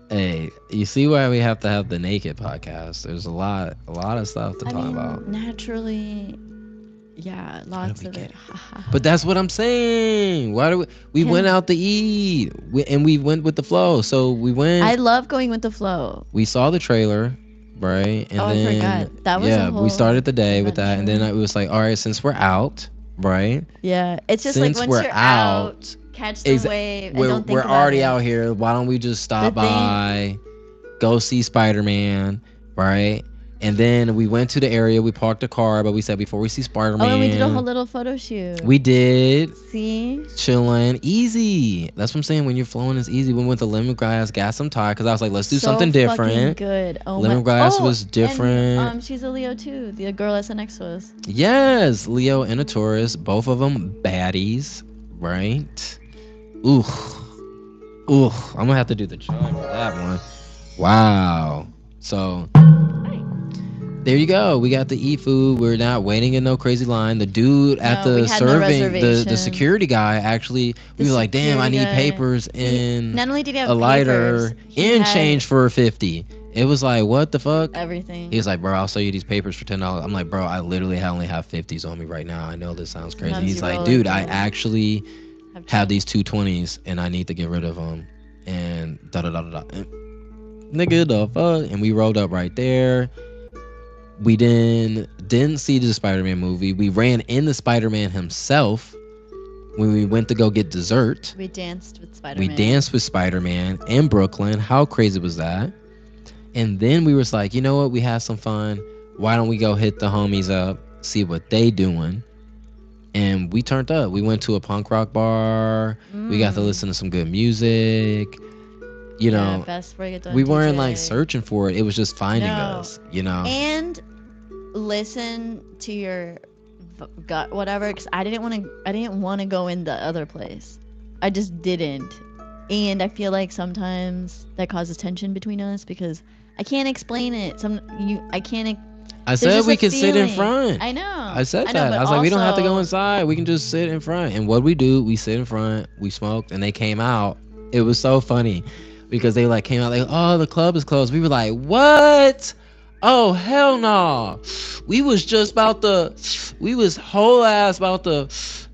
Speaker 1: Hey, you see why we have to have the naked podcast? There's a lot of stuff to
Speaker 2: I
Speaker 1: talk
Speaker 2: mean,
Speaker 1: about.
Speaker 2: naturally, yeah, lots
Speaker 1: we
Speaker 2: of
Speaker 1: get
Speaker 2: it.
Speaker 1: But that's what I'm saying. Why do we went
Speaker 2: Yeah.
Speaker 1: out to eat and we went with the flow. So we went.
Speaker 2: I love going with the flow.
Speaker 1: We saw the trailer, right? And
Speaker 2: Oh, I
Speaker 1: then
Speaker 2: forgot. That was a
Speaker 1: yeah, we
Speaker 2: whole
Speaker 1: started the day with that, and then
Speaker 2: adventure.
Speaker 1: it was like, all right, since we're out, right?
Speaker 2: Yeah, it's just
Speaker 1: Since
Speaker 2: like
Speaker 1: we're
Speaker 2: once you're
Speaker 1: out,
Speaker 2: out, catch the wave. And don't think
Speaker 1: we're
Speaker 2: about
Speaker 1: already
Speaker 2: it.
Speaker 1: out here. Why don't we just stop
Speaker 2: The thing-
Speaker 1: by, go see Spider-Man, right? And then we went to the area. We parked the car, but we said before we see Spider-Man,
Speaker 2: Oh, and we did a whole little photo shoot.
Speaker 1: we did
Speaker 2: See?
Speaker 1: chilling, easy. That's what I'm saying. When you're flowing, it's easy. We went to lemongrass, got some Thai, because I was like, let's do
Speaker 2: So
Speaker 1: something
Speaker 2: fucking
Speaker 1: different.
Speaker 2: good. Oh
Speaker 1: Lemongrass
Speaker 2: my.
Speaker 1: was different.
Speaker 2: And, she's a Leo too. The girl that sat next to us.
Speaker 1: Yes, Leo and a Taurus, both of them baddies, right? Ooh, I'm gonna have to do the chime for that one. Wow. So there you go. We got to eat food. We're not waiting in no crazy line. The dude at
Speaker 2: No, we
Speaker 1: the
Speaker 2: had no
Speaker 1: serving, the
Speaker 2: reservation.
Speaker 1: security guy, actually, we were like, damn, I need
Speaker 2: security guy-
Speaker 1: papers and
Speaker 2: Not only did he have
Speaker 1: a lighter
Speaker 2: papers, he
Speaker 1: and
Speaker 2: had
Speaker 1: change for 50. It was like, what the fuck?
Speaker 2: everything.
Speaker 1: He was like, bro, I'll sell you these papers for $10. I'm like, bro, I literally only have 50s on me right now. I know this sounds crazy.
Speaker 2: Sometimes
Speaker 1: He's
Speaker 2: you
Speaker 1: like,
Speaker 2: roll
Speaker 1: dude,
Speaker 2: it
Speaker 1: I
Speaker 2: through.
Speaker 1: actually have
Speaker 2: change.
Speaker 1: these 220s and I need to get rid of them. And da da da da da. Nigga, the fuck? And we rolled up right there. We didn't see the Spider-Man movie. We ran into Spider-Man himself when we went to go get dessert.
Speaker 2: We danced with
Speaker 1: We
Speaker 2: Spider-Man.
Speaker 1: danced with Spider-Man in Brooklyn. How crazy was that? And then we was like, you know what? We had some fun. Why don't we go hit the homies up, see what they doing? And we turned up. We went to a punk rock bar. We got to listen to some good music. You know,
Speaker 2: best reggaeton
Speaker 1: we weren't like
Speaker 2: DJ.
Speaker 1: searching for it. It was just finding
Speaker 2: No.
Speaker 1: us, you know.
Speaker 2: And listen to your gut, whatever. Because I didn't want to go in the other place. I just didn't. And I feel like sometimes that causes tension between us because I can't explain it. I can't.
Speaker 1: I
Speaker 2: there's
Speaker 1: said
Speaker 2: just
Speaker 1: we
Speaker 2: a
Speaker 1: could sit in
Speaker 2: feeling.
Speaker 1: front.
Speaker 2: I know.
Speaker 1: I said
Speaker 2: know,
Speaker 1: that.
Speaker 2: but
Speaker 1: I was like, we don't have to go
Speaker 2: also-
Speaker 1: inside. We can just sit in front. And what we do, we sit in front, we smoked, and they came out. It was so funny because they like came out like, oh, the club is closed. We were like, what? Oh, hell no. We was just about to, we was whole ass about to,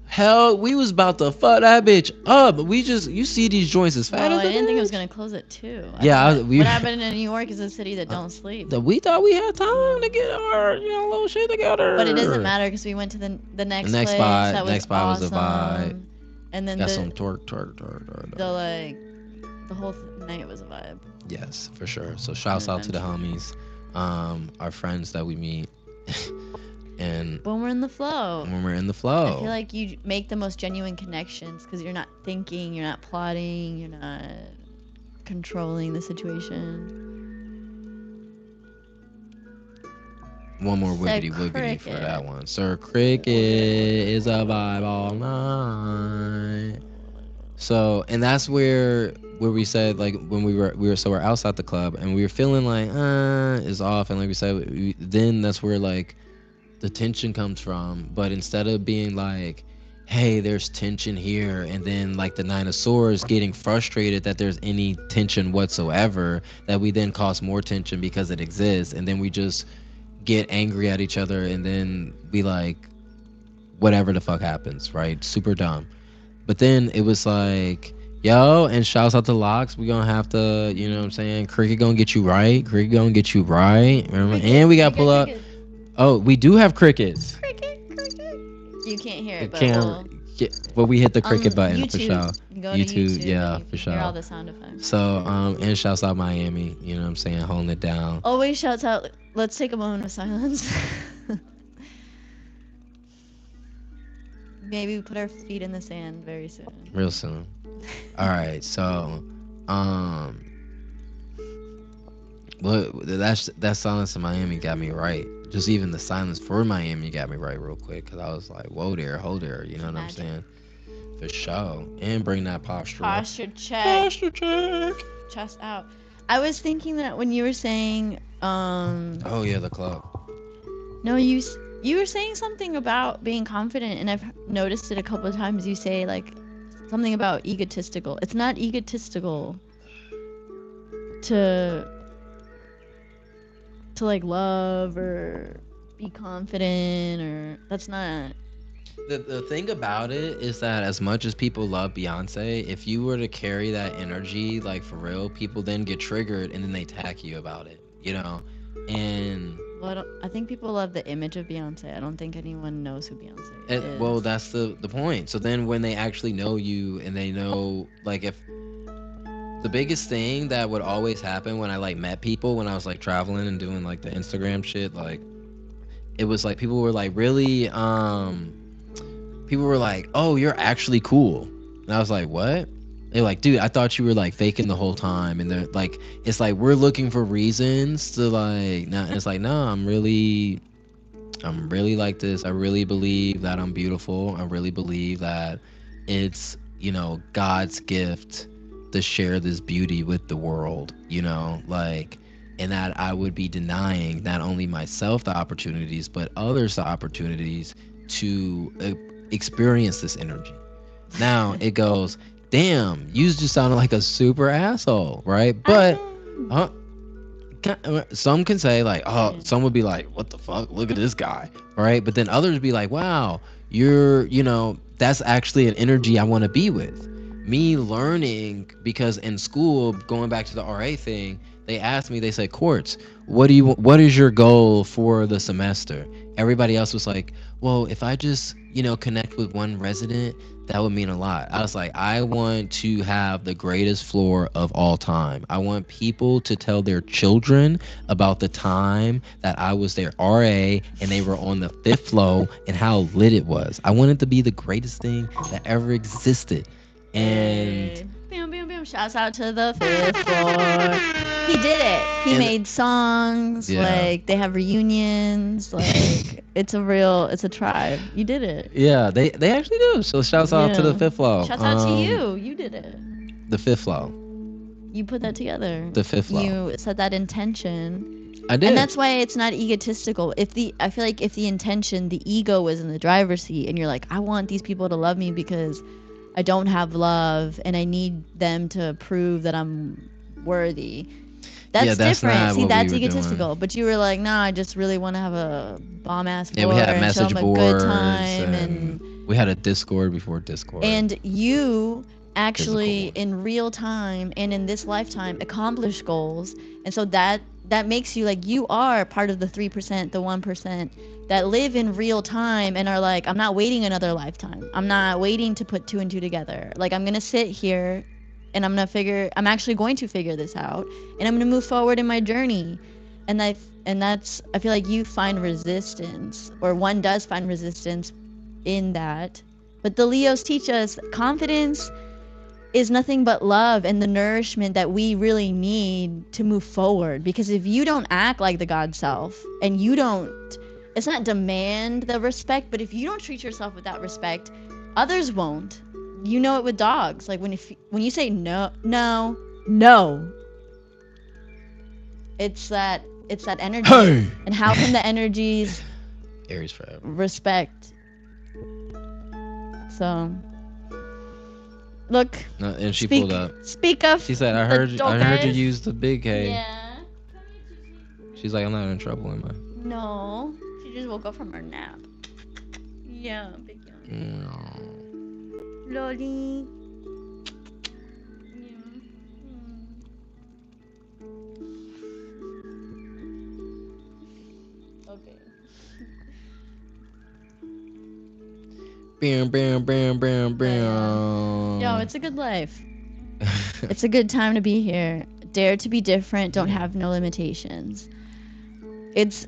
Speaker 1: hell, we was about to fuck that bitch up. We just, you see these joints as fat
Speaker 2: Well,
Speaker 1: as
Speaker 2: I didn't think it was
Speaker 1: bitch.
Speaker 2: gonna close at 2.
Speaker 1: Yeah,
Speaker 2: thought-
Speaker 1: we-
Speaker 2: what happened in New York is a city that don't sleep.
Speaker 1: We thought we had time to get our, little shit together.
Speaker 2: But it doesn't matter because we went to the next
Speaker 1: next
Speaker 2: place.
Speaker 1: spot-
Speaker 2: That was
Speaker 1: next spot was a vibe.
Speaker 2: awesome. And then
Speaker 1: Got
Speaker 2: the
Speaker 1: some twerk.
Speaker 2: the whole night was a vibe.
Speaker 1: Yes, for sure. So shouts out to the homies, our friends that we meet, and
Speaker 2: When we're in the flow.
Speaker 1: when we're in the
Speaker 2: I
Speaker 1: flow.
Speaker 2: feel like you make the most genuine connections because you're not thinking, you're not plotting, you're not controlling the situation.
Speaker 1: One more
Speaker 2: Said
Speaker 1: wiggity wiggity for
Speaker 2: cricket.
Speaker 1: that one. Sir Cricket is a vibe all night. So, and that's where we said like when we're outside the club and we were feeling like is off, and like we said, then that's where like the tension comes from. But instead of being like, hey, there's tension here, and then like the Nine of Swords getting frustrated that there's any tension whatsoever, that we then cause more tension because it exists, and then we just get angry at each other, and then we like whatever the fuck happens, right? Super dumb. But then it was like, yo, and shouts out to Locks. We gonna have to, you know what I'm saying? Cricket gonna get you right. Cricket gonna get you right. Remember? And we gotta pull up. Oh, we do have crickets.
Speaker 2: Cricket. You can't hear it, but
Speaker 1: Can't, but we hit the
Speaker 2: on
Speaker 1: cricket button for
Speaker 2: YouTube,
Speaker 1: sure.
Speaker 2: Go to
Speaker 1: YouTube, yeah,
Speaker 2: and you
Speaker 1: for
Speaker 2: can hear all
Speaker 1: sure.
Speaker 2: the sound effects.
Speaker 1: So, and shouts out Miami. You know what I'm saying? Holding it down.
Speaker 2: Always shouts out. Let's take a moment of silence. Maybe we put our feet in the sand very soon.
Speaker 1: Real soon. All right, so, well, that silence in Miami got me right. Just even the silence for Miami got me right real quick, because I was like, whoa there, hold there, you know what I'm
Speaker 2: Magic.
Speaker 1: saying? For sure. And bring that posture up.
Speaker 2: Posture check.
Speaker 1: Posture check.
Speaker 2: Chest out. I was thinking that when you were saying,
Speaker 1: Oh yeah, the club.
Speaker 2: no, you were saying something about being confident, and I've noticed it a couple of times. You say like something about egotistical. It's not egotistical to like love or be confident, or that's not.
Speaker 1: The thing about it is that as much as people love Beyonce, if you were to carry that energy, like for real, people then get triggered and then they attack you about it, you know? And
Speaker 2: Well, I think people love the image of Beyonce. I don't think anyone knows who Beyonce is.
Speaker 1: well, that's the point. So then when they actually know you and they know, like, if the biggest thing that would always happen when I like met people when I was like traveling and doing like the Instagram shit, like it was like people were like really people were like, oh, you're actually cool. And I was like, what? They're like, dude, I thought you were like faking the whole time. And they're like, it's like we're looking for reasons to like, nah. And it's like, no, I'm really like this. I really believe that I'm beautiful. I really believe that it's, you know, God's gift to share this beauty with the world, you know, like, and that I would be denying not only myself the opportunities, but others the opportunities to experience this energy. Now it goes, damn, you just sounded like a super asshole, right? But some can say like, oh, some would be like, what the fuck, look at this guy, right? But then others be like, wow, you know, that's actually an energy I want to be with. Me learning, because in school, going back to the RA thing, they asked me, they said, Quartz, what is your goal for the semester? Everybody else was like, well, if I just, connect with one resident, that would mean a lot. I was like, I want to have the greatest floor of all time. I want people to tell their children about the time that I was their RA and they were on the fifth floor and how lit it was. I want it to be the greatest thing that ever existed. And
Speaker 2: Hey. Bam, bam, bam. Shouts out to the fifth floor. He did it. He
Speaker 1: And-
Speaker 2: made songs.
Speaker 1: Yeah.
Speaker 2: Like they have reunions. Like it's a tribe. You did it.
Speaker 1: yeah, they actually do. So shouts out to the
Speaker 2: Yeah.
Speaker 1: fifth floor.
Speaker 2: Shouts out to you. You did it.
Speaker 1: The fifth floor.
Speaker 2: You put that together.
Speaker 1: The fifth floor.
Speaker 2: You set that intention.
Speaker 1: I did.
Speaker 2: And that's why it's not egotistical. I feel like if the intention, the ego was in the driver's seat and you're like, I want these people to love me because I don't have love and I need them to prove that I'm worthy. That's
Speaker 1: that's
Speaker 2: different.
Speaker 1: not
Speaker 2: See,
Speaker 1: what
Speaker 2: that's
Speaker 1: we were
Speaker 2: egotistical. But you were like, nah, I just really want to have a bomb ass
Speaker 1: Yeah, we had
Speaker 2: and show
Speaker 1: message
Speaker 2: them a
Speaker 1: boards
Speaker 2: good time
Speaker 1: and we had a Discord before Discord.
Speaker 2: and you actually
Speaker 1: Physical.
Speaker 2: in real time and in this lifetime accomplish goals, and so that makes you like you are part of the 3%, the 1% that live in real time and are like, I'm not waiting another lifetime. I'm not waiting to put 2 and 2 together. Like I'm gonna sit here and I'm actually going to figure this out and I'm gonna move forward in my journey. And I feel like you find resistance, or one does find resistance in that. But the Leos teach us confidence is nothing but love and the nourishment that we really need to move forward. Because if you don't act like the God self and you don't, it's not demand the respect, but if you don't treat yourself with that respect, others won't. You know it with dogs. Like when you say no, it's that energy.
Speaker 1: Hey!
Speaker 2: And how can the energies
Speaker 1: Aries forever.
Speaker 2: respect? So look,
Speaker 1: No, and she
Speaker 2: speak,
Speaker 1: pulled up.
Speaker 2: speak of
Speaker 1: She said, I
Speaker 2: the
Speaker 1: heard you
Speaker 2: dopest.
Speaker 1: use the big K.
Speaker 2: Yeah.
Speaker 1: She's like, I'm not in trouble, am I?
Speaker 2: No, she just woke up from her nap. Yeah, big yawn.
Speaker 1: No.
Speaker 2: Loli. Okay.
Speaker 1: Bam, bam, bam, bam, bam.
Speaker 2: Yo, it's a good life. It's a good time to be here. Dare to be different. Don't have no limitations. It's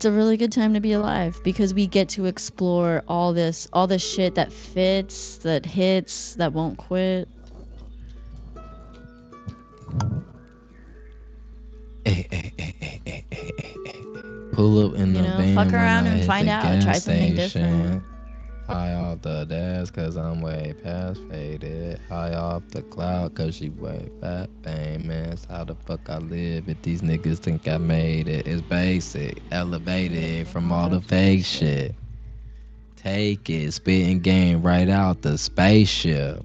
Speaker 2: a really good time to be alive because we get to explore all this shit that fits, that hits, that won't quit.
Speaker 1: Pull up in the van.
Speaker 2: fuck
Speaker 1: when
Speaker 2: around
Speaker 1: I
Speaker 2: and
Speaker 1: hit
Speaker 2: find
Speaker 1: the
Speaker 2: out.
Speaker 1: gas
Speaker 2: Try something
Speaker 1: station.
Speaker 2: different.
Speaker 1: High off the desk cause I'm way past faded. High off the cloud cause she way fat famous. How the fuck I live if these niggas think I made it? It's basic, elevated from all the fake shit. Take it, spitting game right out the spaceship.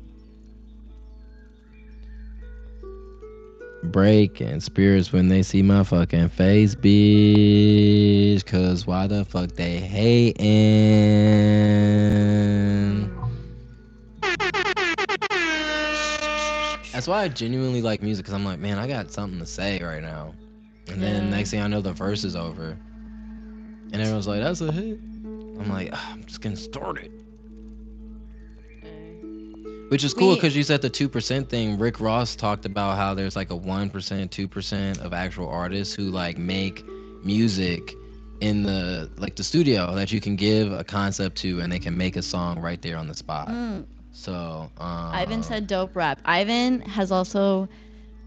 Speaker 1: Breaking spirits when they see my fucking face, bitch. Cause why the fuck they hating? That's why I genuinely like music, cause I'm like, man, I got something to say right now. And then
Speaker 2: Yeah.
Speaker 1: next thing I know, the verse is over. And everyone's like, that's a hit. I'm like, I'm just getting started. Which is cool
Speaker 2: We-
Speaker 1: because you said the 2% thing. Rick Ross talked about how there's like a 1%, 2% of actual artists who like make music in the studio that you can give a concept to and they can make a song right there on the spot. So
Speaker 2: Ivan said dope rap. Ivan has also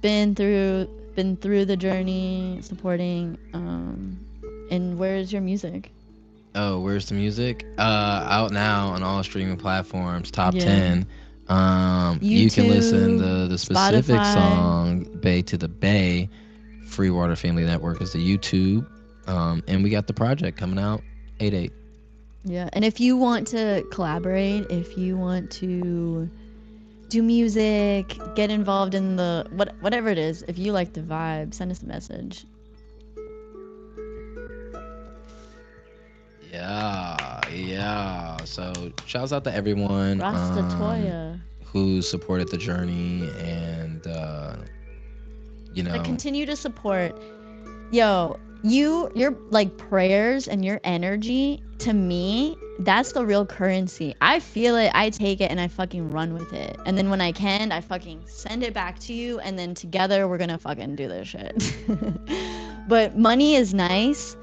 Speaker 2: been through the journey supporting and where's your music?
Speaker 1: Oh, where's the music? Out now on all streaming platforms, top
Speaker 2: Yeah.
Speaker 1: 10. You can listen
Speaker 2: YouTube,
Speaker 1: to the specific
Speaker 2: Spotify.
Speaker 1: song Bay to the Bay. Free Water Family Network is the YouTube. And we got the project coming out 8/8.
Speaker 2: Yeah, and if you want to collaborate, if you want to do music, get involved in the whatever it is, if you like the vibe, send us a message.
Speaker 1: Yeah. So shouts out to everyone
Speaker 2: Rasta Toya.
Speaker 1: who supported the journey and you know,
Speaker 2: continue to support. Yo, your like prayers and your energy, to me, that's the real currency. I feel it, I take it, and I fucking run with it. And then when I can, I fucking send it back to you, and then together we're gonna fucking do this shit. But money is nice,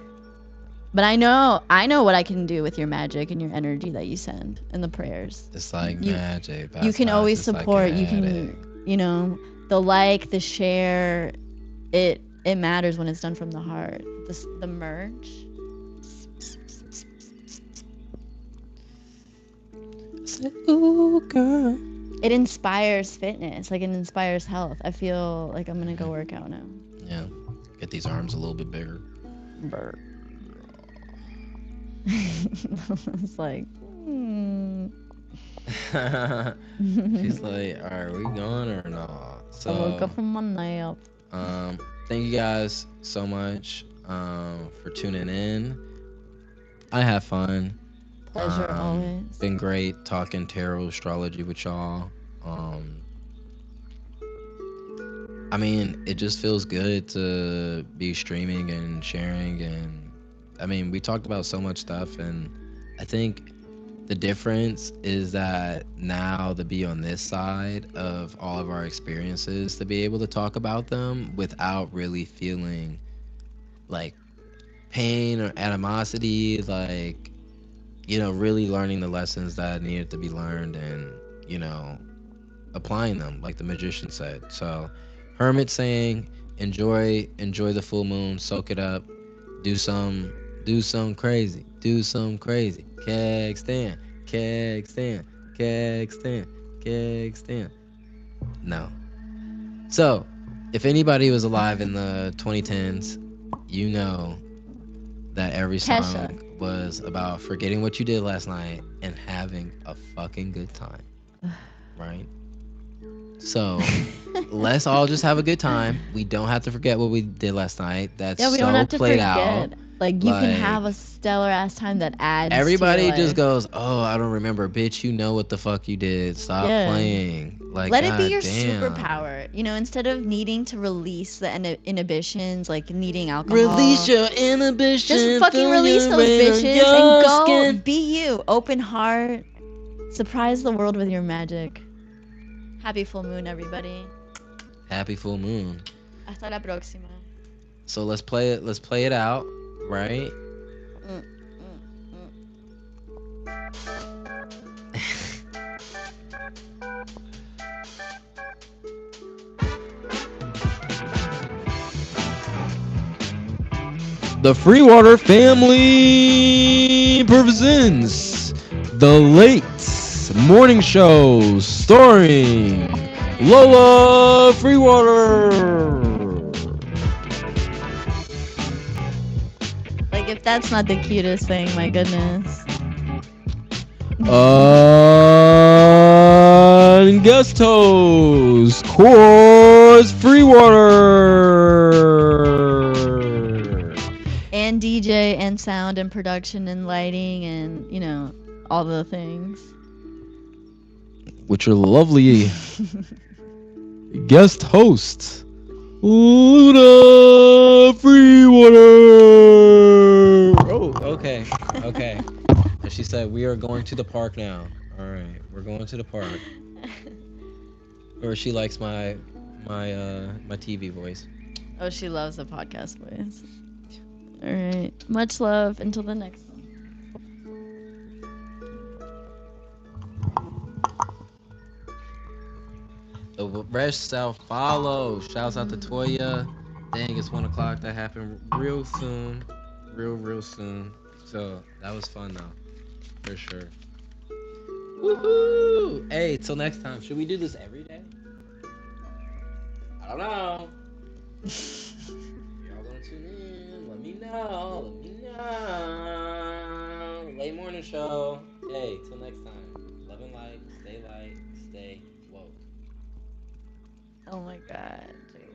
Speaker 2: but I know what I can do with your magic and your energy that you send and the prayers.
Speaker 1: it's like
Speaker 2: You-
Speaker 1: magic.
Speaker 2: You can
Speaker 1: That's
Speaker 2: always
Speaker 1: just like
Speaker 2: support. You
Speaker 1: addict.
Speaker 2: can, you know, the like, the share. It matters when it's done from the heart. The merch.
Speaker 1: It's like, ooh, girl.
Speaker 2: It inspires fitness. Like it inspires health. I feel like I'm gonna go work out now.
Speaker 1: Yeah, get these arms a little bit bigger.
Speaker 2: Brr. It's like.
Speaker 1: She's like, are we going or not?
Speaker 2: I woke
Speaker 1: So,
Speaker 2: up from my nap.
Speaker 1: thank you guys so much for tuning in. I have fun.
Speaker 2: Pleasure always.
Speaker 1: Been great talking tarot astrology with y'all. I mean, it just feels good to be streaming and sharing, and I mean, we talked about so much stuff, and I think the difference is that now to be on this side of all of our experiences, to be able to talk about them without really feeling like pain or animosity, like, you know, really learning the lessons that needed to be learned and, you know, applying them like the magician said. So Hermit saying enjoy the full moon, soak it up, do some crazy, do some crazy. Keg stand, keg stand, keg stand, keg stand. No. So if anybody was alive in the 2010s, you know that every song
Speaker 2: Kesha.
Speaker 1: was about forgetting what you did last night and having a fucking good time. Right? So let's all just have a good time. We don't have to forget what we did last night. That's
Speaker 2: Yeah, we
Speaker 1: so
Speaker 2: don't have to
Speaker 1: played
Speaker 2: forget.
Speaker 1: out.
Speaker 2: Like you can
Speaker 1: Like,
Speaker 2: have a stellar ass time that adds.
Speaker 1: Everybody
Speaker 2: to your
Speaker 1: just
Speaker 2: life.
Speaker 1: goes, "Oh, I don't remember, bitch. You know what the fuck you did. Stop
Speaker 2: Yeah.
Speaker 1: playing." Like,
Speaker 2: Let it be your
Speaker 1: goddamn.
Speaker 2: superpower. You know, instead of needing to release the inhibitions, like needing alcohol.
Speaker 1: Release your inhibition.
Speaker 2: Just fucking
Speaker 1: feel
Speaker 2: release
Speaker 1: your
Speaker 2: those
Speaker 1: rain on
Speaker 2: bitches
Speaker 1: your
Speaker 2: and go
Speaker 1: skin.
Speaker 2: be you. Open heart. Surprise the world with your magic. Happy full moon, everybody.
Speaker 1: Happy full moon.
Speaker 2: Hasta la próxima.
Speaker 1: So let's play it. Let's play it out, right?
Speaker 2: Mm,
Speaker 1: The Freewater family presents the late morning show starring Lola Freewater.
Speaker 2: Like if that's not the cutest thing, my goodness.
Speaker 1: Guest host, Coors Freewater.
Speaker 2: And DJ and sound and production and lighting and, you know, all the things.
Speaker 1: With your lovely guest host, Luna Freewater. Oh, okay, okay. And she said, "We are going to the park now." All right, we're going to the park. Or she likes my TV voice.
Speaker 2: Oh, she loves the podcast voice. All right. Much love. Until the next one.
Speaker 1: The rest self follow. Shouts out to Toya. Dang, it's 1 o'clock. That happened real soon. Real soon. So that was fun though. For sure. Woohoo! Hey, till next time. Should we do this every day? I don't know. Y'all gonna tune in? Let me know. Late morning show. Hey, till next time. Love and light. Stay woke.
Speaker 2: Oh my god.